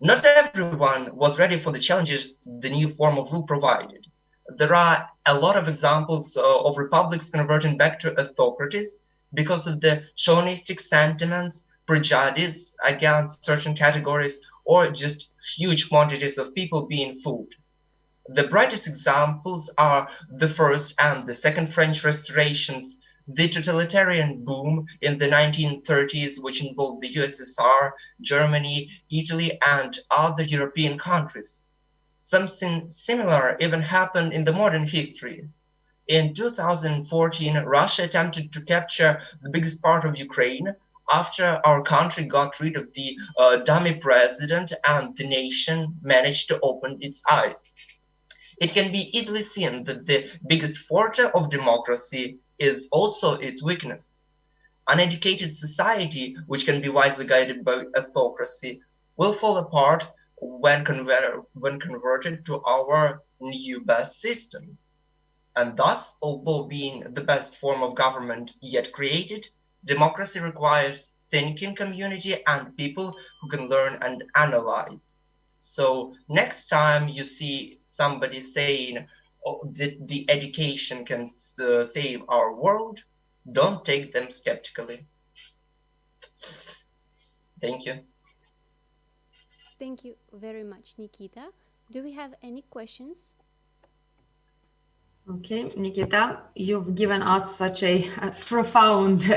Not everyone was ready for the challenges the new form of rule provided. There are a lot of examples of republics converting back to autocracies because of the chauvinistic sentiments, prejudice against certain categories, or just huge quantities of people being fooled. The brightest examples are the First and the Second French Restorations, the totalitarian boom in the 1930s, which involved the USSR, Germany, Italy, and other European countries. Something similar even happened in the modern history. In 2014, Russia attempted to capture the biggest part of Ukraine after our country got rid of the dummy president and the nation managed to open its eyes. It can be easily seen that the biggest forte of democracy is also its weakness. Uneducated society, which can be wisely guided by autocracy, will fall apart when converted to our new best system. And thus, although being the best form of government yet created, democracy requires thinking community and people who can learn and analyze. So next time you see somebody saying, oh, that the education can save our world, don't take them skeptically. Thank you. Thank you very much, Nikita. Do we have any questions? Okay, Nikita, you've given us such a profound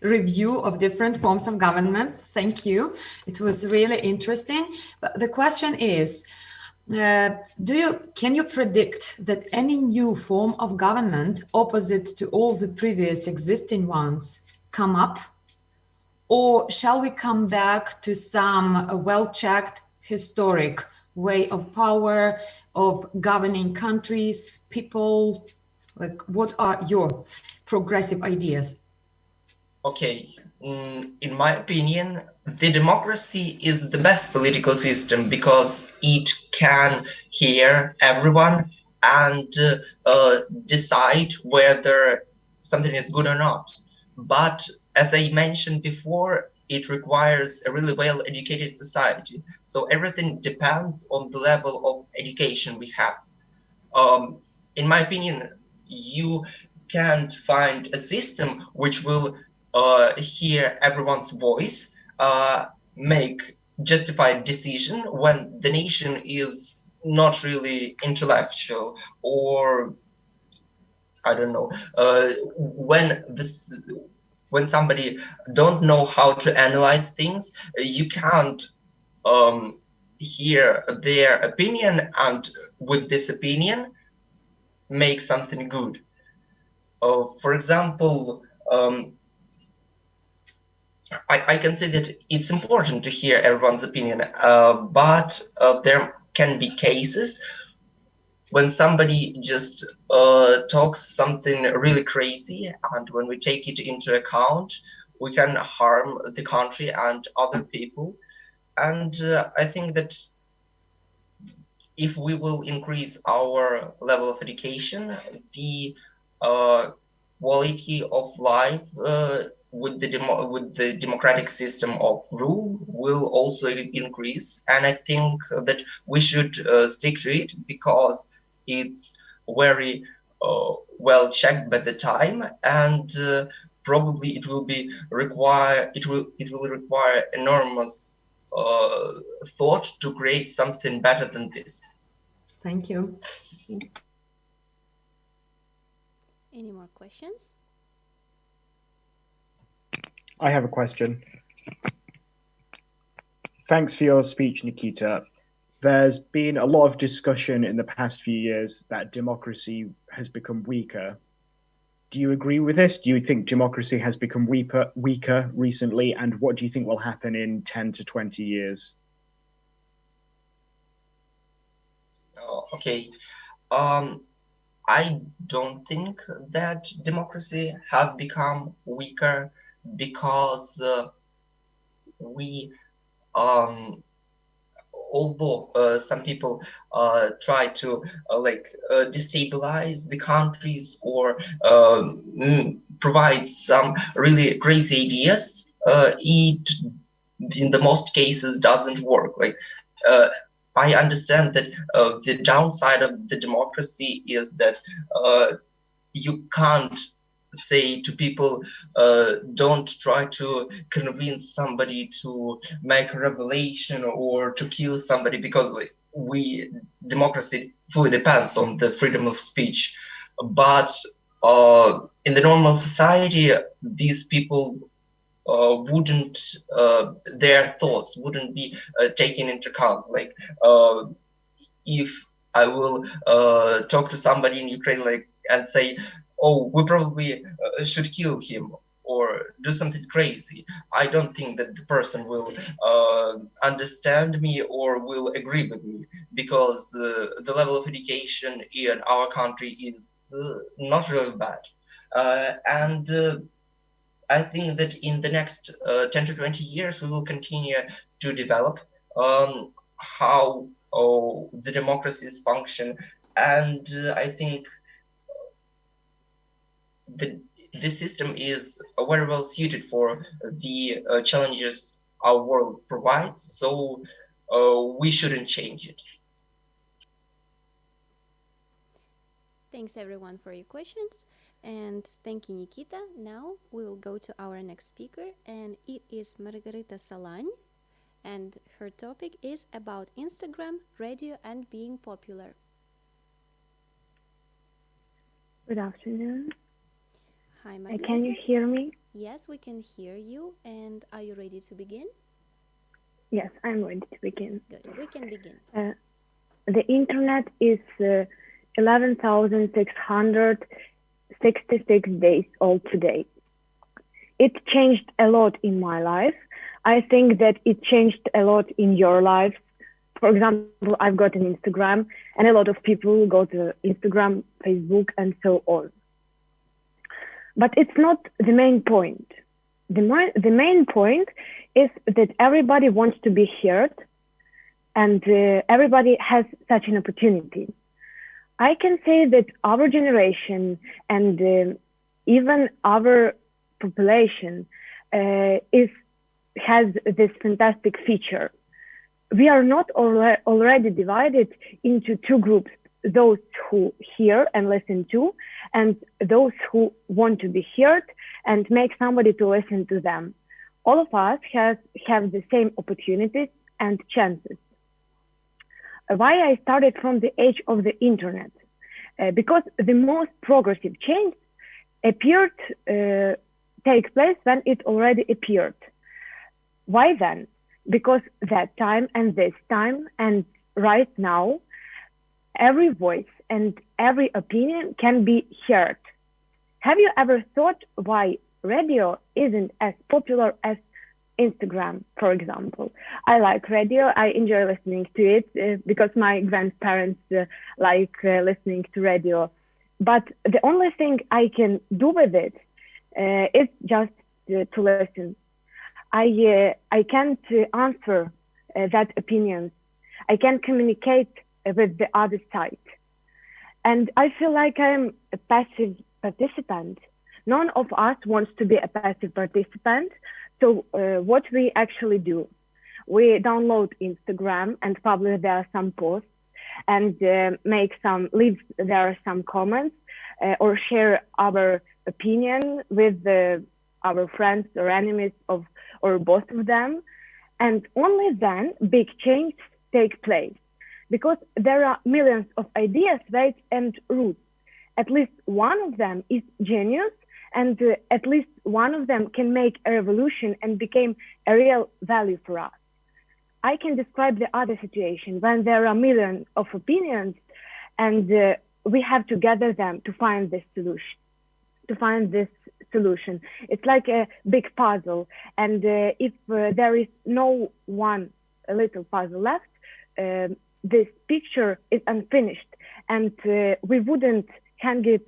review of different forms of governments. Thank you. It was really interesting. But the question is, can you predict that any new form of government opposite to all the previous existing ones come up? Or shall we come back to some well-checked historic way of power, of governing countries, people? Like, what are your progressive ideas? Okay, in my opinion, the democracy is the best political system because it can hear everyone and decide whether something is good or not. But as I mentioned before, it requires a really well-educated society. So everything depends on the level of education we have. In my opinion, you can't find a system which will hear everyone's voice, make justified decision when the nation is not really intellectual, or I don't know, when somebody don't know how to analyze things, you can't hear their opinion and with this opinion make something good. For example, I can say that it's important to hear everyone's opinion, but there can be cases when somebody just talks something really crazy, and when we take it into account, we can harm the country and other people. And I think that if we will increase our level of education, the quality of life with the democratic system of rule will also increase. And I think that we should stick to it because it's very well checked by the time, and probably it will require enormous thought to create something better than this. Thank you. Any more questions? I have a question. Thanks for your speech, Nikita. There's been a lot of discussion in the past few years that democracy has become weaker. Do you agree with this? Do you think democracy has become weaker recently? And what do you think will happen in 10 to 20 years? Okay. I don't think that democracy has become weaker because although some people try to destabilize the countries or provide some really crazy ideas, it in the most cases doesn't work. I understand that the downside of the democracy is that you can't say to people, don't try to convince somebody to make a revelation or to kill somebody, because democracy fully depends on the freedom of speech. But in the normal society, these people their thoughts wouldn't be taken into account. If I will talk to somebody in Ukraine and say, oh, we probably should kill him or do something crazy, I don't think that the person will understand me or will agree with me, because the level of education in our country is not really bad. And I think that in the next 10 to 20 years, we will continue to develop how the democracies function. And I think the system is very well suited for the challenges our world provides. So we shouldn't change it. Thanks everyone for your questions, and thank you, Nikita. Now we will go to our next speaker, and it is Margarita Salan, and her topic is about Instagram, radio, and being popular. Good afternoon. Hi, Margarita. Can you hear me? Yes, we can hear you. And are you ready to begin? Yes, I'm ready to begin. Good, we can begin. The internet is 11,666 days old today. It changed a lot in my life. I think that it changed a lot in your lives. For example, I've got an Instagram, and a lot of people go to Instagram, Facebook, and so on. But it's not the main point. The main point is that everybody wants to be heard, and everybody has such an opportunity. I can say that our generation and even our population has this fantastic feature. We are not already divided into two groups, those who hear and listen to, and those who want to be heard and make somebody to listen to them. All of us have the same opportunities and chances. Why I started from the age of the internet? Because the most progressive change appeared take place when it already appeared. Why then? Because that time and this time and right now, every voice and every opinion can be heard. Have you ever thought why radio isn't as popular as Instagram, for example? I like radio. I enjoy listening to it because my grandparents like listening to radio. But the only thing I can do with it is just to listen. I can't answer that opinions. I can't communicate with the other side. And I feel like I'm a passive participant. None of us wants to be a passive participant. So what we actually do, we download Instagram and publish there some posts and leave there some comments or share our opinion with our friends or enemies or both of them. And only then big change takes place, because there are millions of ideas, weights and roots. At least one of them is genius, and at least one of them can make a revolution and become a real value for us. I can describe the other situation when there are millions of opinions and we have to gather them to find this solution. It's like a big puzzle, and if there is no one little puzzle left, this picture is unfinished, and we wouldn't hang it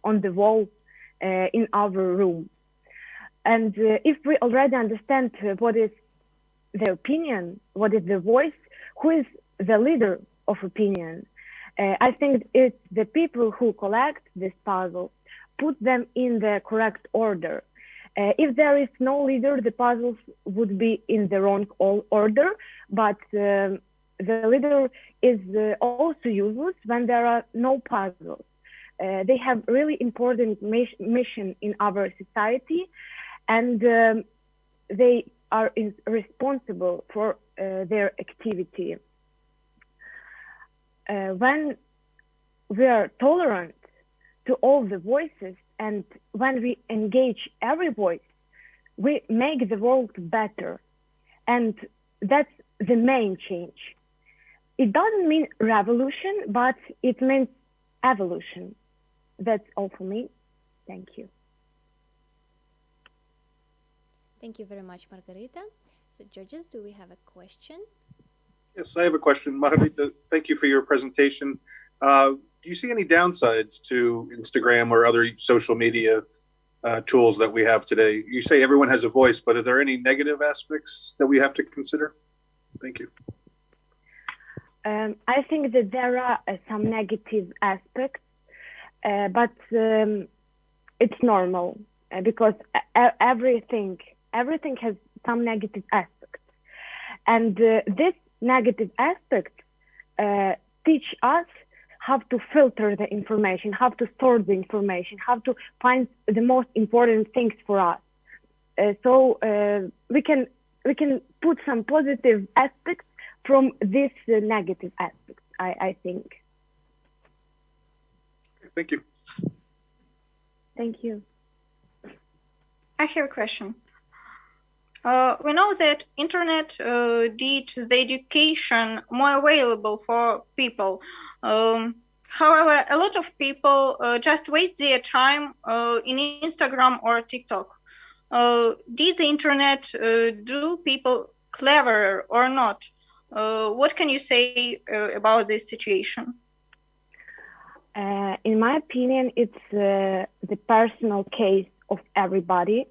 on the wall in our room. And if we already understand what is the opinion, what is the voice, who is the leader of opinion, I think it's the people who collect this puzzle, put them in the correct order. If there is no leader, the puzzles would be in the wrong order, but the leader is also useless when there are no puzzles. They have really important mission in our society, and they are responsible for their activity. When we are tolerant to all the voices, and when we engage every voice, we make the world better. And that's the main change. It doesn't mean revolution, but it means evolution. That's all for me. Thank you. Thank you very much, Margarita. So, judges, do we have a question? Yes, I have a question. Margarita, thank you for your presentation. Do you see any downsides to Instagram or other social media tools that we have today? You say everyone has a voice, but are there any negative aspects that we have to consider? Thank you. I think that there are some negative aspects, but it's normal because everything has some negative aspects. And this negative aspects teach us how to filter the information, how to sort the information, how to find the most important things for us. So we can put some positive aspects from this negative aspects, I think. Thank you. Thank you. I have a question. We know that internet did the education more available for people. However, a lot of people just waste their time in Instagram or TikTok. Did the internet do people cleverer or not? What can you say about this situation? In my opinion, it's the personal case of everybody,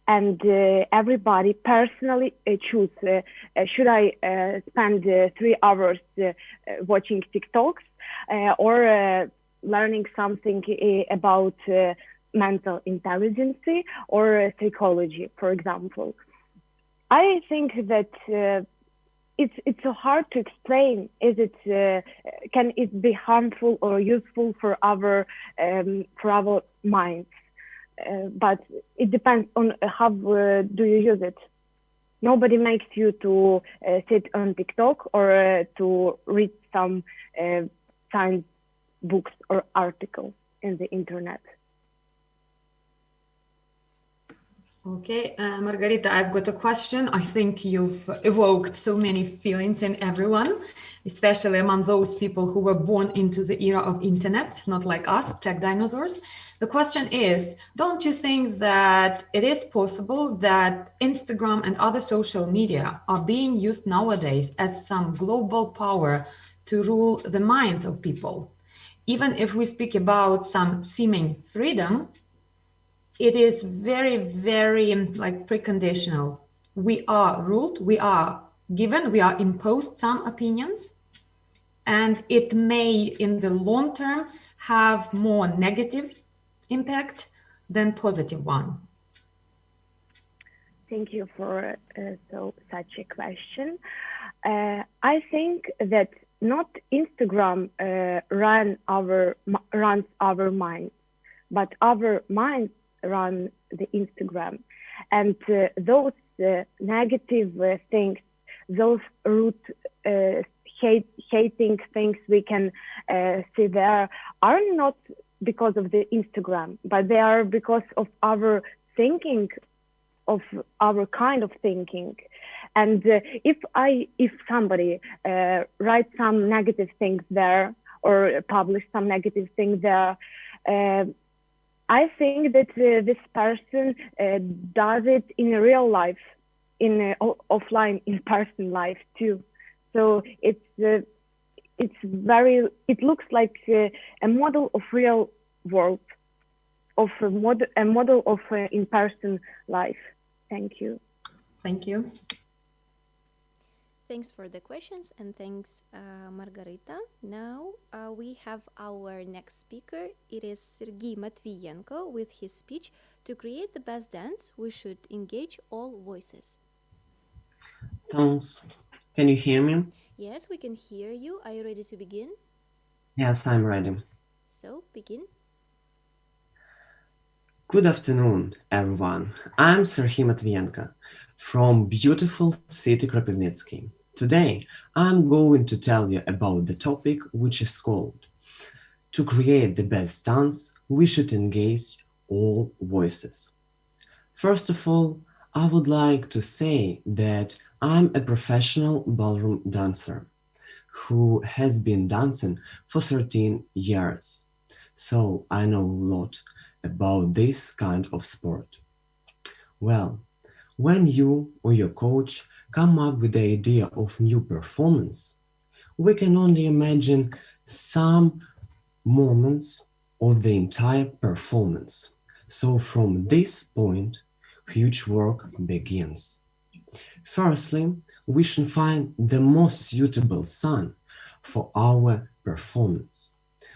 and everybody personally choose, should I spend 3 hours watching TikToks or learning something about mental intelligence or psychology, for example. I think that it's so hard to explain. Can it be harmful or useful for our minds? But it depends on how do you use it. Nobody makes you to sit on TikTok or to read some science books or articles in the internet. Okay, Margarita, I've got a question. I think you've evoked so many feelings in everyone, especially among those people who were born into the era of internet, not like us, tech dinosaurs. The question is, don't you think that it is possible that Instagram and other social media are being used nowadays as some global power to rule the minds of people? Even if we speak about some seeming freedom, it is very, very like preconditional. We are ruled, we are given, we are imposed some opinions, and it may in the long term have more negative impact than positive one. Thank you for such a question. I think that not Instagram runs our minds, but our minds run the Instagram, and those negative things, those rude hating things we can see there are not because of the Instagram, but they are because of our thinking, of our kind of thinking. And if somebody writes some negative things there or publish some negative things there, I think that this person does it in real life, in offline, in-person life too. So it looks like a model of real world, of a model of in-person life. Thank you. Thank you. Thanks for the questions, and thanks, Margarita. Now we have our next speaker. It is Sergey Matvienko with his speech, "To create the best dance, we should engage all voices." Thanks. Can you hear me? Yes, we can hear you. Are you ready to begin? Yes, I'm ready. So, begin. Good afternoon, everyone. I'm Sergey Matvienko from beautiful city Kropivnitsky. Today, I'm going to tell you about the topic which is called "To create the best dance, we should engage all voices." First of all, I would like to say that I'm a professional ballroom dancer who has been dancing for 13 years. So I know a lot about this kind of sport. Well, when you or your coach come up with the idea of new performance, we can only imagine some moments of the entire performance. So from this point, huge work begins. Firstly, we should find the most suitable song for our performance,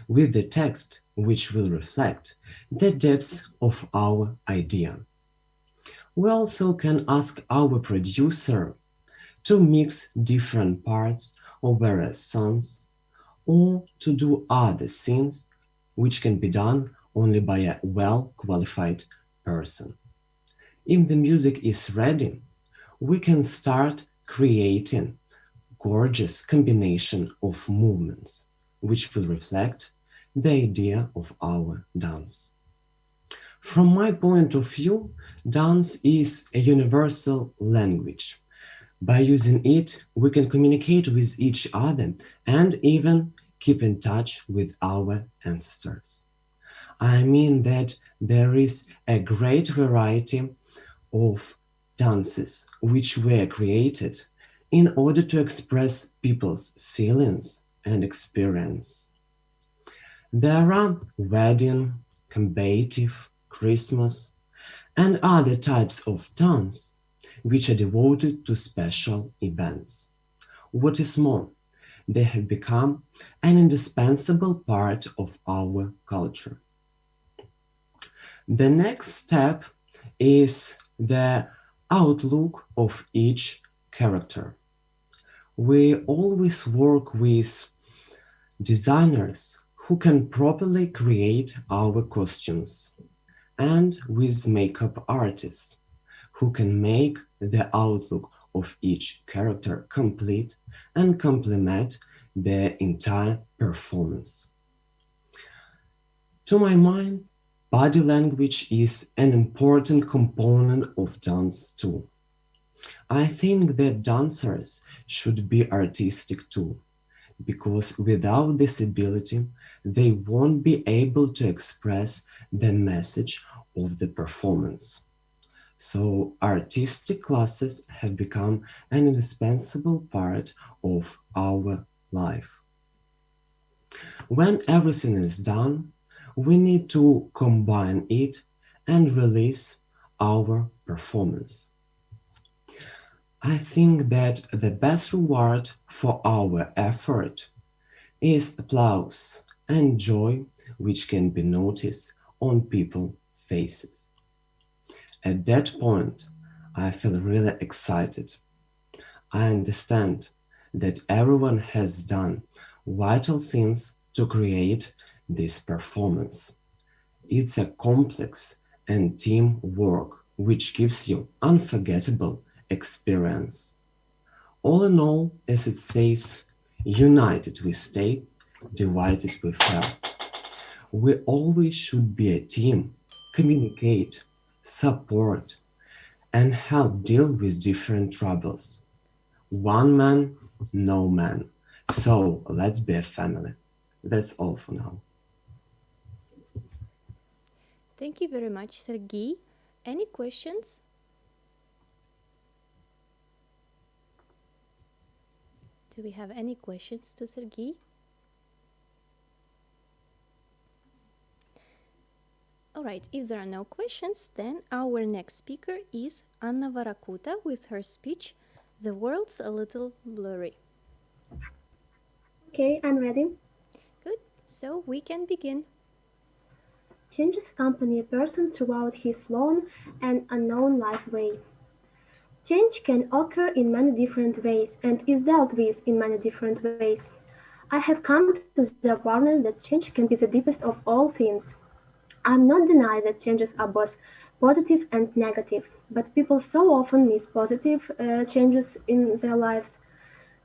with the text which will reflect the depth of our idea. We also can ask our producer to mix different parts of various songs, or to do other things which can be done only by a well-qualified person. If the music is ready, we can start creating gorgeous combination of movements which will reflect the idea of our dance. From my point of view, dance is a universal language. By using it, we can communicate with each other and even keep in touch with our ancestors. I mean that there is a great variety of dances which were created in order to express people's feelings and experience. There are wedding, combative, Christmas, and other types of dance which are devoted to special events. What is more, they have become an indispensable part of our culture. The next step is the outlook of each character. We always work with designers who can properly create our costumes, and with makeup artists who can make the outlook of each character complete and complement the entire performance. To my mind, body language is an important component of dance too. I think that dancers should be artistic too, because without this ability, they won't be able to express the message of the performance. So artistic classes have become an indispensable part of our life. When everything is done, we need to combine it and release our performance. I think that the best reward for our effort is applause and joy which can be noticed on people's faces. At that point, I feel really excited. I understand that everyone has done vital things to create this performance. It's a complex and team work which gives you unforgettable experience. All in all, as it says, united we stay, divided we fell. We always should be a team, communicate, support, and help deal with different troubles. One man, no man. So let's be a family. That's all for now. Thank you very much, Sergey. Any questions? Do we have any questions to Sergey? All right, if there are no questions, then our next speaker is Anna Varakuta with her speech, "The World's a Little Blurry." Okay, I'm ready. Good, so we can begin. Changes accompany a person throughout his lone and unknown life way. Change can occur in many different ways and is dealt with in many different ways. I have come to the awareness that change can be the deepest of all things. I'm not denying that changes are both positive and negative, but people so often miss positive changes in their lives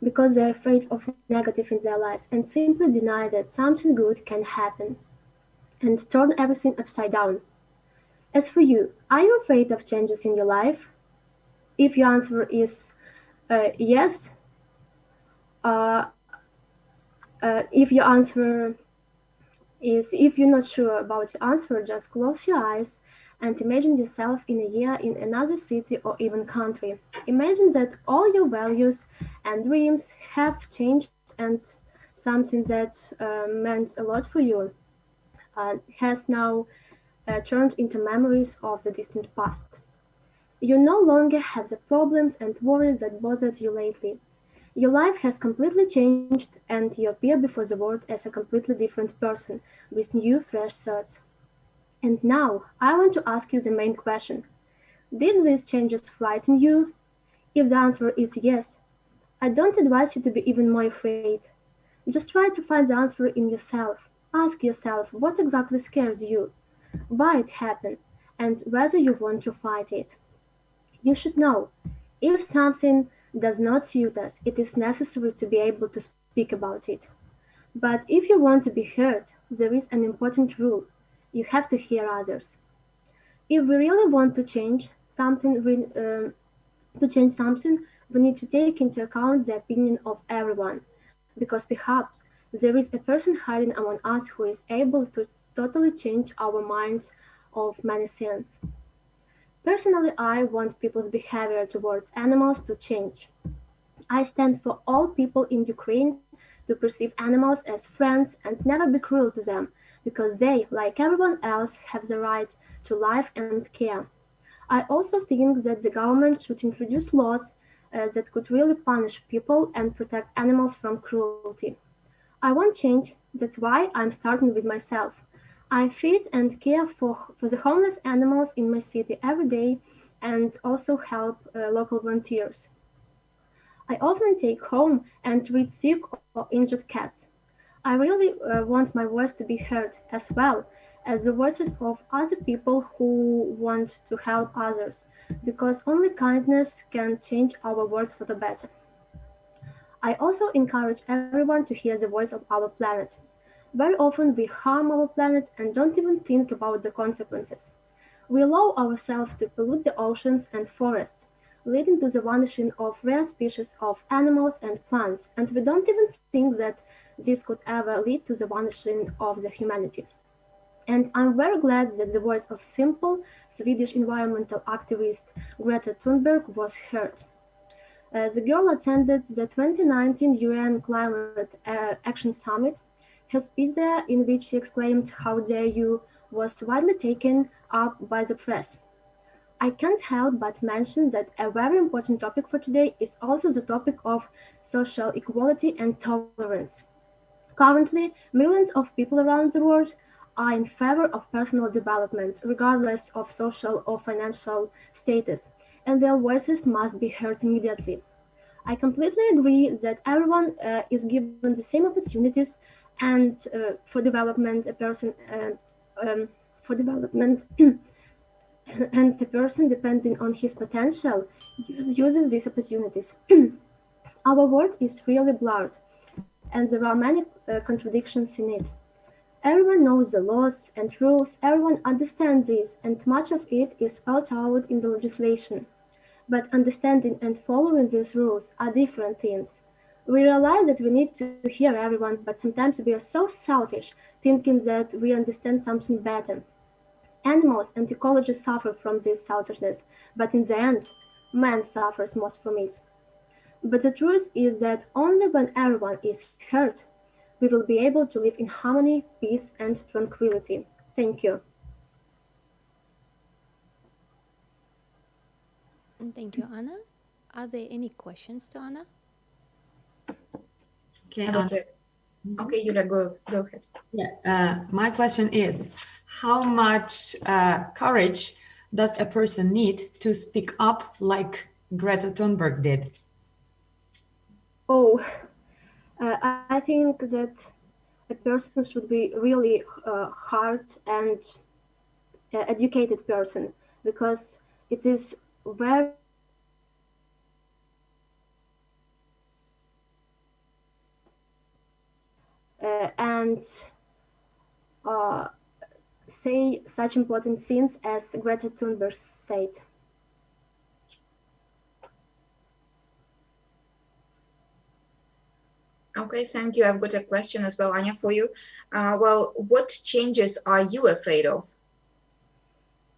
because they're afraid of negative in their lives and simply deny that something good can happen and turn everything upside down. As for you, are you afraid of changes in your life? If your answer is yes, uh, if your answer is if you're not sure about your answer, just close your eyes and imagine yourself in a year in another city or even country. Imagine that all your values and dreams have changed and something that meant a lot for you has now turned into memories of the distant past. You no longer have the problems and worries that bothered you lately. Your life has completely changed and you appear before the world as a completely different person with new, fresh thoughts. And now, I want to ask you the main question. Did these changes frighten you? If the answer is yes, I don't advise you to be even more afraid. Just try to find the answer in yourself. Ask yourself what exactly scares you, why it happened, and whether you want to fight it. You should know if something does not suit us, it is necessary to be able to speak about it. But if you want to be heard, there is an important rule. You have to hear others. If we really want to change something, we need to take into account the opinion of everyone, because perhaps there is a person hiding among us who is able to totally change our minds of many things. Personally, I want people's behavior towards animals to change. I stand for all people in Ukraine to perceive animals as friends and never be cruel to them, because they, like everyone else, have the right to life and care. I also think that the government should introduce laws that could really punish people and protect animals from cruelty. I want change, that's why I'm starting with myself. I feed and care for the homeless animals in my city every day and also help local volunteers. I often take home and treat sick or injured cats. I really want my voice to be heard as well as the voices of other people who want to help others, because only kindness can change our world for the better. I also encourage everyone to hear the voice of our planet. Very often we harm our planet and don't even think about the consequences. We allow ourselves to pollute the oceans and forests, leading to the vanishing of rare species of animals and plants, and we don't even think that this could ever lead to the vanishing of the humanity. And I'm very glad that the voice of simple Swedish environmental activist Greta Thunberg was heard. The girl attended the 2019 UN Climate Action Summit. Her speech there, in which she exclaimed, "How dare you?" was widely taken up by the press. I can't help but mention that a very important topic for today is also the topic of social equality and tolerance. Currently, millions of people around the world are in favor of personal development, regardless of social or financial status, and their voices must be heard immediately. I completely agree that everyone is given the same opportunities, and for development, a person for development, and the person, depending on his potential, uses these opportunities. Our world is really blurred, and there are many contradictions in it. Everyone knows the laws and rules, everyone understands this, and much of it is spelled out in the legislation. But understanding and following these rules are different things. We realize that we need to hear everyone, but sometimes we are so selfish, thinking that we understand something better. Animals and ecology suffer from this selfishness, but in the end, man suffers most from it. But the truth is that only when everyone is heard, we will be able to live in harmony, peace, and tranquility. Thank you. Thank you, Anna. Are there any questions to Anna? Okay, Okay, Yulia, go ahead. Yeah, my question is, how much courage does a person need to speak up like Greta Thunberg did? Oh, I think that a person should be really hard and educated person, because it is very and uh, say such important things as Greta Thunberg said. Okay, thank you. I've got a question as well, Anya, for you. Well, what changes are you afraid of?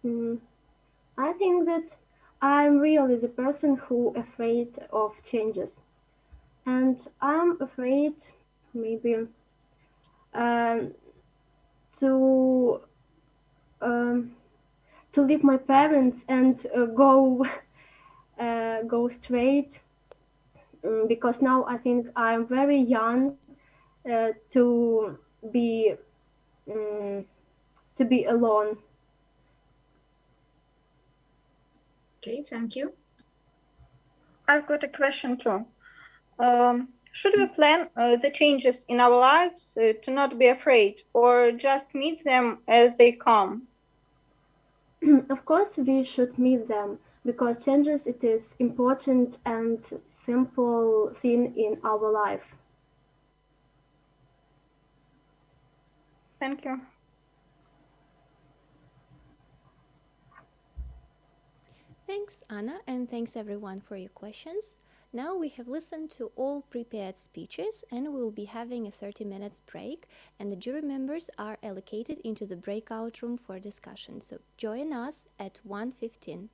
I think that I'm really the person who afraid of changes, and I'm afraid maybe um, to um, to leave my parents and go straight, because now I think I'm very young to be um, to be alone. Okay, thank you. I've got a question too. Should we plan the changes in our lives to not be afraid or just meet them as they come? Of course, we should meet them because changes it is important and simple thing in our life. Thank you. Thanks, Anna, and thanks everyone for your questions. Now we have listened to all prepared speeches and we will be having a 30 minutes break, and the jury members are allocated into the breakout room for discussion. So join us at 1:15.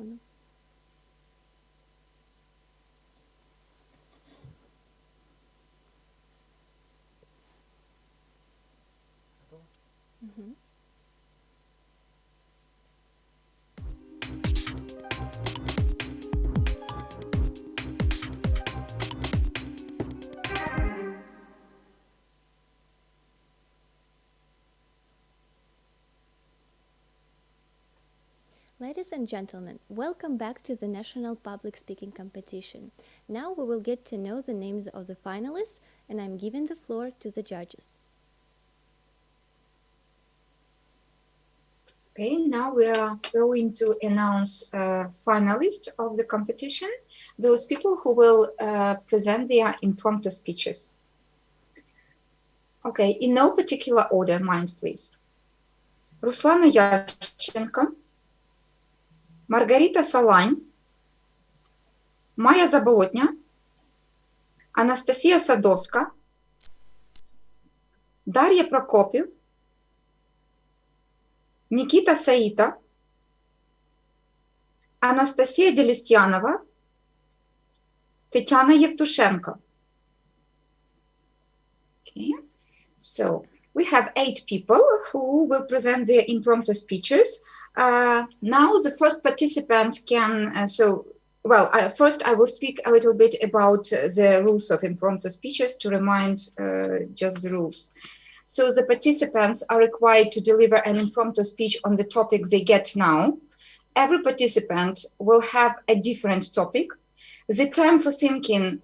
секунду. Угу. Ladies and gentlemen, welcome back to the National Public Speaking Competition. Now we will get to know the names of the finalists, and I'm giving the floor to the judges. Okay, now we are going to announce finalists of the competition, those people who will present their impromptu speeches. Okay, in no particular order, mind please. Руслана Ященко, Маргарита Салань, Майя Заболотня, Анастасия Садовска, Дарья Прокопьев, Никита Саита, Анастасия Делестьянова, Тетяна Евтушенко. Okay. So we have 8 people who will present their impromptu speeches. Now the first participant can, first I will speak a little bit about the rules of impromptu speeches to remind just the rules. So the participants are required to deliver an impromptu speech on the topic they get now. Every participant will have a different topic. The time for thinking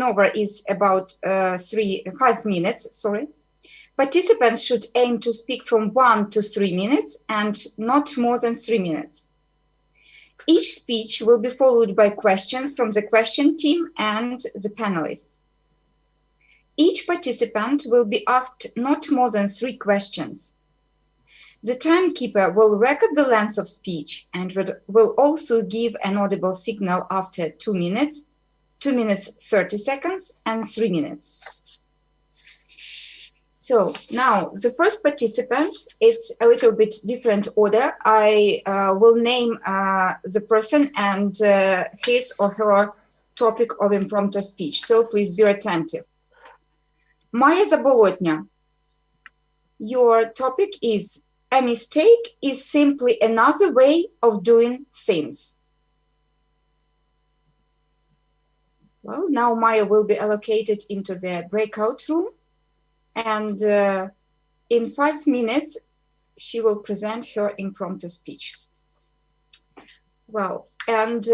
over is about 5 minutes, sorry. Participants should aim to speak from 1 to 3 minutes and not more than 3 minutes. Each speech will be followed by questions from the question team and the panelists. Each participant will be asked not more than 3 questions. The timekeeper will record the length of speech and will also give an audible signal after 2 minutes, 2 minutes 30 seconds, and 3 minutes. So now the first participant, it's a little bit different order. I will name the person and his or her topic of impromptu speech. So please be attentive. Майя Заболотня, your topic is a mistake is simply another way of doing things. Well, now Maya will be allocated into the breakout room, and in 5 minutes, she will present her impromptu speech. Well, and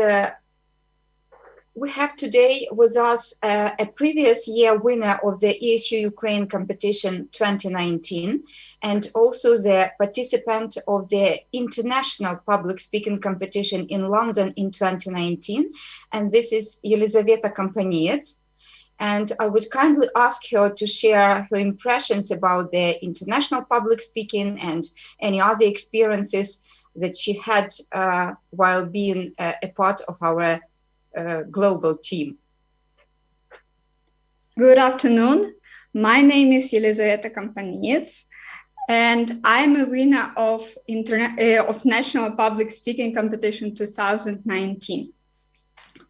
we have today with us a previous year winner of the ESU Ukraine Competition 2019, and also the participant of the International Public Speaking Competition in London in 2019. And this is Елизавета Компаниец. And I would kindly ask her to share her impressions about the international public speaking and any other experiences that she had while being a part of our global team. Good afternoon. My name is Елизавета Компаниец, and I'm a winner of National Public Speaking Competition 2019.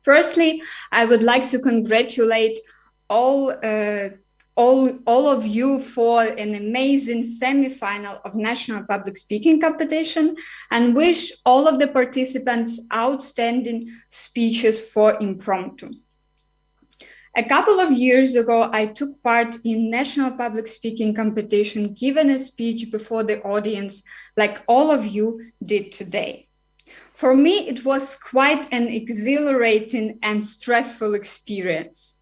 Firstly, I would like to congratulate all of you for an amazing semi-final of National Public Speaking Competition and wish all of the participants outstanding speeches for impromptu. A couple of years ago, I took part in National Public Speaking Competition, giving a speech before the audience like all of you did today. For me, it was quite an exhilarating and stressful experience.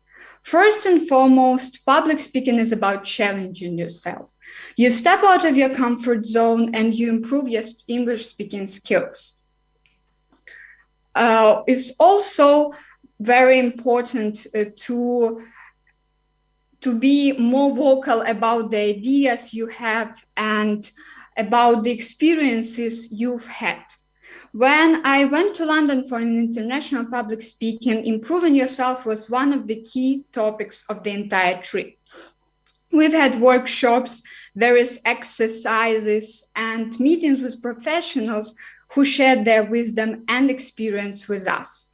First and foremost, public speaking is about challenging yourself. You step out of your comfort zone and you improve your English speaking skills. It's also very important to be more vocal about the ideas you have and about the experiences you've had. When I went to London for an international public speaking, improving yourself was one of the key topics of the entire trip. We've had workshops, various exercises, and meetings with professionals who shared their wisdom and experience with us.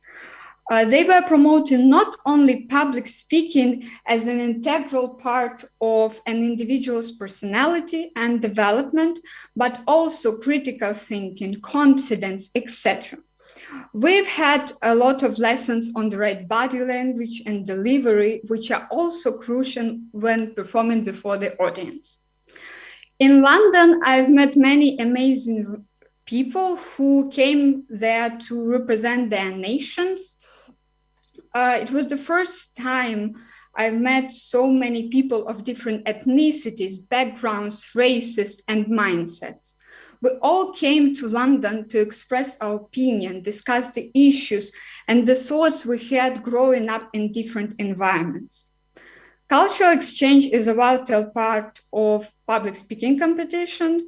They were promoting not only public speaking as an integral part of an individual's personality and development, but also critical thinking, confidence, etc. We've had a lot of lessons on the right body language and delivery, which are also crucial when performing before the audience. In London, I've met many amazing people who came there to represent their nations. It was the first time I've met so many people of different ethnicities, backgrounds, races, and mindsets. We all came to London to express our opinion, discuss the issues, and the thoughts we had growing up in different environments. Cultural exchange is a vital part of public speaking competition.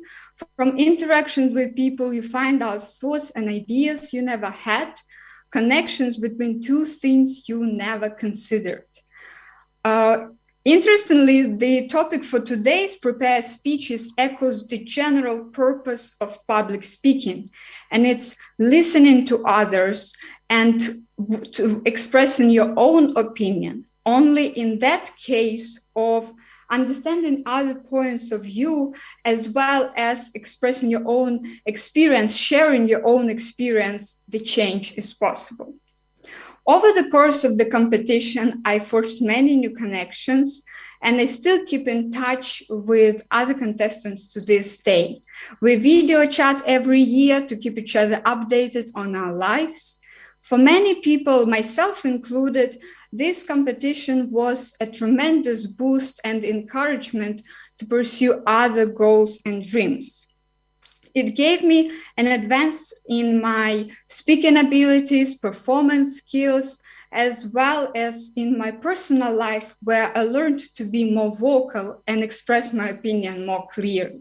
From interactions with people, you find out thoughts and ideas you never had, connections between two things you never considered. Interestingly, the topic for today's prepared speeches echoes the general purpose of public speaking, and it's listening to others and to expressing your own opinion. Only in that case of understanding other points of view, as well as expressing your own experience, sharing your own experience, the change is possible. Over the course of the competition, I forged many new connections, and I still keep in touch with other contestants to this day. We video chat every year to keep each other updated on our lives. For many people, myself included, this competition was a tremendous boost and encouragement to pursue other goals and dreams. It gave me an advance in my speaking abilities, performance skills, as well as in my personal life, where I learned to be more vocal and express my opinion more clearly.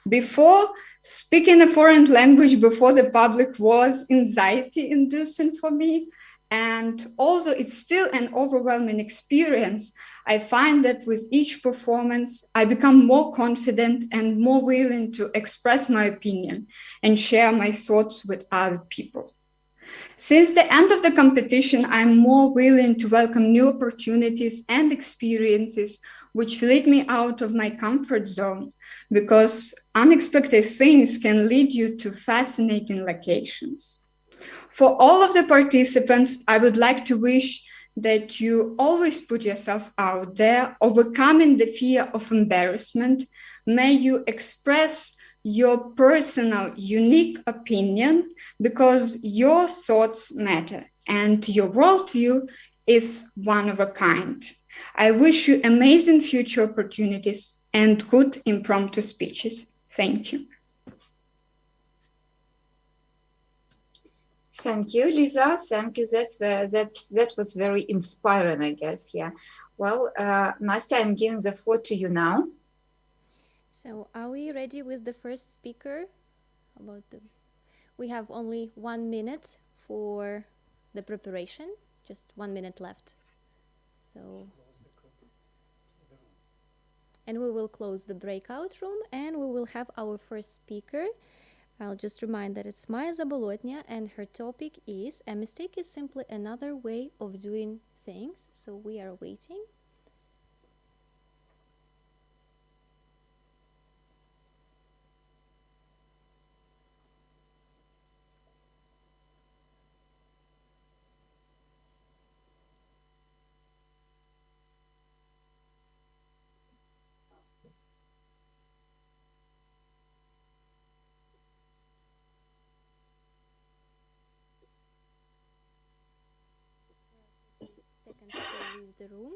Before, speaking a foreign language before the public was anxiety-inducing for me. And although it's still an overwhelming experience, I find that with each performance, I become more confident and more willing to express my opinion and share my thoughts with other people. Since the end of the competition, I'm more willing to welcome new opportunities and experiences which lead me out of my comfort zone, because unexpected things can lead you to fascinating locations. For all of the participants, I would like to wish that you always put yourself out there, overcoming the fear of embarrassment. May you express your personal, unique opinion, because your thoughts matter and your worldview is one of a kind. I wish you amazing future opportunities and good impromptu speeches. Thank you. Thank you, Lisa. Thank you. That was very inspiring, I guess. Yeah. Well, Nastya, I'm giving the floor to you now. So, are we ready with the first speaker? We have only 1 minute for the preparation. Just 1 minute left. So, and we will close the breakout room, and we will have our first speaker. I'll just remind that it's Maya Zabolotnya, and her topic is "A mistake is simply another way of doing things." So we are waiting. Seconds to leave the room.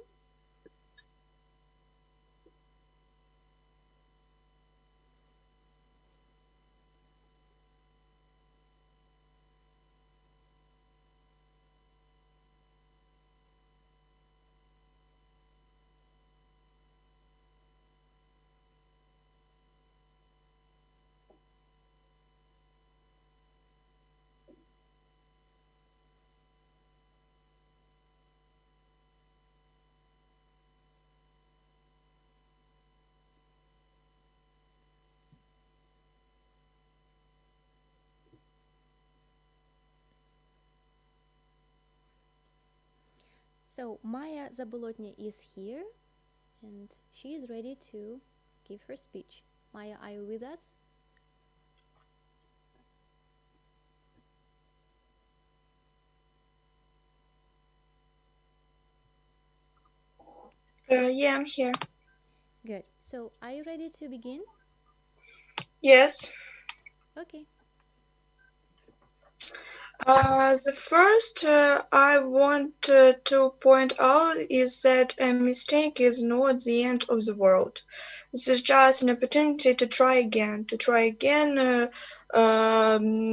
So Maya Zabolotnya is here and she is ready to give her speech. Maya, are you with us? Yeah, I'm here. Good. So are you ready to begin? Yes. Okay. The first I want to point out is that a mistake is not the end of the world. This is just an opportunity to try again,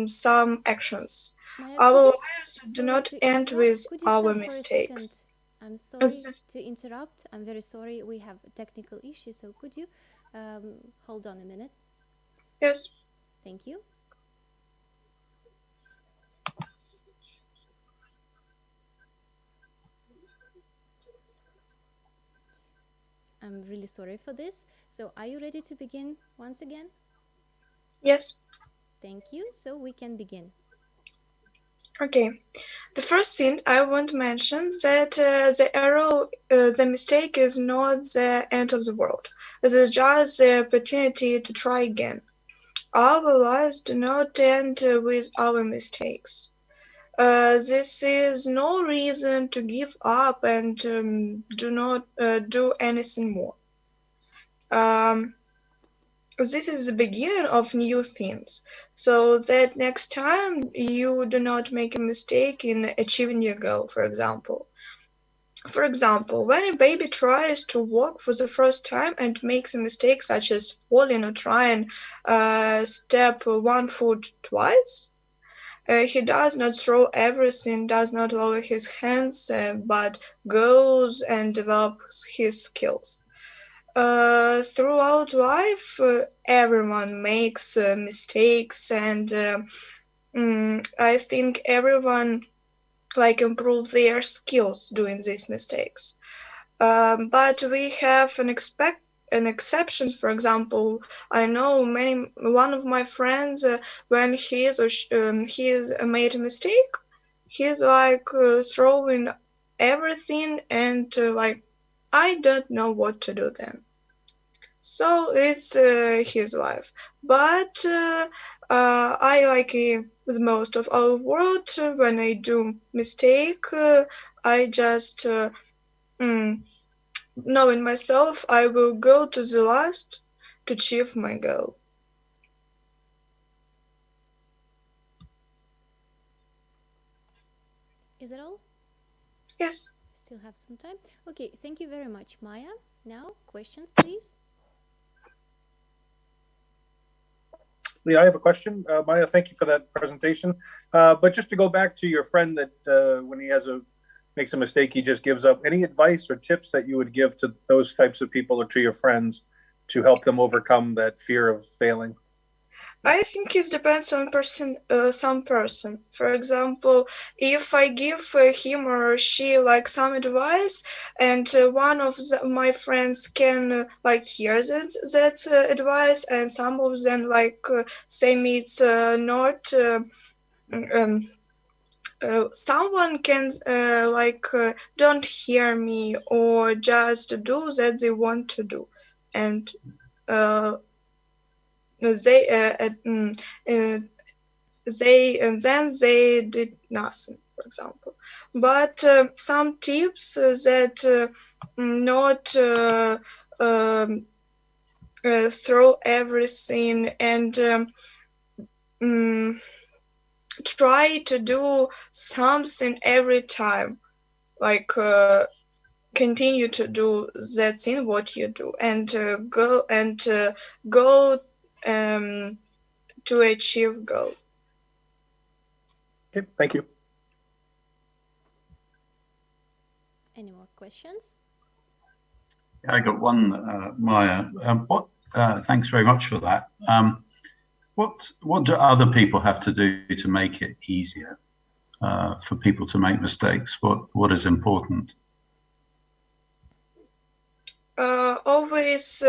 some actions. Maya, Our lives do sorry not to end interrupt. with Could you our stop for a second? mistakes. I'm sorry to interrupt. I'm very sorry. We have technical issues. So could you hold on a minute? Yes. Thank you. I'm really sorry for this. So are you ready to begin once again? Yes. Thank you. So we can begin. Okay. The first thing I want to mention that the mistake is not the end of the world. This is just the opportunity to try again. Our lives do not end with our mistakes. This is no reason to give up and do not do anything more. This is the beginning of new things, so that next time you do not make a mistake in achieving your goal, for example. For example, when a baby tries to walk for the first time and makes a mistake such as falling or trying step one foot twice, he does not throw everything, does not lower his hands, but goes and develops his skills. Throughout life, everyone makes mistakes, and I think everyone improve their skills doing these mistakes. But we have an exceptions. For example, I know one of my friends when he is made a mistake, he's throwing everything and I don't know what to do then. So it's his life. But I like with most of our world, when I do mistake, I just knowing myself, I will go to the last to achieve my goal. Is it all? Yes. Still have some time. Okay, thank you very much, Maya. Now, questions, please. Yeah, I have a question. Maya, thank you for that presentation. But just to go back to your friend that when he makes a mistake, he just gives up. Any advice or tips that you would give to those types of people or to your friends to help them overcome that fear of failing? I think it depends on some person. For example, if I give him or she some advice, and one of my friends can hear that advice, and some of them say me it's not. Someone can don't hear me or just do that they want to do, and then they did nothing, for example. But some tips that not throw everything and try to do something every time, continue to do that thing what you do, and go to achieve goal. Okay, thank you. Any more questions? I got one, Maya. Thanks very much for that. What do other people have to do to make it easier for people to make mistakes? What is important? Always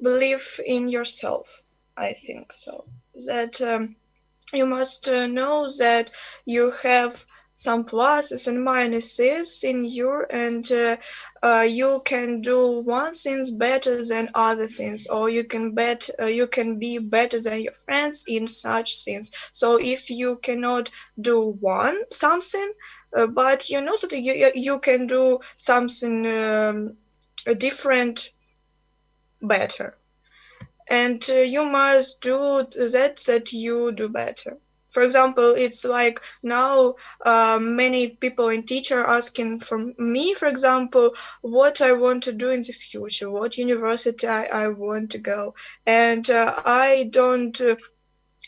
believe in yourself. I think so. That you must know that you have some pluses and minuses in you, and you can do one thing better than other things, or you can be better than your friends in such things. So if you cannot do something, but you know that you can do something different better, and you must do that you do better. For example, it's like now many people and teacher asking from me, for example, what I want to do in the future, what university I want to go, and I don't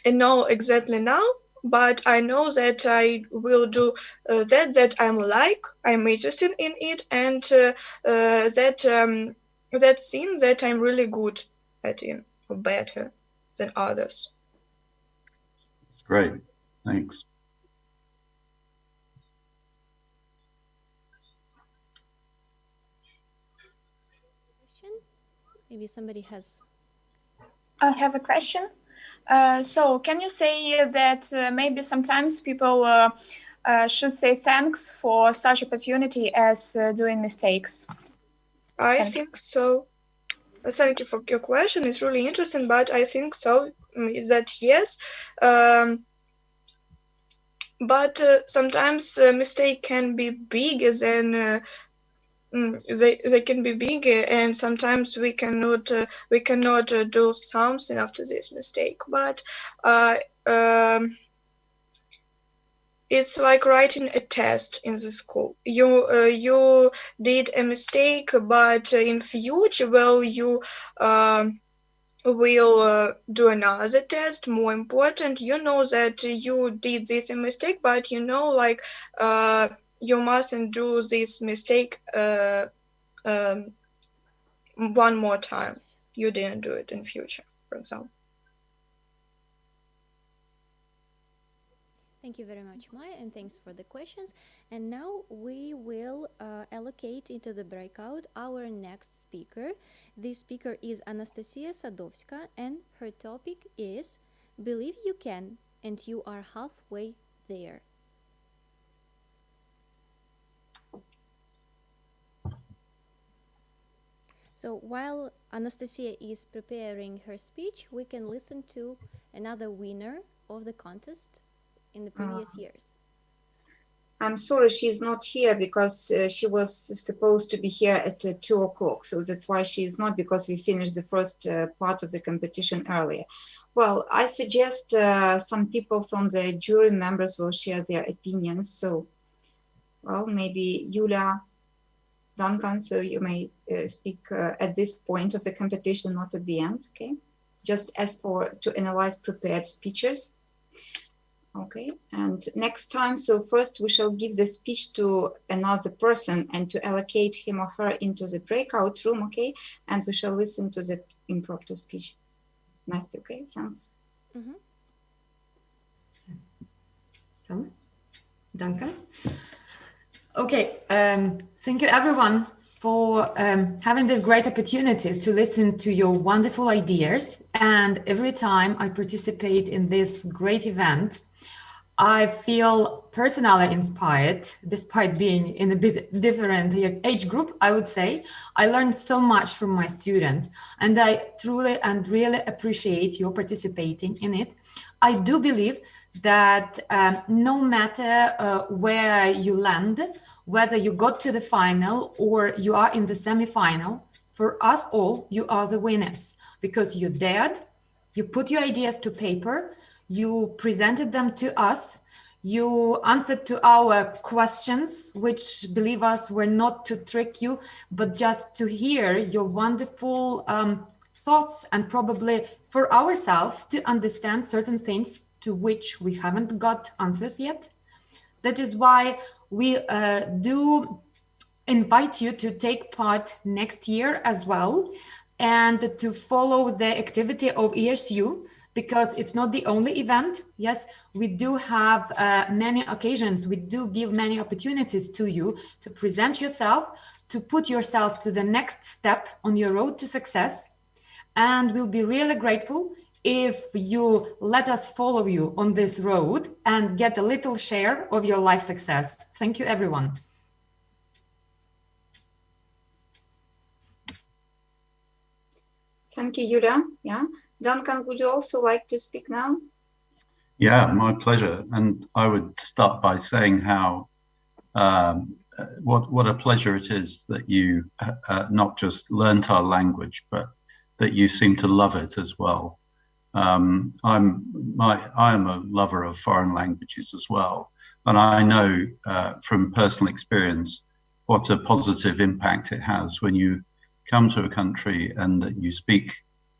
know exactly now, but I know that I will do that I'm interested in it, and that thing that I'm really good at it, or better than others. Great, thanks. Maybe somebody has. I have a question. So can you say that maybe sometimes people should say thanks for such opportunity as doing mistakes? I think so. Thank you for your question. It's really interesting, but I think so that yes. But sometimes mistake can be bigger than they can be bigger, and sometimes we cannot do something after this mistake. But it's like writing a test in the school. You did a mistake, but in future, well, you will do another test more important. You know that you did this mistake, but you know, like you mustn't do this mistake one more time. You didn't do it in future, for example. Thank you very much, Maya, and thanks for the questions. And now we will allocate into the breakout our next speaker. This speaker is Anastasia Sadovska, and her topic is Believe You Can, and You Are Halfway There. So while Anastasia is preparing her speech, we can listen to another winner of the contest in the previous years. I'm sorry she's not here because she was supposed to be here at 2 o'clock. So that's why she is not, because we finished the first part of the competition earlier. Well, I suggest some people from the jury members will share their opinions. So, well, maybe Yulia, Duncan, so you may speak at this point of the competition, not at the end, okay? Just as for to analyze prepared speeches. Okay, and next time, so first we shall give the speech to another person and to allocate him or her into the breakout room, okay? And we shall listen to the impromptu speech. Nasty, okay, thanks. Mm-hmm. So, Duncan. Okay, thank you everyone for having this great opportunity to listen to your wonderful ideas. And every time I participate in this great event, I feel personally inspired, despite being in a bit different age group, I would say. I learned so much from my students, and I truly and really appreciate your participating in it. I do believe that no matter where you land, whether you got to the final or you are in the semi-final, for us all, you are the winners, because you dared, you put your ideas to paper, you presented them to us, you answered to our questions, which, believe us, were not to trick you, but just to hear your wonderful thoughts, and probably for ourselves to understand certain things to which we haven't got answers yet. That is why we do invite you to take part next year as well, and to follow the activity of ESU, because it's not the only event. Yes, we do have many occasions, we do give many opportunities to you to present yourself, to put yourself to the next step on your road to success. And we'll be really grateful if you let us follow you on this road and get a little share of your life success. Thank you, everyone. Thank you, Yulia. Yeah. Duncan, would you also like to speak now? Yeah, my pleasure. And I would start by saying how what a pleasure it is that you not just learnt our language, but that you seem to love it as well. I am a lover of foreign languages as well, and I know from personal experience what a positive impact it has when you come to a country and that you speak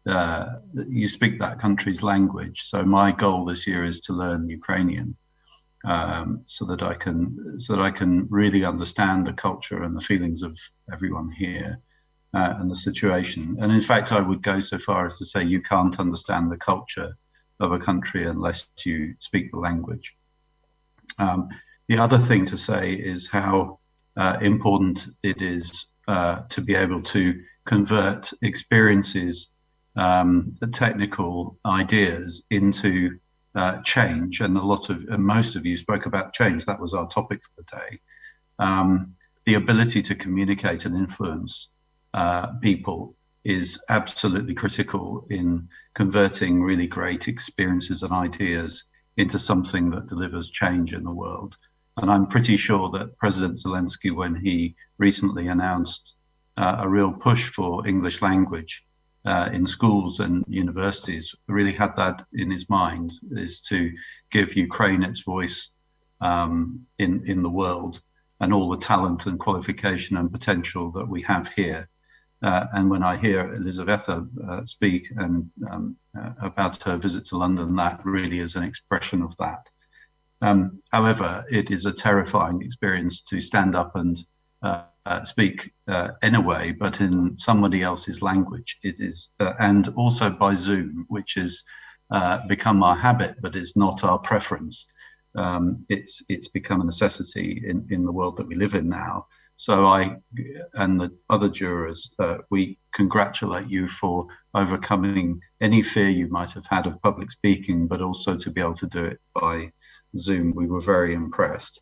that country's language. So my goal this year is to learn Ukrainian, so that I can really understand the culture and the feelings of everyone here. And the situation. And in fact, I would go so far as to say you can't understand the culture of a country unless you speak the language. The other thing to say is how important it is to be able to convert experiences, the technical ideas into change. And most of you spoke about change. That was our topic for the day. The ability to communicate and influence people is absolutely critical in converting really great experiences and ideas into something that delivers change in the world. And I'm pretty sure that President Zelensky, when he recently announced a real push for English language in schools and universities, really had that in his mind, is to give Ukraine its voice in the world and all the talent and qualification and potential that we have here. And when I hear Elizaveta speak and about her visit to London, that really is an expression of that. However, it is a terrifying experience to stand up and speak in a way, but in somebody else's language. It is, and also by Zoom, which has become our habit, but is not our preference. It's become a necessity in the world that we live in now. So I and the other jurors, we congratulate you for overcoming any fear you might have had of public speaking, but also to be able to do it by Zoom. We were very impressed.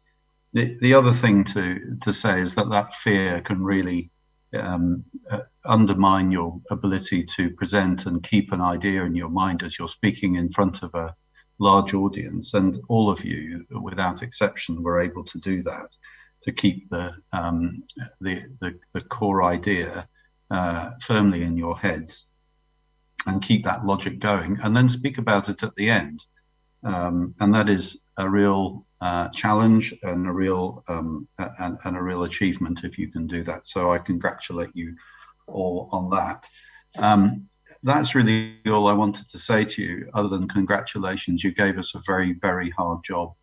The other thing to say is that fear can really undermine your ability to present and keep an idea in your mind as you're speaking in front of a large audience. And all of you, without exception, were able to do that, to keep the core idea firmly in your heads and keep that logic going, and then speak about it at the end. And that is a real challenge and a real achievement if you can do that. So I congratulate you all on that. That's really all I wanted to say to you, other than congratulations. You gave us a very, very hard job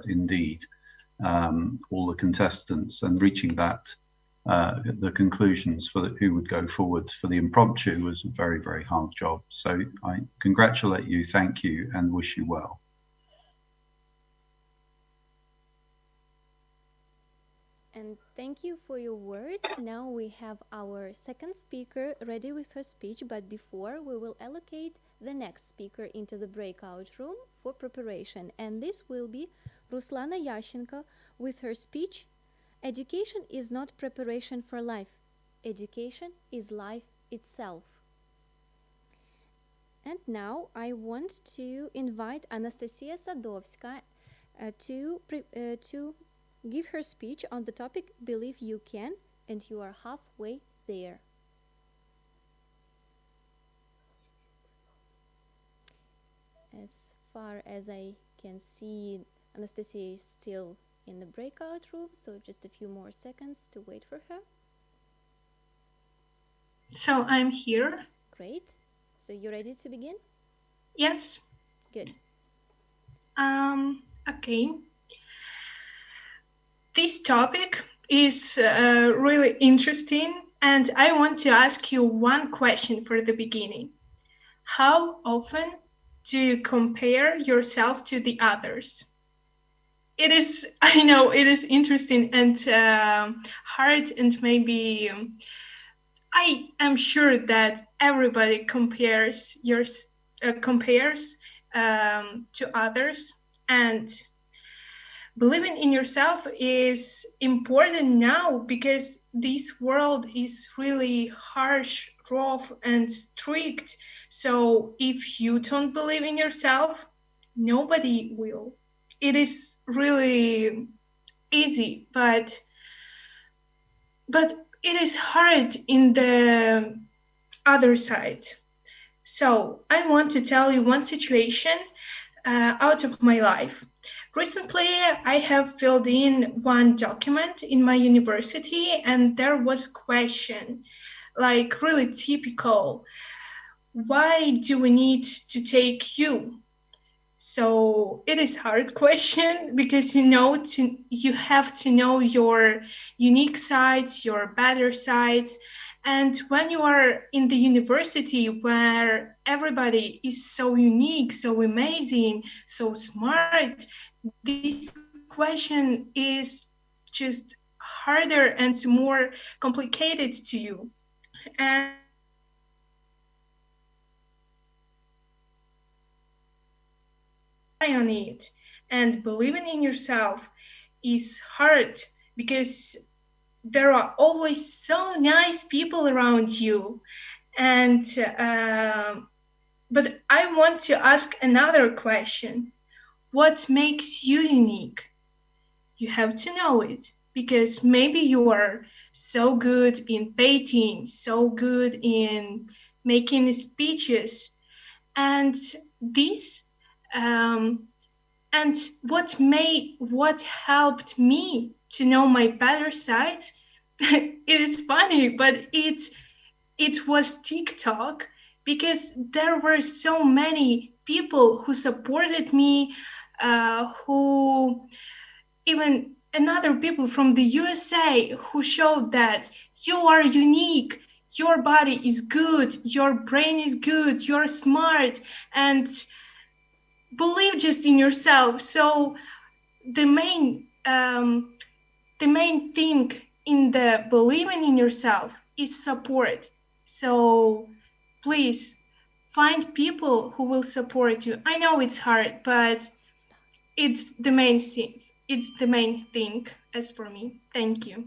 indeed. All the contestants, and reaching that the conclusions for who would go forward for the impromptu was a very, very hard job. So I congratulate you, thank you, and wish you well. And thank you for your words. Now we have our second speaker ready with her speech, but before we will allocate the next speaker into the breakout room for preparation. And this will be Ruslana Yashenko with her speech, "Education is not preparation for life. Education is life itself." And now I want to invite Anastasia Sadovska to give her speech on the topic "Believe You Can," and you are halfway there. As far as I can see, Anastasia is still in the breakout room, so just a few more seconds to wait for her. So I'm here. Great. So you ready to begin? Yes. Good. Okay. This topic is really interesting, and I want to ask you one question for the beginning. How often do you compare yourself to the others? It is, I know, it is interesting and hard, and maybe I am sure that everybody compares compares to others, and believing in yourself is important now because this world is really harsh, rough, and strict. So if you don't believe in yourself, nobody will. It is really easy, but it is hard in the other side. So I want to tell you one situation out of my life. Recently, I have filled in one document in my university, and there was question, like really typical. Why do we need to take you? So it is hard question because you have to know your unique sides, your better sides. And when you are in the university where everybody is so unique, so amazing, so smart, this question is just harder and more complicated to you. And on it, and believing in yourself is hard because there are always so nice people around you. And but I want to ask another question. What makes you unique? You have to know it because maybe you are so good in painting, so good in making speeches, and this and what helped me to know my better side. It is funny, but it was TikTok because there were so many people who supported me, who even another people from the USA who showed that you are unique, your body is good, your brain is good, you're smart, and believe just in yourself. So the main thing in the believing in yourself is support. So please find people who will support you. I know it's hard, but it's the main thing. It's the main thing as for me. Thank you.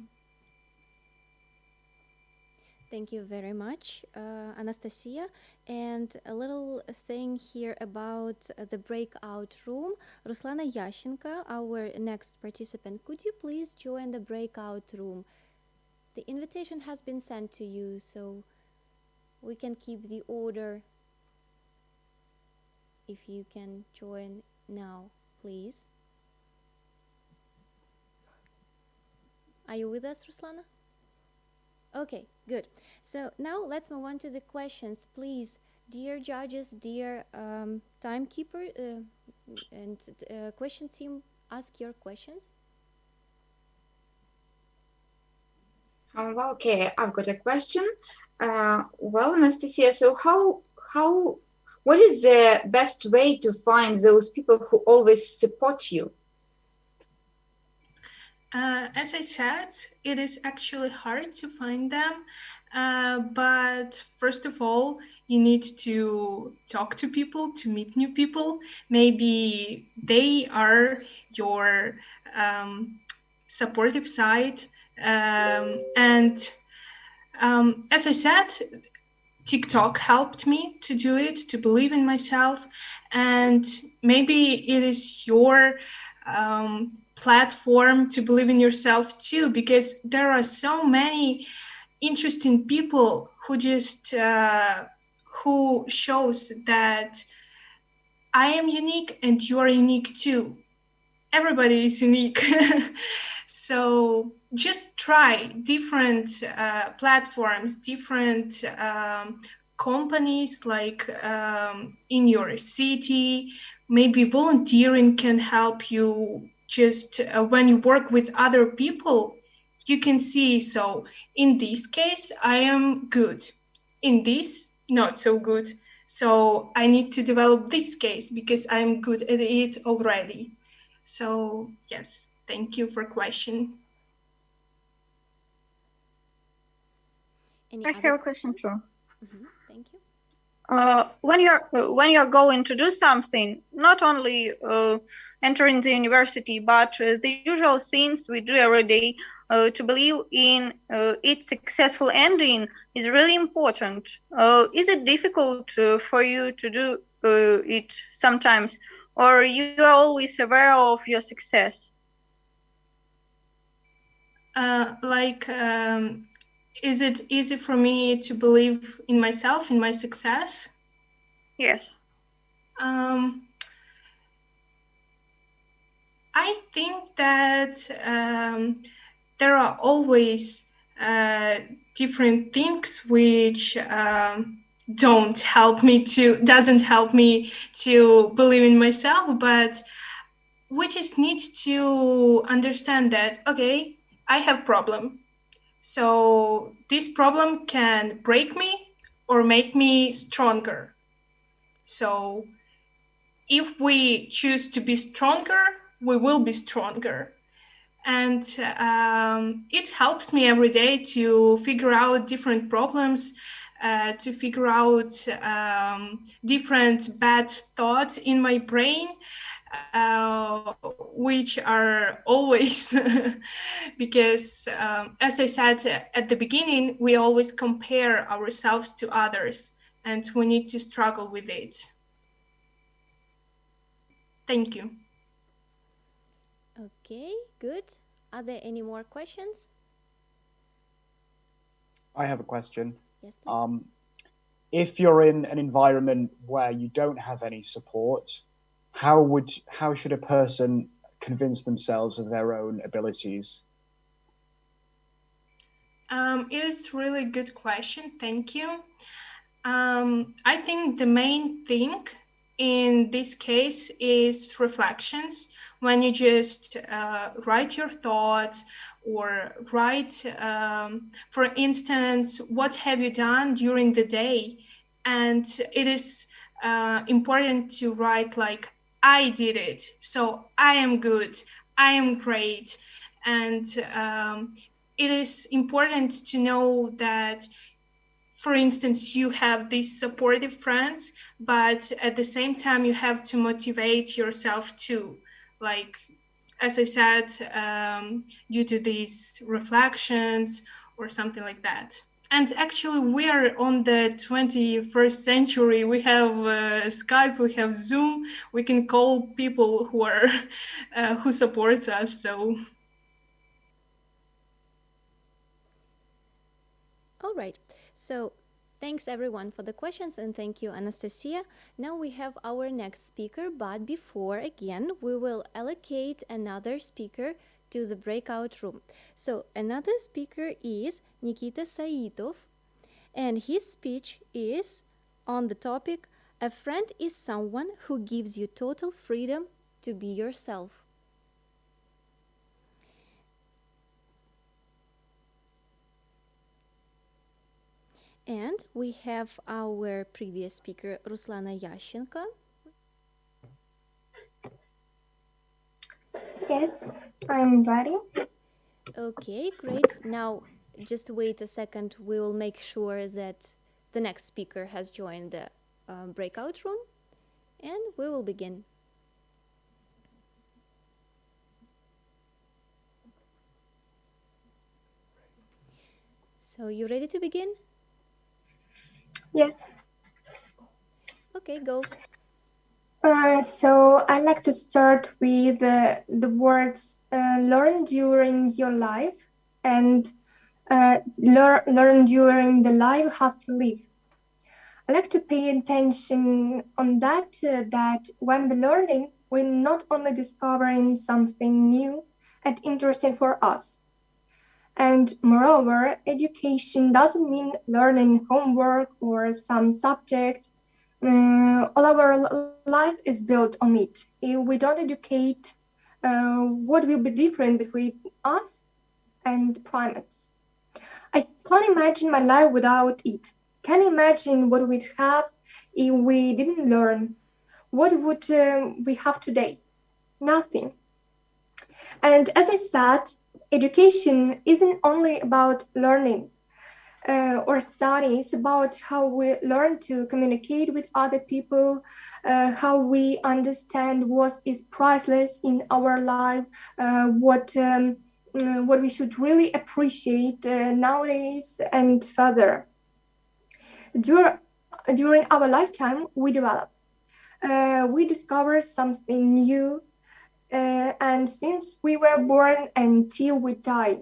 Thank you very much, Anastasia. And a little thing here about the breakout room. Ruslana Yashenko, our next participant, could you please join the breakout room? The invitation has been sent to you, so we can keep the order. If you can join now, please. Are you with us, Ruslana? Okay, good. So now let's move on to the questions. Please, dear judges, dear timekeeper and question team, ask your questions. Well, okay, I've got a question. Well, Anastasia, so what is the best way to find those people who always support you? As I said, it is actually hard to find them. But first of all, you need to talk to people, to meet new people. Maybe they are your supportive side. And as I said, TikTok helped me to do it, to believe in myself. And maybe it is your platform to believe in yourself too, because there are so many interesting people who just who shows that I am unique and you are unique too. Everybody is unique. So just try different platforms, different companies, like in your city. Maybe volunteering can help you. Just when you work with other people, you can see, so in this case, I am good. In this, not so good. So I need to develop this case because I'm good at it already. So yes, thank you for question. I have a question too. Thank you. when you're going to do something, not only entering the university, but the usual things we do every day, to believe in its successful ending is really important. Is it difficult for you to do it sometimes, or you are always aware of your success? Is it easy for me to believe in myself, in my success? Yes. I think that there are always different things which doesn't help me to believe in myself, but we just need to understand that, okay, I have problem. So this problem can break me or make me stronger. So if we choose to be stronger, we will be stronger. And it helps me every day to figure out different problems, to figure out different bad thoughts in my brain, which are always because, as I said at the beginning, we always compare ourselves to others, and we need to struggle with it. Thank you. Okay, good. Are there any more questions? I have a question. Yes, please. If you're in an environment where you don't have any support, how should a person convince themselves of their own abilities? It is a really good question. Thank you. I think the main thing in this case is reflections. When you just write your thoughts or write, for instance, what have you done during the day? And it is important to write like, I did it, so I am good, I am great. And it is important to know that, for instance, you have these supportive friends, but at the same time, you have to motivate yourself too. Like, as I said, due to these reflections or something like that. And actually, we are on the 21st century. We have Skype, we have Zoom. We can call people who are who supports us. So. All right. So thanks everyone for the questions, and thank you, Anastasia. Now we have our next speaker, but before, again, we will allocate another speaker to the breakout room. So another speaker is Nikita Saitov, and his speech is on the topic, a friend is someone who gives you total freedom to be yourself. And we have our previous speaker, Ruslana Yashchenko. Yes, I'm ready. Okay, great. Now, just wait a second. We will make sure that the next speaker has joined the breakout room, and we will begin. So, you ready to begin? Yes. Okay, go. So I like to start with the words learn during your life and learn during the life you have to live. I like to pay attention on that, that when we're learning, we're not only discovering something new and interesting for us. And moreover, education doesn't mean learning homework or some subject. All our life is built on it. If we don't educate, what will be different between us and primates? I can't imagine my life without it. Can you imagine what we'd have if we didn't learn? What would we have today? Nothing. And as I said, education isn't only about learning. or studies about how we learn to communicate with other people, how we understand what is priceless in our life, what we should really appreciate nowadays and further. During our lifetime, we develop. We discover something new, and since we were born until we die,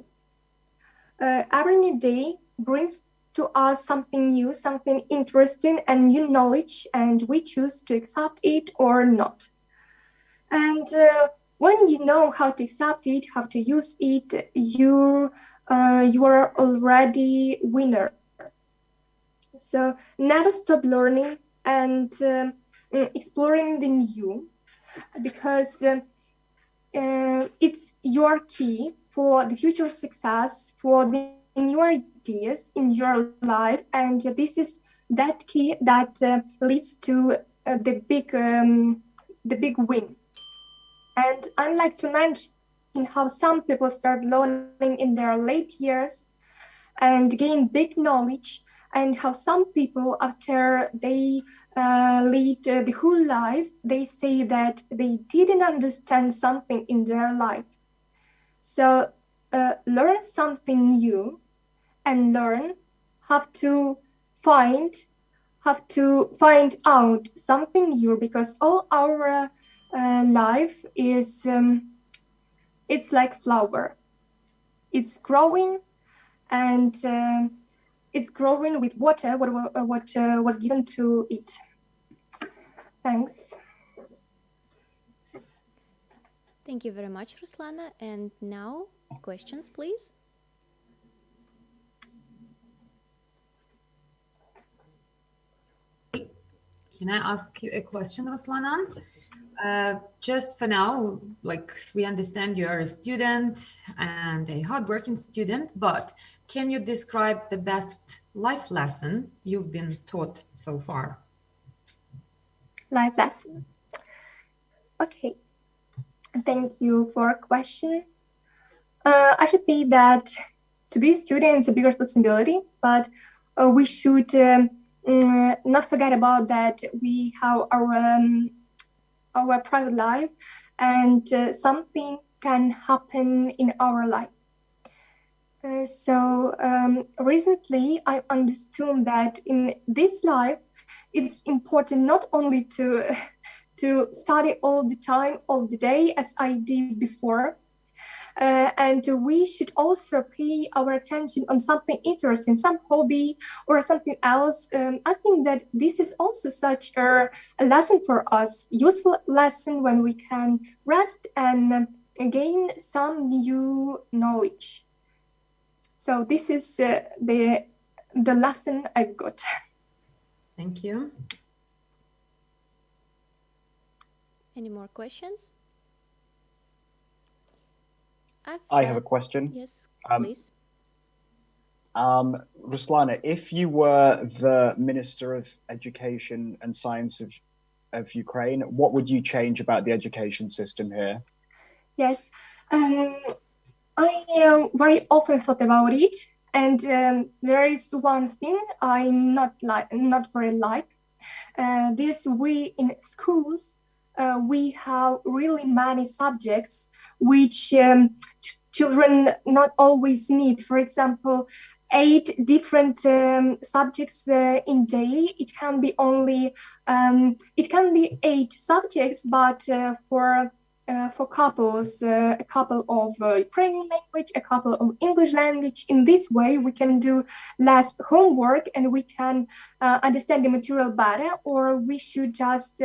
every new day brings to us something new, something interesting and new knowledge, and we choose to accept it or not. And when you know how to accept it, how to use it, you are already winner. So never stop learning and exploring the new, because it's your key for the future success, for the new ideas in your life, and this is that key that leads to the big win. And I'd like to mention how some people start learning in their late years and gain big knowledge, and how some people, after they lead the whole life, they say that they didn't understand something in their life. So learn something new and learn how to find out something new, because all our life is it's like flower. It's growing, and it's growing with water, what was given to it. Thanks. Thank you very much, Ruslana. And now, questions, please. Can I ask you a question, Ruslana? Just for now, like, we understand you are a student and a hardworking student, but can you describe the best life lesson you've been taught so far? Life lesson. Okay, thank you for a question. I should say that to be a student is a big responsibility, but we should not forget about that we have our private life, and something can happen in our life. So recently I understood that in this life, it's important not only to study all the time, all the day, as I did before, and we should also pay our attention on something interesting, some hobby or something else. I think that this is also such a lesson for us, useful lesson when we can rest and gain some new knowledge. So this is the lesson I've got. Thank you. Any more questions? I have a question. Yes, please. Ruslana, if you were the Minister of Education and Science of Ukraine, what would you change about the education system here? Yes, I very often thought about it, and there is one thing I not very like. This we in schools we have really many subjects which children not always need. For example, 8 different subjects in day. It can be only it can be 8 subjects, but for couples, a couple of Ukrainian language, a couple of English language. In this way, we can do less homework and we can understand the material better, or we should just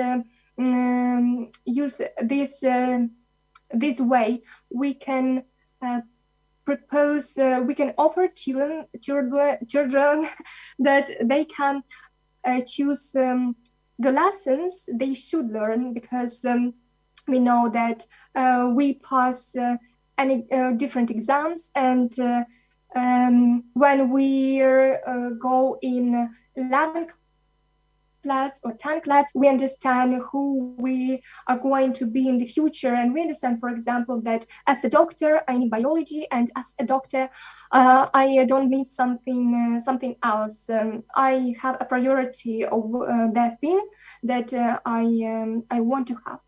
use this way. We can propose, we can offer children that they can choose the lessons they should learn, because we know that we pass any different exams, and when we go in 11th class, plus or 10 class, we understand who we are going to be in the future. And we understand, for example, that as a doctor, I need biology, and as a doctor, I don't need something else. I have a priority of that thing that I want to have.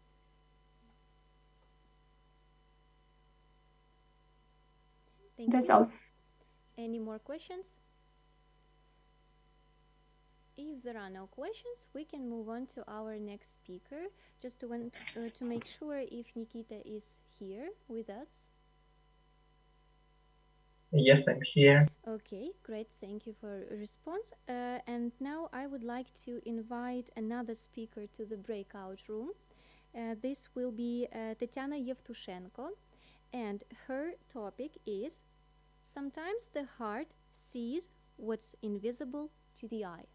That's all. Any more questions? If there are no questions, we can move on to our next speaker. Just to make sure if Nikita is here with us. Yes, I'm here. Okay, great. Thank you for your response. And now I would like to invite another speaker to the breakout room. This will be Tatiana Yevtushenko, and her topic is "Sometimes the heart sees what's invisible to the eye."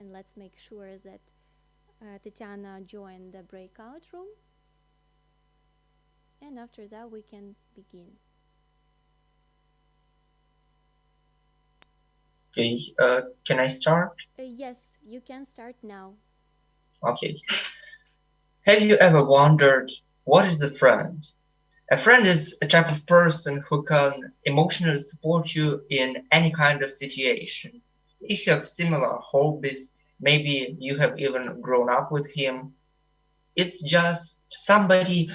And let's make sure that Tatiana joined the breakout room. And after that, we can begin. Okay, can I start? Yes, you can start now. Okay. Have you ever wondered, what is a friend? A friend is a type of person who can emotionally support you in any kind of situation. If you have similar hobbies, maybe you have even grown up with him. It's just somebody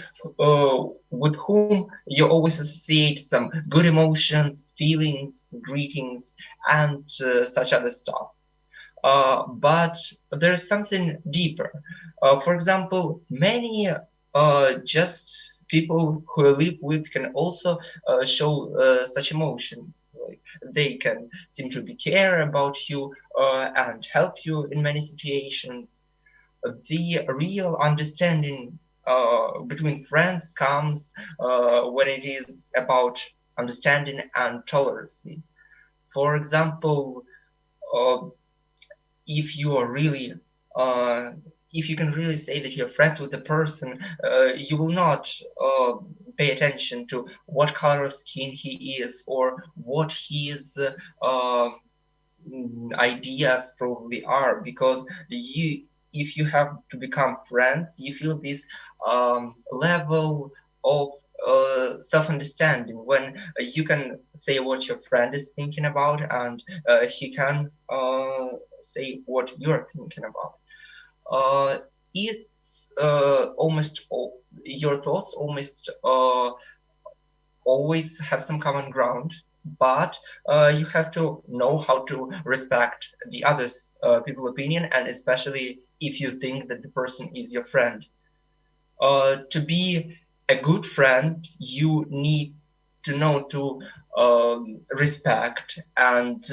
with whom you always associate some good emotions, feelings, greetings, and such other stuff. But there's something deeper. For example, many just people who you live with can also show such emotions. Like they can seem to be care about you and help you in many situations. The real understanding between friends comes when it is about understanding and tolerance. For example, if you are really if you can really say that you're friends with the person, you will not pay attention to what color of skin he is or what his ideas probably are, because if you have to become friends, you feel this level of self-understanding when you can say what your friend is thinking about and he can say what you're thinking about. It's almost your thoughts almost always have some common ground, but you have to know how to respect the others people's opinion, and especially if you think that the person is your friend. To be a good friend, you need to know to respect and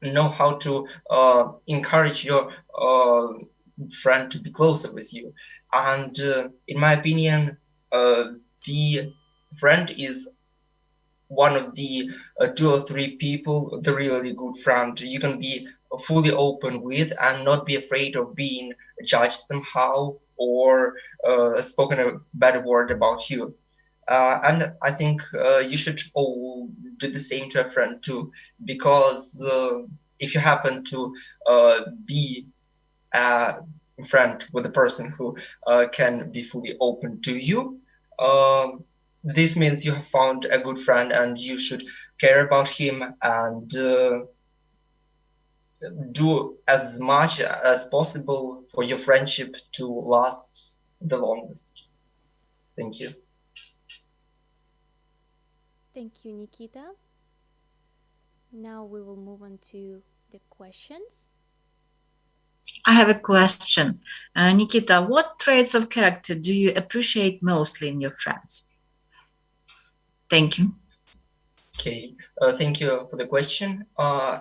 know how to encourage your friend to be closer with you. And in my opinion, the friend is one of the 2 or 3 people, the really good friend you can be fully open with and not be afraid of being judged somehow or spoken a bad word about you. And I think you should all do the same to a friend too, because if you happen to be a friend with a person who can be fully open to you, this means you have found a good friend and you should care about him and do as much as possible for your friendship to last the longest. Thank you. Thank you, Nikita. Now we will move on to the questions. I have a question. Nikita, what traits of character do you appreciate mostly in your friends? Thank you. Okay, thank you for the question.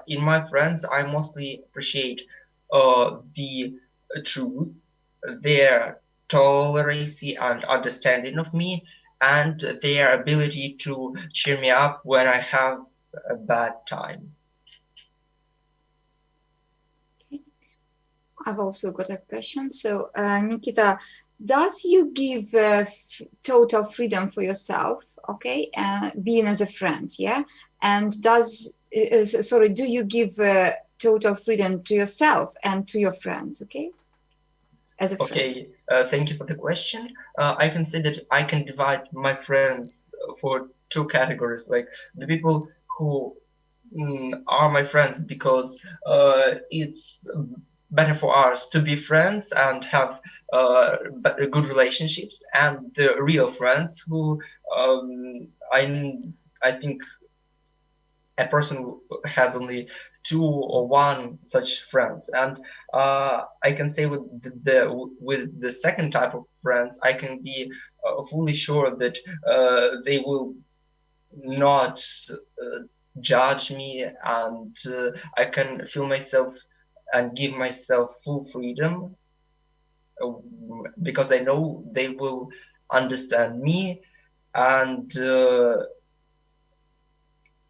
In my friends, I mostly appreciate the truth, their tolerance and understanding of me, and their ability to cheer me up when I have bad times. Okay. I've also got a question. So, Nikita, does you give total freedom for yourself, being as a friend, yeah? And do you give total freedom to yourself and to your friends, okay? As a friend. Okay, thank you for the question. I can say that I can divide my friends for two categories, like the people who are my friends because it's better for us to be friends and have good relationships, and the real friends who I think a person has only two or one such friends, and I can say with the second type of friends, I can be fully sure that they will not judge me, and I can feel myself and give myself full freedom because I know they will understand me, and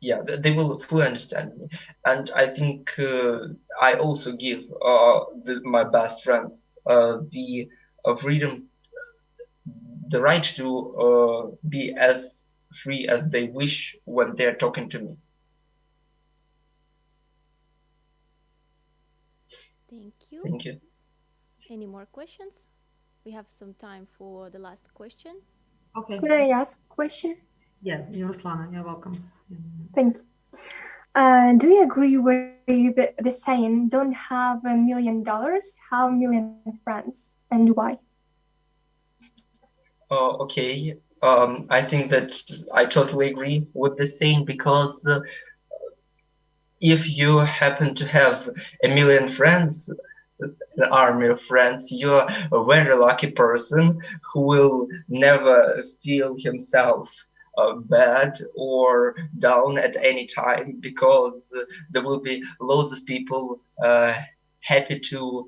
yeah, they will fully understand me. And I think I also give my best friends the freedom, the right to be as free as they wish when they're talking to me. Thank you. Thank you. Any more questions? We have some time for the last question. Okay. Could I ask a question? Yeah, Ruslana, you're welcome. Thank you. Do you agree with the saying, don't have $1 million, have a million friends, and why? Okay. I think that I totally agree with the saying because if you happen to have 1 million friends, an army of friends, you're a very lucky person who will never feel himself bad or down at any time, because there will be loads of people happy to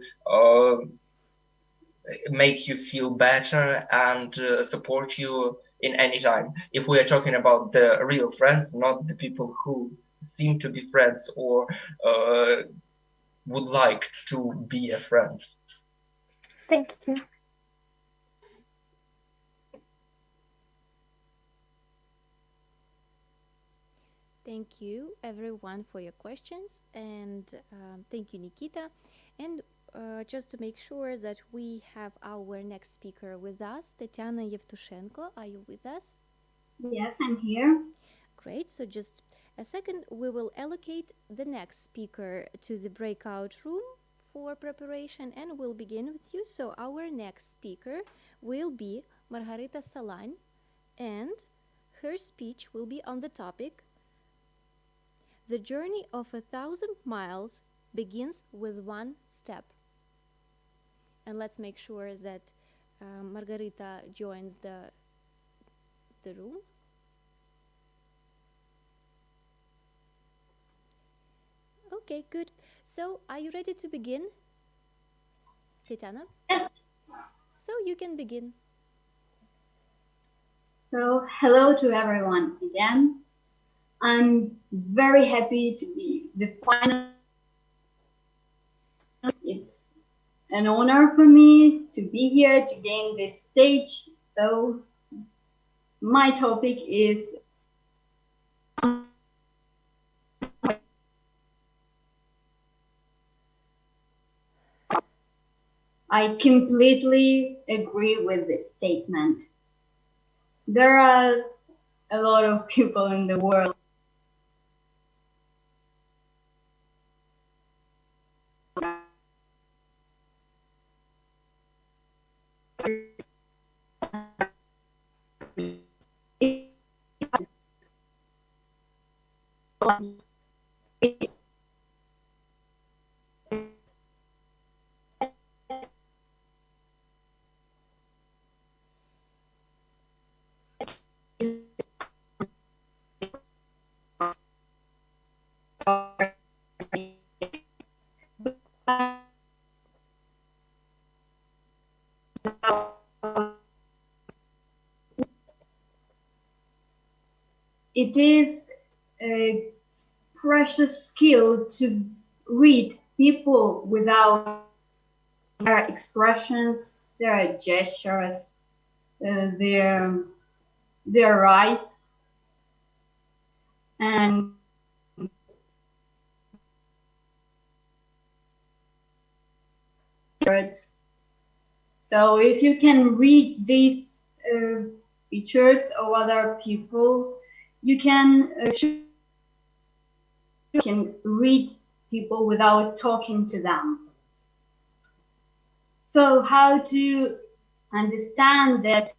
make you feel better and support you in any time. If we are talking about the real friends, not the people who seem to be friends or would like to be a friend. Thank you. Thank you everyone for your questions, and thank you, Nikita. And just to make sure that we have our next speaker with us, Tatiana Yevtushenko. Are you with us? Yes, I'm here. Great. So just a second, we will allocate the next speaker to the breakout room for preparation, and we'll begin with you. So our next speaker will be Margarita Salan, and her speech will be on the topic "The journey of 1,000 miles begins with one step." And let's make sure that Margarita joins the room. Okay, good. So, are you ready to begin, Tatiana? Yes. So, you can begin. So, hello to everyone again. I'm very happy to be the final. It's an honor for me to be here to gain this stage. So, my topic is I completely agree with this statement. There are a lot of people in the world it is a precious skill to read people without their expressions, their gestures, their eyes, and words. So if you can read these features of other people, you can read people without talking to them. So how to understand that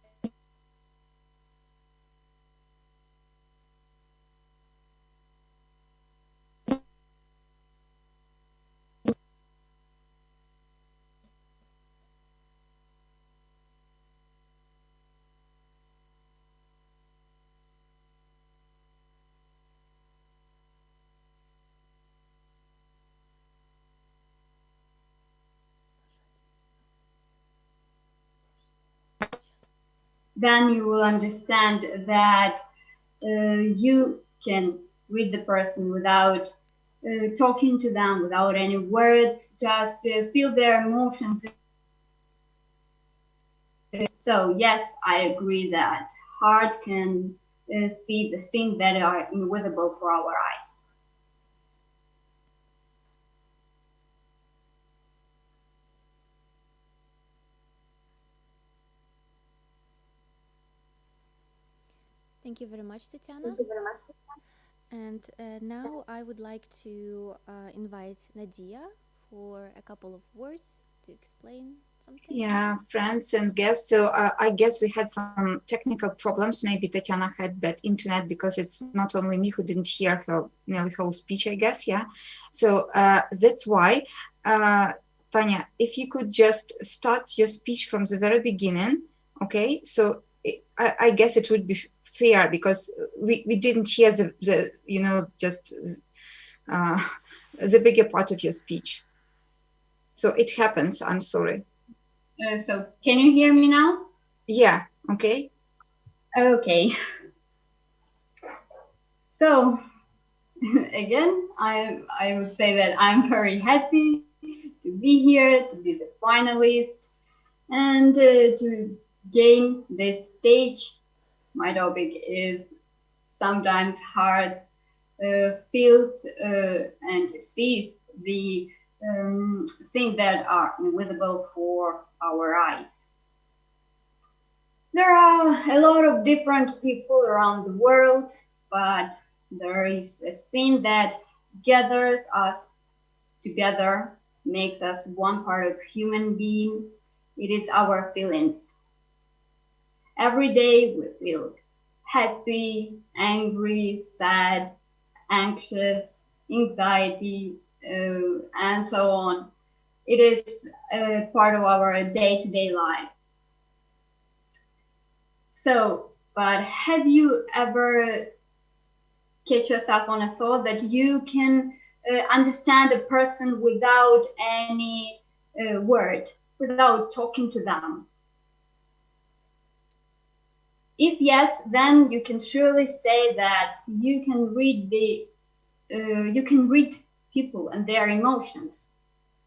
then you will understand that you can read the person without talking to them, without any words, just feel their emotions. So yes, I agree that heart can see the things that are invisible for our eyes. Thank you very much, Tatiana. And now I would like to invite Nadia for a couple of words to explain something. Yeah, friends and guests. So I guess we had some technical problems. Maybe Tatiana had bad internet because it's not only me who didn't hear her nearly whole speech, I guess. Yeah. So that's why, Tanya, if you could just start your speech from the very beginning. Okay. So I guess it would be fair because we didn't hear the you know, just the bigger part of your speech. So it happens. I'm sorry. So can you hear me now? Yeah, okay. Okay. So again, I would say that I'm very happy to be here, to be the finalist, and to gain this stage. My topic is sometimes hard, feels and sees the things that are invisible for our eyes. There are a lot of different people around the world, but there is a thing that gathers us together, makes us one part of human being. It is our feelings. Every day we feel happy, angry, sad, anxious, anxiety, and so on. It is a part of our day-to-day life. So, but have you ever catch yourself on a thought that you can understand a person without any word, without talking to them? If yes, then you can surely say that you can read people and their emotions,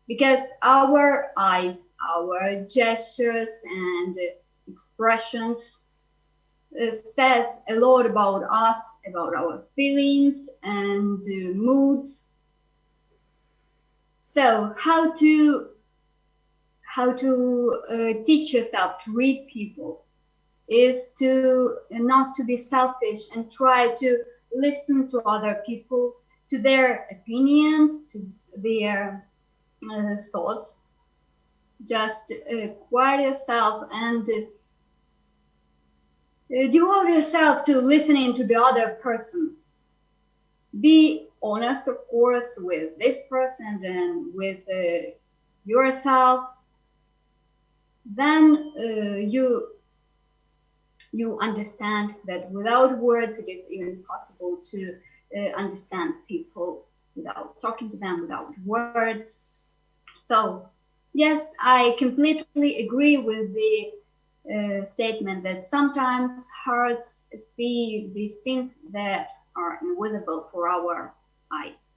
because our eyes, our gestures and expressions says a lot about us, about our feelings and moods. So how to teach yourself to read people is to not to be selfish and try to listen to other people, to their opinions, to their thoughts. Just quiet yourself and devote yourself to listening to the other person. Be honest, of course, with this person and with yourself. Then you understand that without words, it is even possible to understand people without talking to them, without words. So, yes, I completely agree with the statement that sometimes hearts see these things that are invisible for our eyes.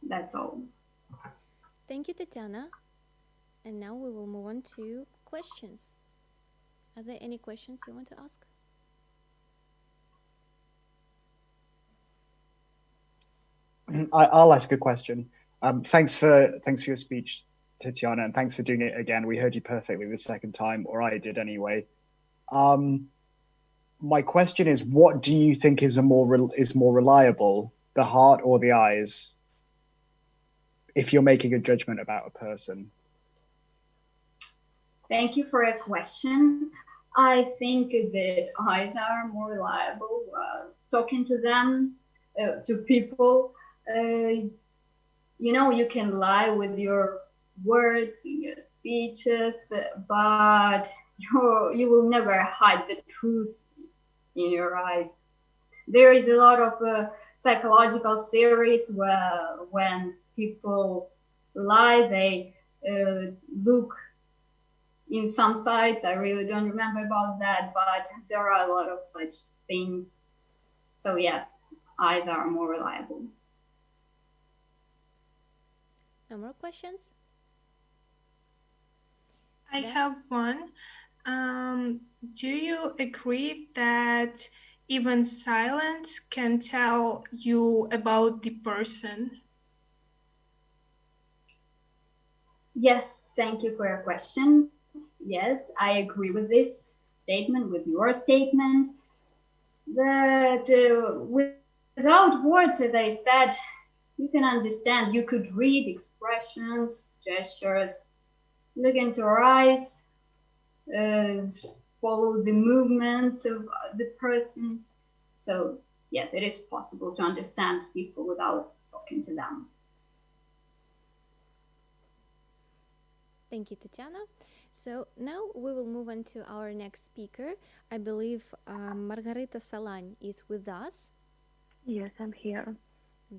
That's all. Thank you, Tatiana. And now we will move on to questions. Are there any questions you want to ask? I'll ask a question. Thanks for your speech, Tatiana, and thanks for doing it again. We heard you perfectly the second time, or I did anyway. My question is, what do you think is more reliable, the heart or the eyes, if you're making a judgment about a person? Thank you for a question. I think that eyes are more reliable. Talking to them, to people, you know, you can lie with your words, in your speeches, but you will never hide the truth in your eyes. There is a lot of psychological theories where when people lie, they look in some sites. I really don't remember about that, but there are a lot of such things. So yes, eyes are more reliable. No more questions? I have one. Do you agree that even silence can tell you about the person? Yes, thank you for your question. Yes, I agree with this statement, with your statement, that without words, as I said, you can understand, you could read expressions, gestures, look into our eyes, follow the movements of the person. So yes, it is possible to understand people without talking to them. Thank you, Tatiana. So now we will move on to our next speaker. I believe Margarita Salan is with us. Yes, I'm here.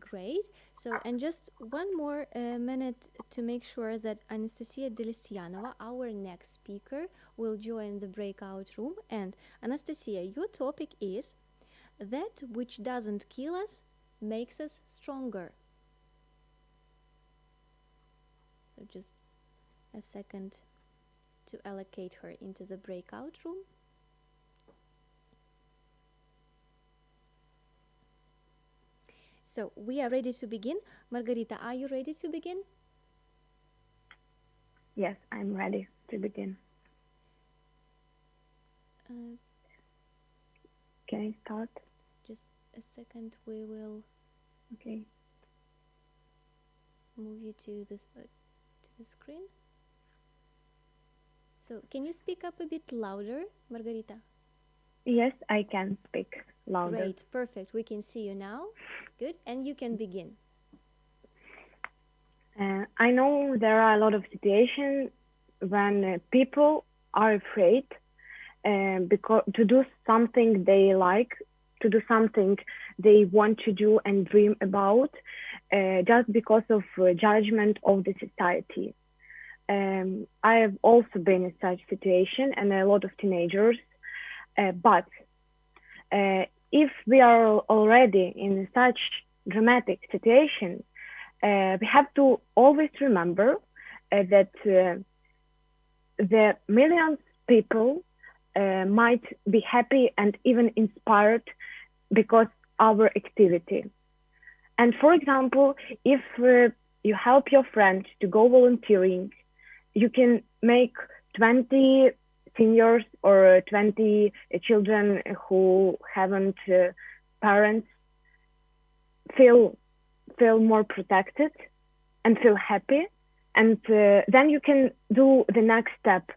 Great. So, and just one more minute to make sure that Anastasia Delistyanova, our next speaker, will join the breakout room. And Anastasia, your topic is that which doesn't kill us makes us stronger. So just a second to allocate her into the breakout room. So we are ready to begin. Margarita, are you ready to begin? Yes, I'm ready to begin. Can I start? Just a second, we will move you to this to the screen. So can you speak up a bit louder, Margarita? Yes, I can speak louder. Great, perfect. We can see you now. Good, and you can begin. I know there are a lot of situations when people are afraid because to do something they like, to do something they want to do and dream about, just because of judgment of the society. I have also been in such situation, and a lot of teenagers. But if we are already in such dramatic situation, we have to always remember that the millions of people might be happy and even inspired because our activity. And for example, if you help your friend to go volunteering, you can make 20 seniors or 20 children who haven't parents feel more protected and feel happy, and then you can do the next step,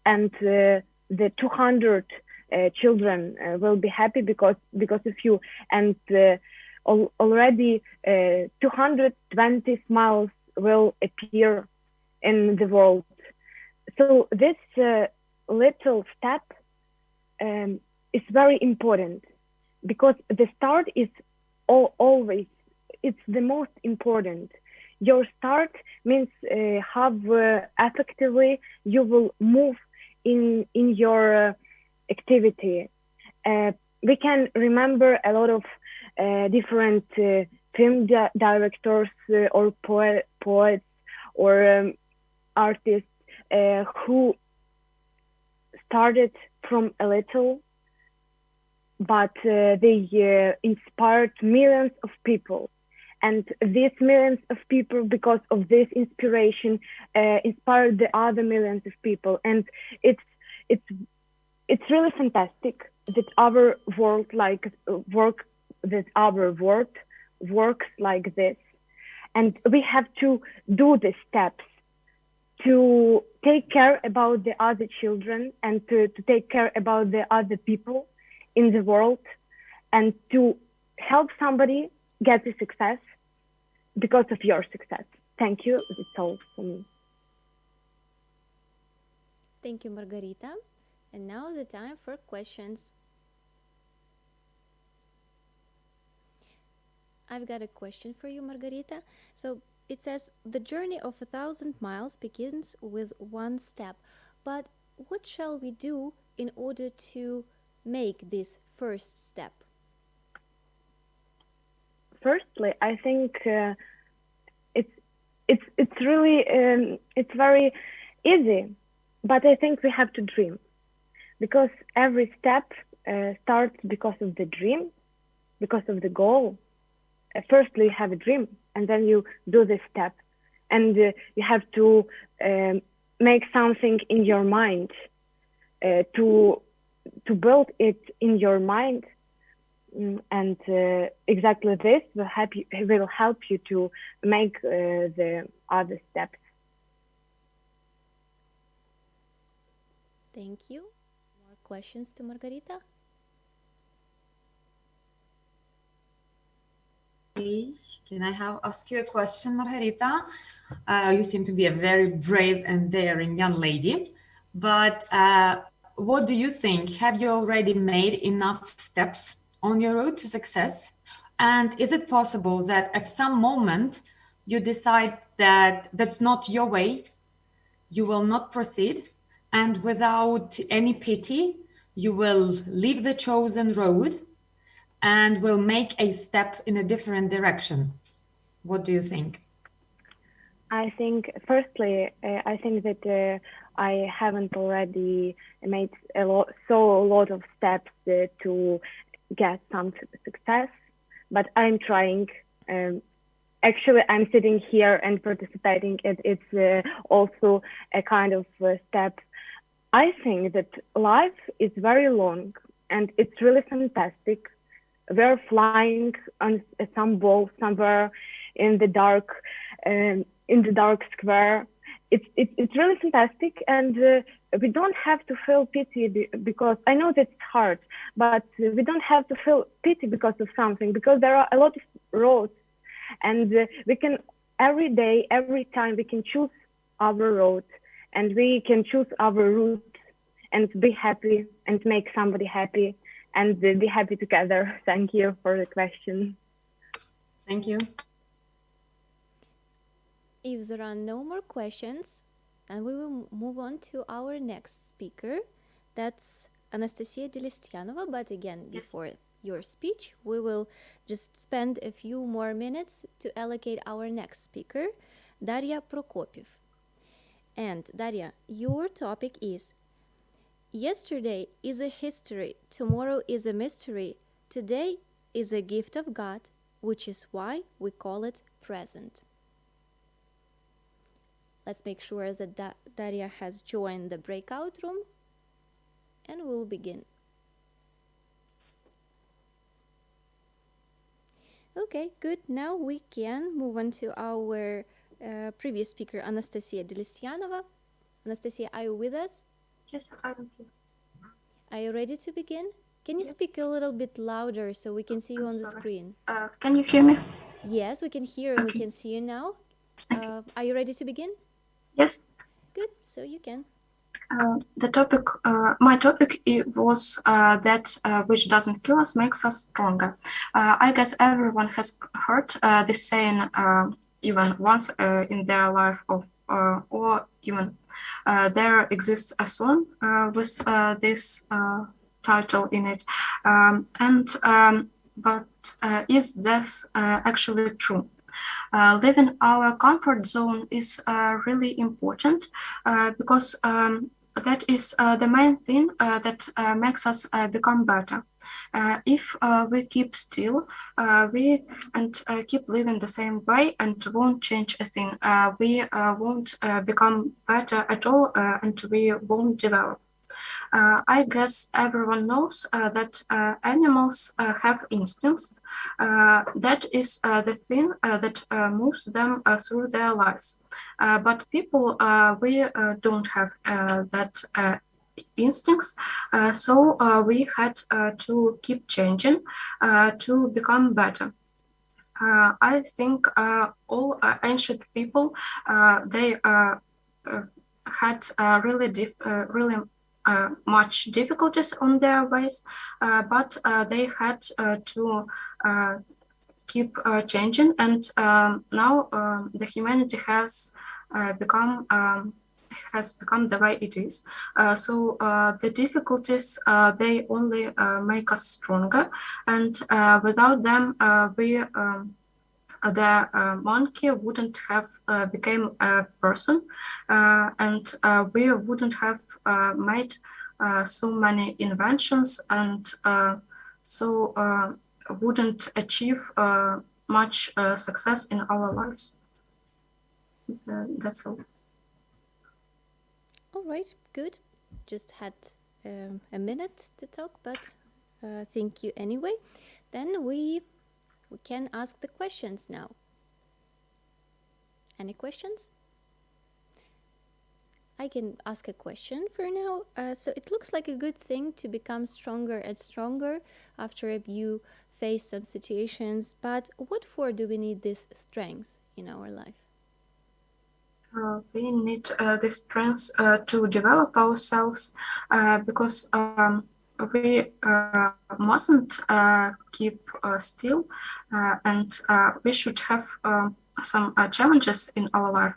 and the 200 children will be happy because of you, and already 220 smiles will appear in the world. So this little step is very important, because the start is always, it's the most important. Your start means how effectively you will move in your activity. We can remember a lot of different film directors or poets or artists who started from a little, but they inspired millions of people. And these millions of people, because of this inspiration, inspired the other millions of people. And it's really fantastic that our world works like this. And we have to do the steps to take care about the other children and to take care about the other people in the world and to help somebody get the success because of your success. Thank you. That's all for me. Thank you, Margarita. And now the time for questions. I've got a question for you, Margarita. So it says, the journey of 1,000 miles begins with one step. But what shall we do in order to make this first step? Firstly, I think it's really it's very easy, but I think we have to dream, because every step starts because of the dream, because of the goal. Firstly, you have a dream, and then you do this step, and you have to make something in your mind to build it in your mind. And exactly this will help you to make the other steps. Thank you. More questions to Margarita? Hey, can I ask you a question, Margarita? You seem to be a very brave and daring young lady, but what do you think? Have you already made enough steps on your road to success? And is it possible that at some moment you decide that that's not your way, you will not proceed, and without any pity, you will leave the chosen road and will make a step in a different direction? What do you think? I think, firstly, I think that I haven't already made a lot of steps to get some success, but I'm trying. Actually, I'm sitting here and participating. It's also a kind of step. I think that life is very long and it's really fantastic. We're flying on some ball somewhere in the dark square. It's really fantastic, and we don't have to feel pity because I know that's hard, but we don't have to feel pity because of something, because there are a lot of roads, and we can every day, every time we can choose our road, and we can choose our route and be happy and make somebody happy and be happy together. Thank you for the question. Thank you. If there are no more questions, then we will move on to our next speaker. That's Anastasia Delistyanova. But again, before your speech, we will just spend a few more minutes to allocate our next speaker, Daria Prokopiev. And Daria, your topic is: yesterday is a history, tomorrow is a mystery, today is a gift of God, which is why we call it present. Let's make sure that Daria has joined the breakout room, and we'll begin. Okay, good. Now we can move on to our previous speaker, Anastasia Delistyanova. Anastasia, are you with us? Yes, I'm here. Are you ready to begin? Can you speak a little bit louder so we can see you on the screen? Can you hear me? Yes, we can hear and we can see you now. Are you ready to begin? Yes. Good, so you can. The topic, my topic was that which doesn't kill us makes us stronger. I guess everyone has heard this saying even once in their life, or even there exists a song with this title in it. But is this actually true? Leaving our comfort zone is really important because that is the main thing that makes us become better. If we keep still, we keep living the same way and won't change a thing, we won't become better at all, and we won't develop. I guess everyone knows that animals have instincts. That is the thing that moves them through their lives. But people, we don't have that instincts, so we had to keep changing to become better. I think all ancient people, they had really much difficulties on their ways, but they had to keep changing, and now the humanity has become the way it is. So the difficulties, they only make us stronger, and without them, the monkey wouldn't have become a person, and we wouldn't have made so many inventions, and so wouldn't achieve much success in our lives. That's all. All right, good. Just had a minute to talk, but thank you anyway. Then we can ask the questions now. Any questions? I can ask a question for now. So it looks like a good thing to become stronger and stronger after you face some situations, but what for do we need this strength in our life? We need the strength to develop ourselves, because we mustn't keep still, and we should have some challenges in our life,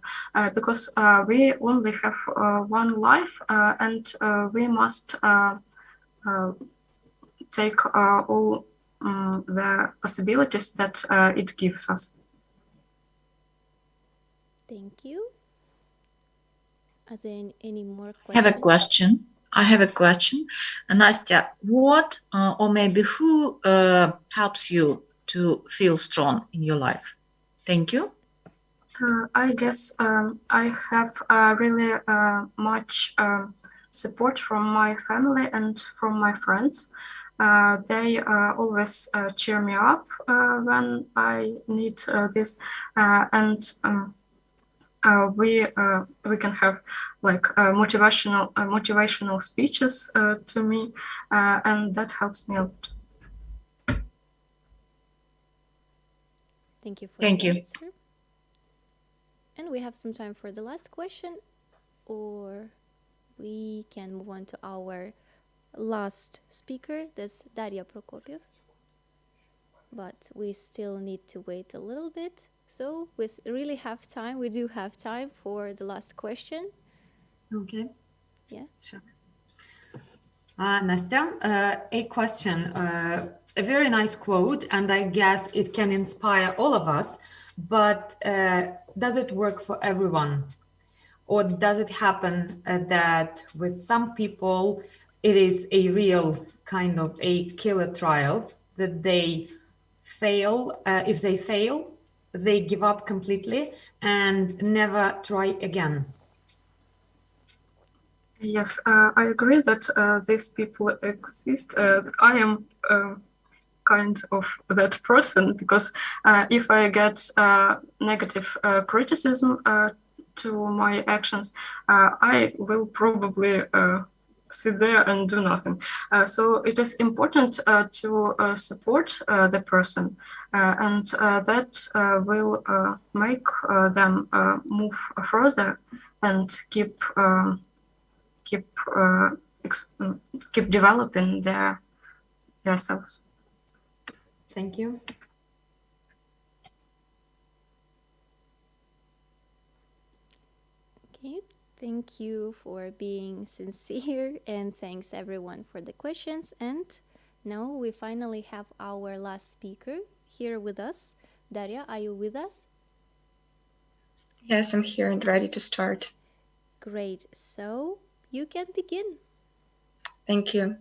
because we only have one life, and we must take all the possibilities that it gives us. Thank you. Are there any more questions? I have a question. Nastya, what or maybe who helps you to feel strong in your life? Thank you. I guess I have really much support from my family and from my friends. They always cheer me up when I need this, and we can have like motivational speeches to me, and that helps me a lot. Thank you for Thank the you. answer. And we have some time for the last question, or we can move on to our last speaker, that's Daria Prokopiev. But we still need to wait a little bit. So we really have time. We do have time for the last question. Okay. Yeah. Sure. Nastya, a question. A very nice quote, and I guess it can inspire all of us, but does it work for everyone? Or does it happen that with some people it is a real kind of a killer trial, that they fail, if they fail, they give up completely and never try again? Yes, I agree that these people exist. I am kind of that person, because if I get negative criticism to my actions, I will probably sit there and do nothing. So it is important to support the person, and that will make them move further and keep developing themselves. Thank you. Okay, thank you for being sincere, and thanks everyone for the questions. And now we finally have our last speaker here with us. Daria, are you with us? Yes, I'm here and ready to start. Great. So you can begin. Thank you.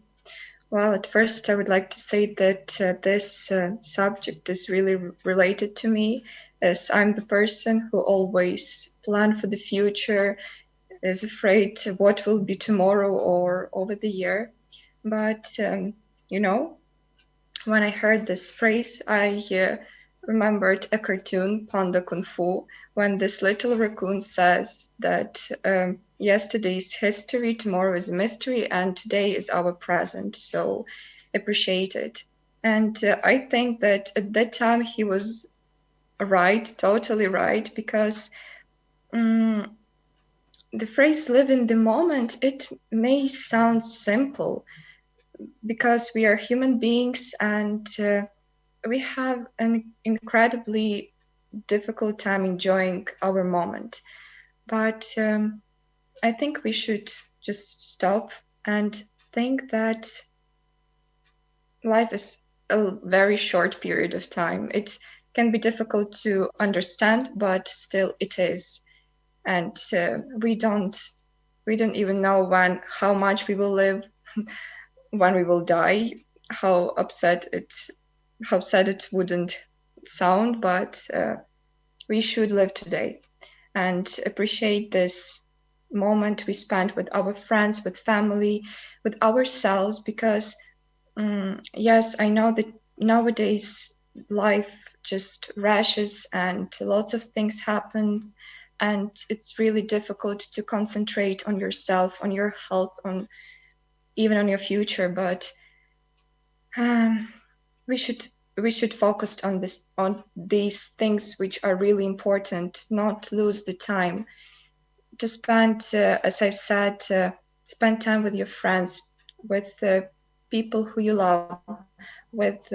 Well, at first, I would like to say that this subject is really related to me, as I'm the person who always plan for the future, is afraid what will be tomorrow or over the year. But, you know, when I heard this phrase, I remembered a cartoon, Panda Kung Fu, when this little raccoon says that yesterday is history, tomorrow is a mystery, and today is our present. So appreciate it. And I think that at that time he was right, totally right, because the phrase live in the moment, it may sound simple because we are human beings and we have an incredibly difficult time enjoying our moment. But I think we should just stop and think that life is a very short period of time. It can be difficult to understand, but still it is. And we don't even know how much we will live, when we will die, how sad it wouldn't sound, but we should live today and appreciate this moment we spent with our friends, with family, with ourselves, because yes, I know that nowadays life just rushes and lots of things happen, and it's really difficult to concentrate on yourself, on your health, on even on your future. But we should focus on these things which are really important, not lose the time to spend, as I've said, spend time with your friends, with the people who you love, with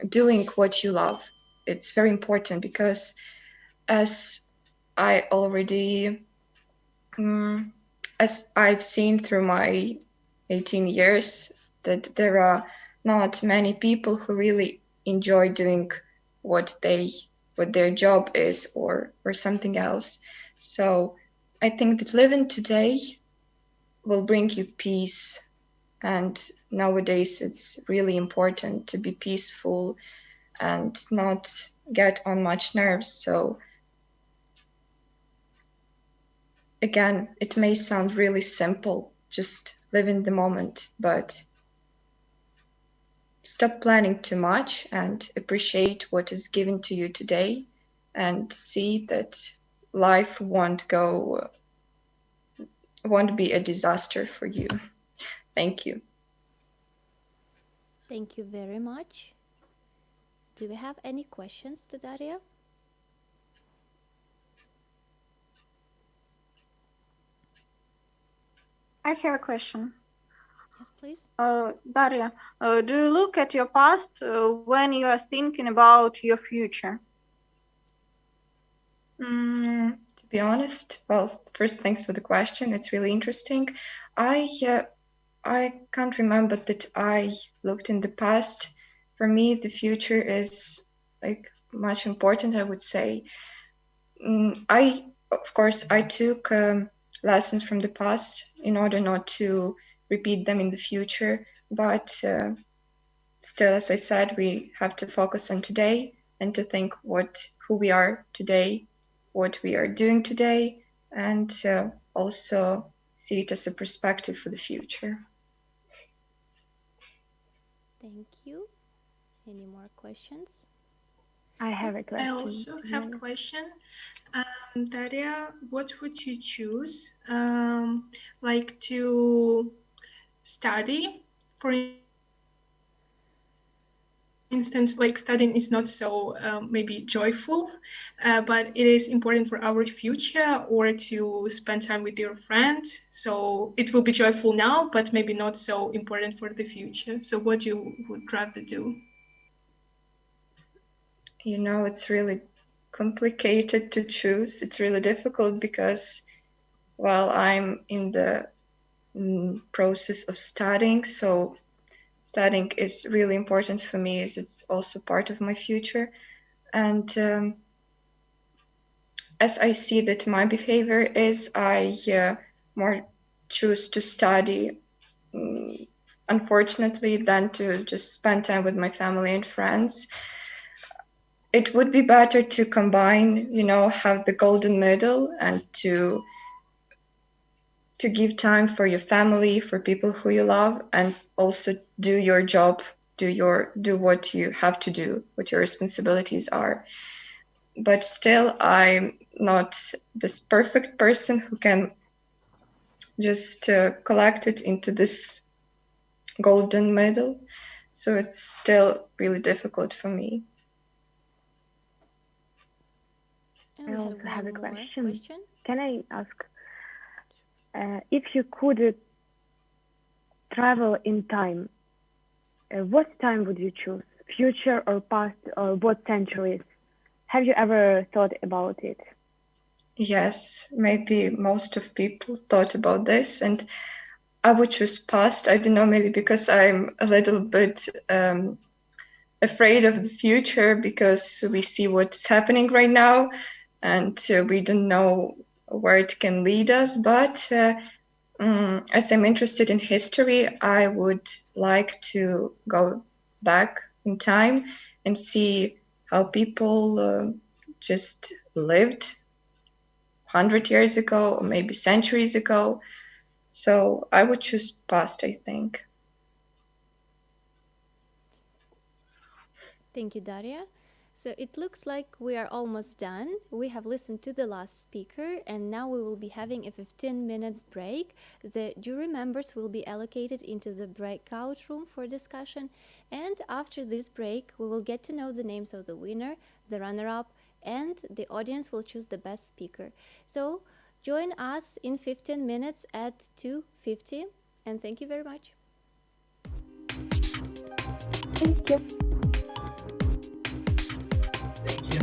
doing what you love. It's very important because, as I already, as I've seen through my 18 years, that there are not many people who really enjoy doing what their job is or something else. So I think that living today will bring you peace, and nowadays it's really important to be peaceful and not get on much nerves. So again, it may sound really simple, just live in the moment, but stop planning too much and appreciate what is given to you today, and see that life won't be a disaster for you. Thank you. Thank you very much. Do we have any questions to Daria? I have a question. Yes, please. Daria, do you look at your past when you are thinking about your future? To be honest, well, first, thanks for the question. It's really interesting. I can't remember that I looked in the past. For me, the future is like much important, I would say. Of course, I took lessons from the past in order not to repeat them in the future. But still, as I said, we have to focus on today and to think who we are today, what we are doing today, and also see it as a perspective for the future. Thank you. Any more questions? I have a question. I also have a question. Daria, what would you choose? Like to study, for instance, like studying is not so maybe joyful, but it is important for our future, or to spend time with your friend. So it will be joyful now, but maybe not so important for the future. So what you would rather do? You know, it's really complicated to choose. It's really difficult because, well, I'm in the process of studying, so studying is really important for me, as it's also part of my future. And as I see that my behavior is, I more choose to study, unfortunately, than to just spend time with my family and friends. It would be better to combine, have the golden middle, and to give time for your family, for people who you love, and also do your job, do what you have to do, what your responsibilities are. But still, I'm not this perfect person who can just collect it into this golden middle. So it's still really difficult for me. I also have a question. Can I ask, if you could travel in time, what time would you choose? Future or past, or what centuries? Have you ever thought about it? Yes, maybe most of people thought about this, and I would choose past. I don't know, maybe because I'm a little bit afraid of the future, because we see what's happening right now, and we don't know where it can lead us. But as I'm interested in history, I would like to go back in time and see how people just lived 100 years ago, or maybe centuries ago. So I would choose past, I think. Thank you, Daria. So it looks like we are almost done. We have listened to the last speaker, and now we will be having a 15 minutes break. The jury members will be allocated into the breakout room for discussion, and after this break we will get to know the names of the winner, the runner-up, and the audience will choose the best speaker. So join us in 15 minutes at 2:50, and thank you very much. Thank you. Thank you.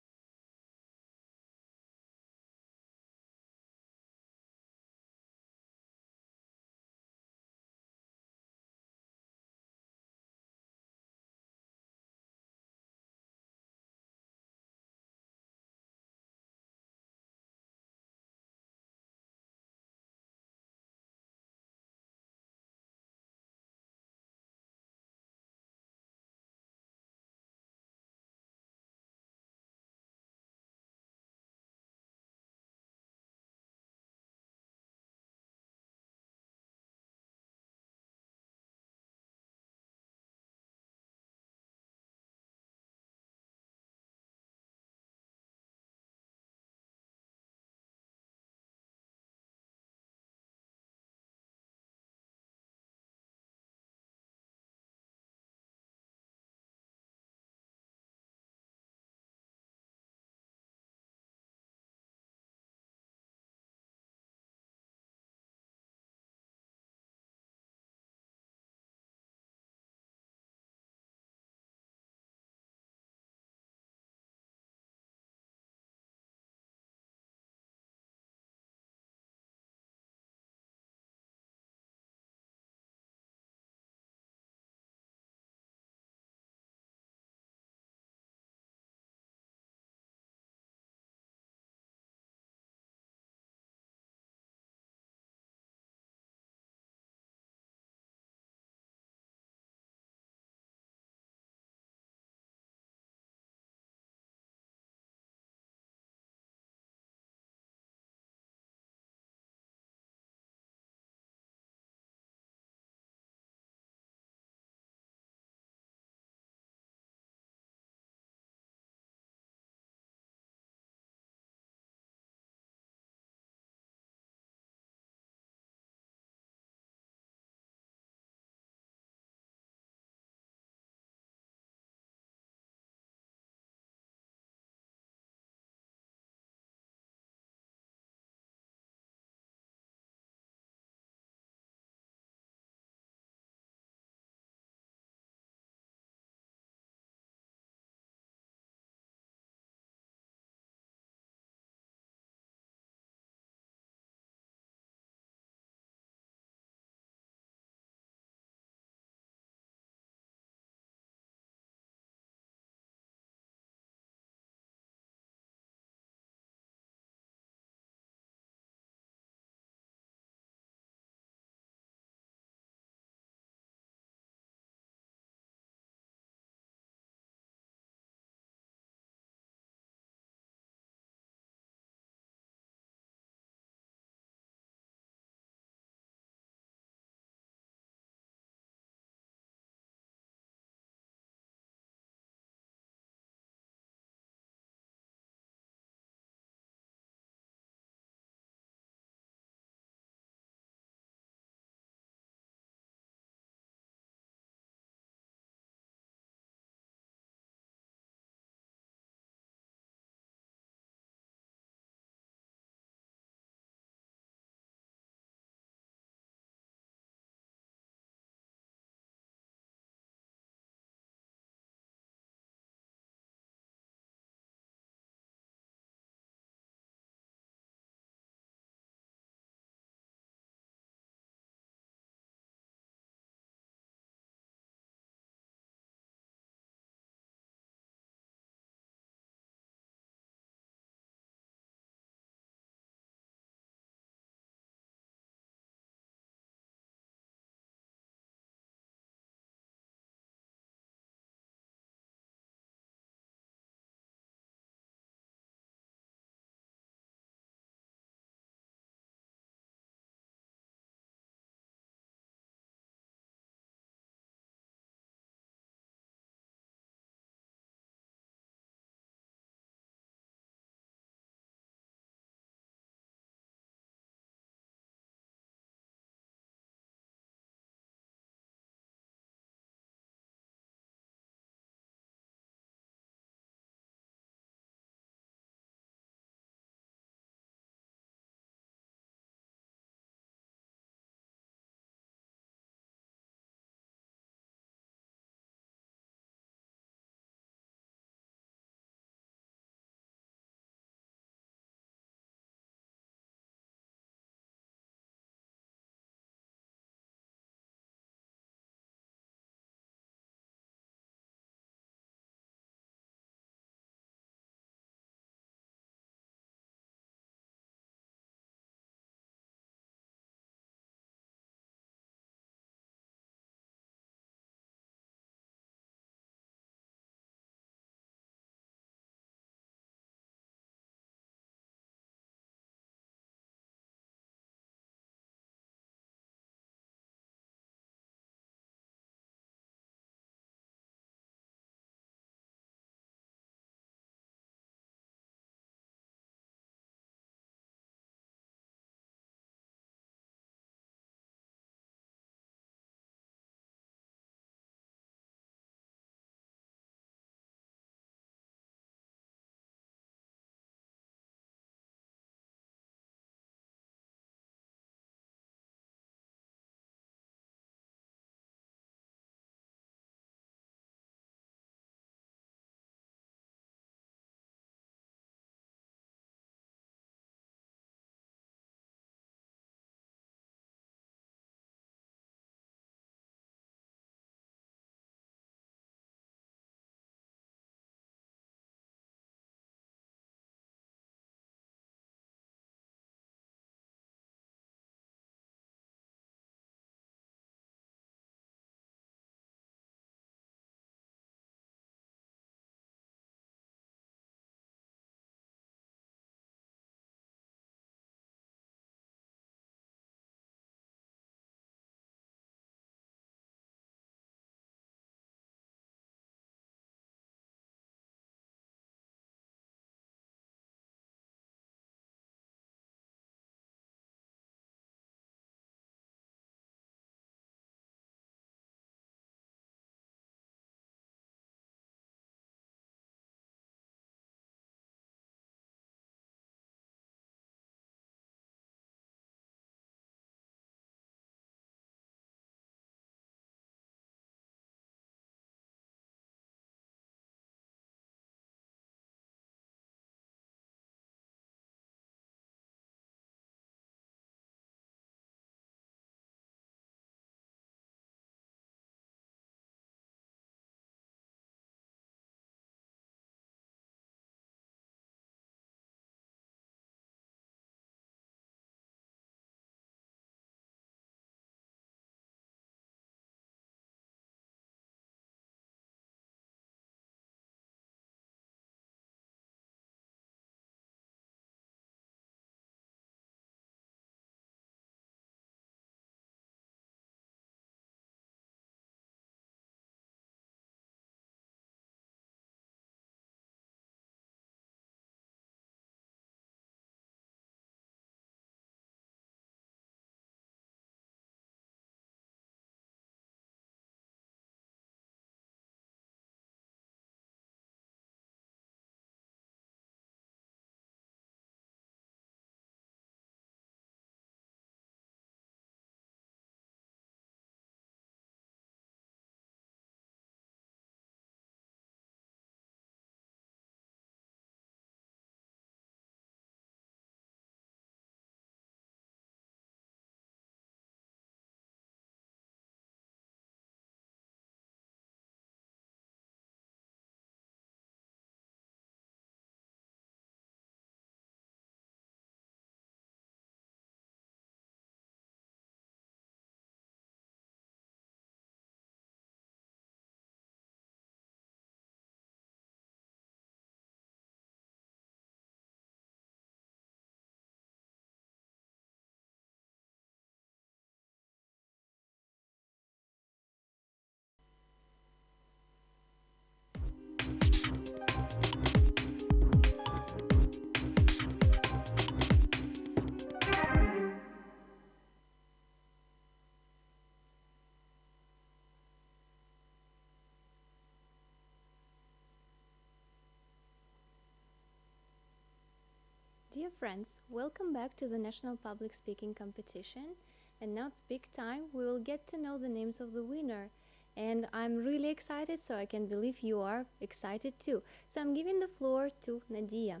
Dear friends, welcome back to the National Public Speaking Competition. And now it's big time. We will get to know the names of the winner. And I'm really excited, so I can believe you are excited too. So I'm giving the floor to Nadia.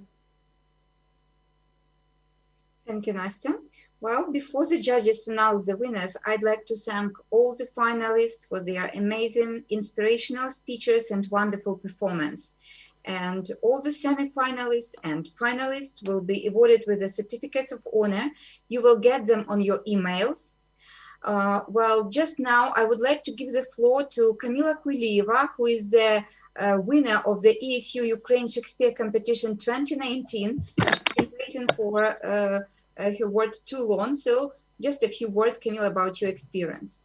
Thank you, Nastya. Well, before the judges announce the winners, I'd like to thank all the finalists for their amazing, inspirational speeches and wonderful performance. And all the semi-finalists and finalists will be awarded with the certificates of honor. You will get them on your emails. Well, just now, I would like to give the floor to Kamila Kulieva, who is the winner of the ESU Ukraine Shakespeare Competition 2019. She's been waiting for her word too long. So just a few words, Kamila, about your experience.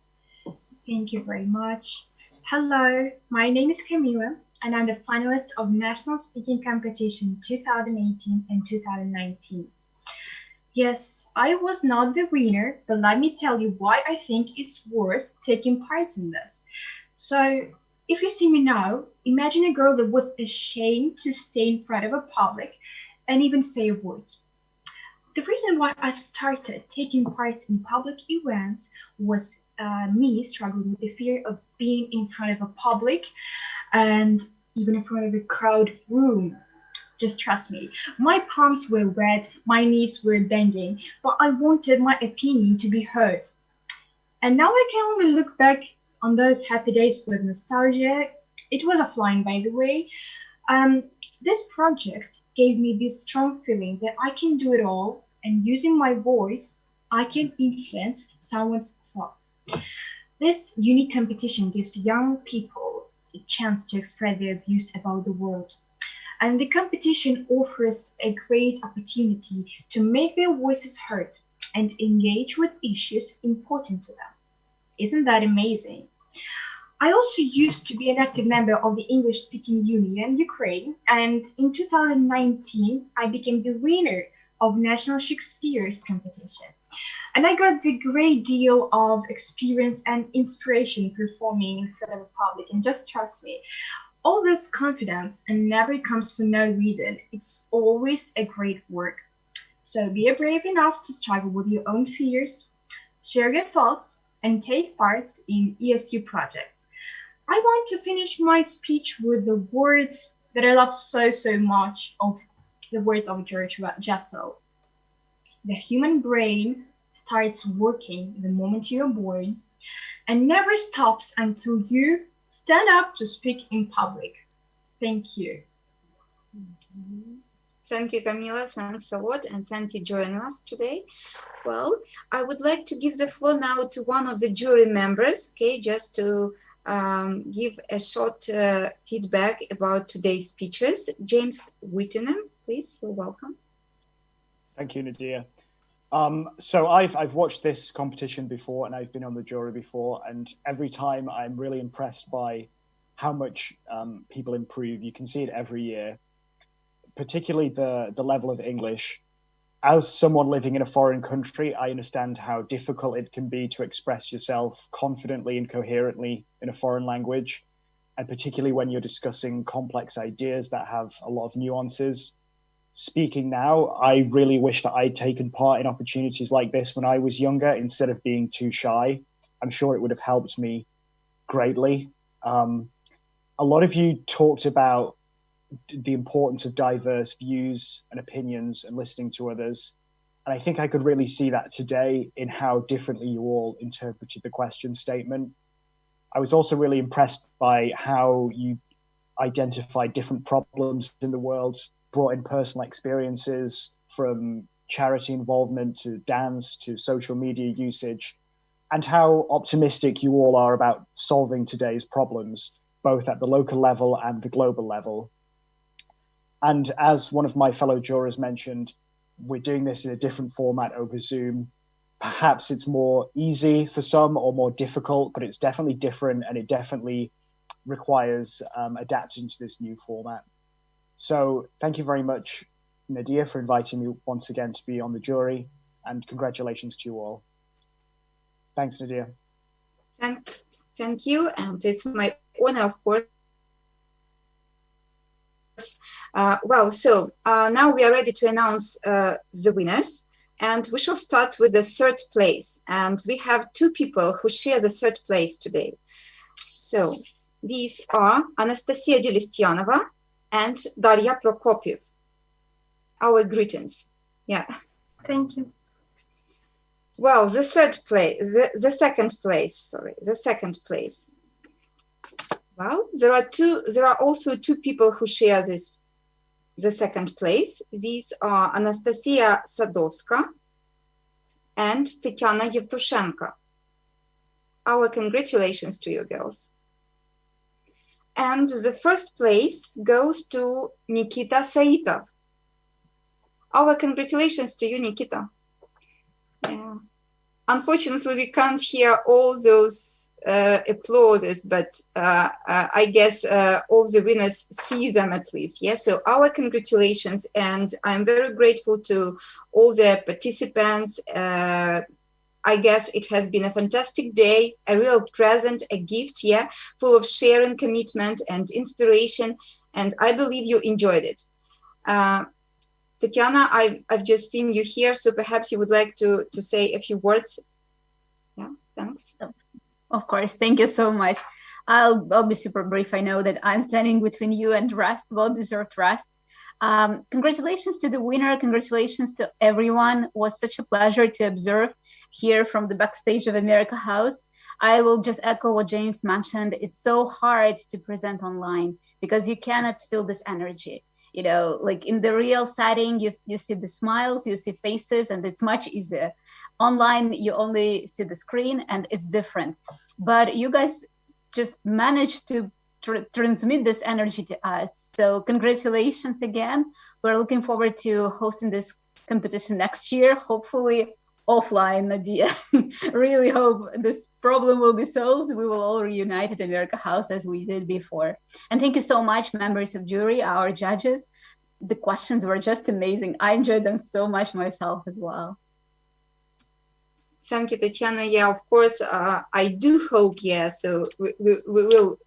Thank you very much. Hello, my name is Kamila, and I'm the finalist of National Speaking Competition 2018 and 2019. Yes, I was not the winner, but let me tell you why I think it's worth taking part in this. So, if you see me now, imagine a girl that was ashamed to stay in front of a public and even say a word. The reason why I started taking part in public events was me struggling with the fear of being in front of a public and even in front of a crowded room. Just trust me. My palms were wet, my knees were bending, but I wanted my opinion to be heard. And now I can only look back on those happy days with nostalgia. It was offline, by the way. This project gave me this strong feeling that I can do it all, and using my voice, I can influence someone's thoughts. This unique competition gives young people a chance to express their views about the world. And the competition offers a great opportunity to make their voices heard and engage with issues important to them. Isn't that amazing? I also used to be an active member of the English-speaking Union, Ukraine, and in 2019, I became the winner of National Shakespeare's competition. And I got the great deal of experience and inspiration performing in front of a public, and just trust me, all this confidence and never comes for no reason. It's always a great work. So be brave enough to struggle with your own fears, share your thoughts, and take part in ESU projects. I want to finish my speech with the words that I love so much, of the words of George Russell. The human brain starts working the moment you're born and never stops until you stand up to speak in public. Thank you. Thank you, Kamila. Thanks a lot, and thank you for joining us today. Well, I would like to give the floor now to one of the jury members, okay, just to give a short feedback about today's speeches. James Whittingham, please, you're welcome. Thank you, Nadia. So I've watched this competition before, and I've been on the jury before, and every time I'm really impressed by how much people improve. You can see it every year, particularly the level of English. As someone living in a foreign country, I understand how difficult it can be to express yourself confidently and coherently in a foreign language, and particularly when you're discussing complex ideas that have a lot of nuances. Speaking now, I really wish that I'd taken part in opportunities like this when I was younger instead of being too shy. I'm sure it would have helped me greatly. A lot of you talked about the importance of diverse views and opinions and listening to others. And I think I could really see that today in how differently you all interpreted the question statement. I was also really impressed by how you identified different problems in the world, brought in personal experiences from charity involvement to dance to social media usage, and how optimistic you all are about solving today's problems, both at the local level and the global level. And as one of my fellow jurors mentioned, we're doing this in a different format over Zoom. Perhaps it's more easy for some or more difficult, but it's definitely different, and it definitely requires adapting to this new format. So thank you very much, Nadia, for inviting me once again to be on the jury, and congratulations to you all. Thanks, Nadia. Thank you, and it's my honor, of course, Now we are ready to announce the winners, and we shall start with the third place. And we have two people who share the third place today. So these are Anastasia Delistyanova and Darya Prokopyev. Our greetings. Yeah. Thank you. Well, the second place. Well, there are also two people who share the second place. These are Anastasia Sadovska and Tatiana Yevtushenko. Our congratulations to you girls. And the first place goes to Nikita Saitov. Our congratulations to you, Nikita. Yeah. Unfortunately, we can't hear all those applauses, but I guess all the winners see them at least. Yes, so our congratulations, and I'm very grateful to all the participants. I guess it has been a fantastic day, a real present, a gift, yeah, full of sharing, commitment, and inspiration, and I believe you enjoyed it. Tatiana, I've just seen you here, so perhaps you would like to say a few words. Yeah, thanks. Of course, thank you so much. I'll be super brief. I know that I'm standing between you and rest, well-deserved rest. Congratulations to the winner. Congratulations to everyone. It was such a pleasure to observe here from the backstage of America House. I will just echo what James mentioned. It's so hard to present online because you cannot feel this energy. You know, like in the real setting, you see the smiles, you see faces, and it's much easier. Online, you only see the screen and it's different. But you guys just managed to transmit this energy to us. So congratulations again. We're looking forward to hosting this competition next year, hopefully offline, Nadia. Really hope this problem will be solved. We will all reunite at America House as we did before. And thank you so much, members of jury, our judges. The questions were just amazing. I enjoyed them so much myself as well. Thank you, Tatiana. Yeah, of course, I do hope, yeah, so we will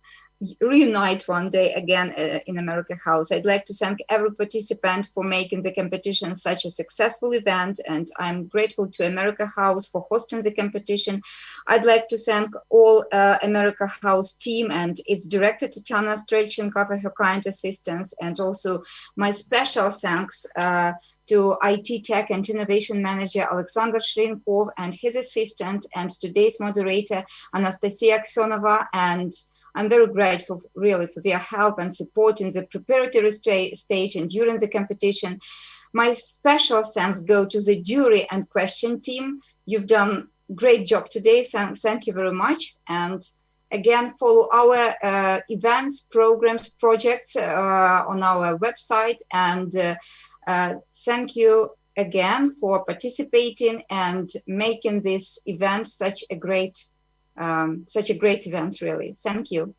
reunite one day again in America House. I'd like to thank every participant for making the competition such a successful event, and I'm grateful to America House for hosting the competition. I'd like to thank all America House team and its director Tatiana Stretchenko for her kind assistance, and also my special thanks to IT Tech and Innovation Manager Alexander Shrinkov and his assistant, and today's moderator Anastasia Aksonova. And I'm very grateful really for their help and support in the preparatory stage and during the competition. My special thanks go to the jury and question team. You've done a great job today. Thank you very much. And again, follow our events, programs, projects on our website. And thank you again for participating and making this event such a great event, really. Thank you.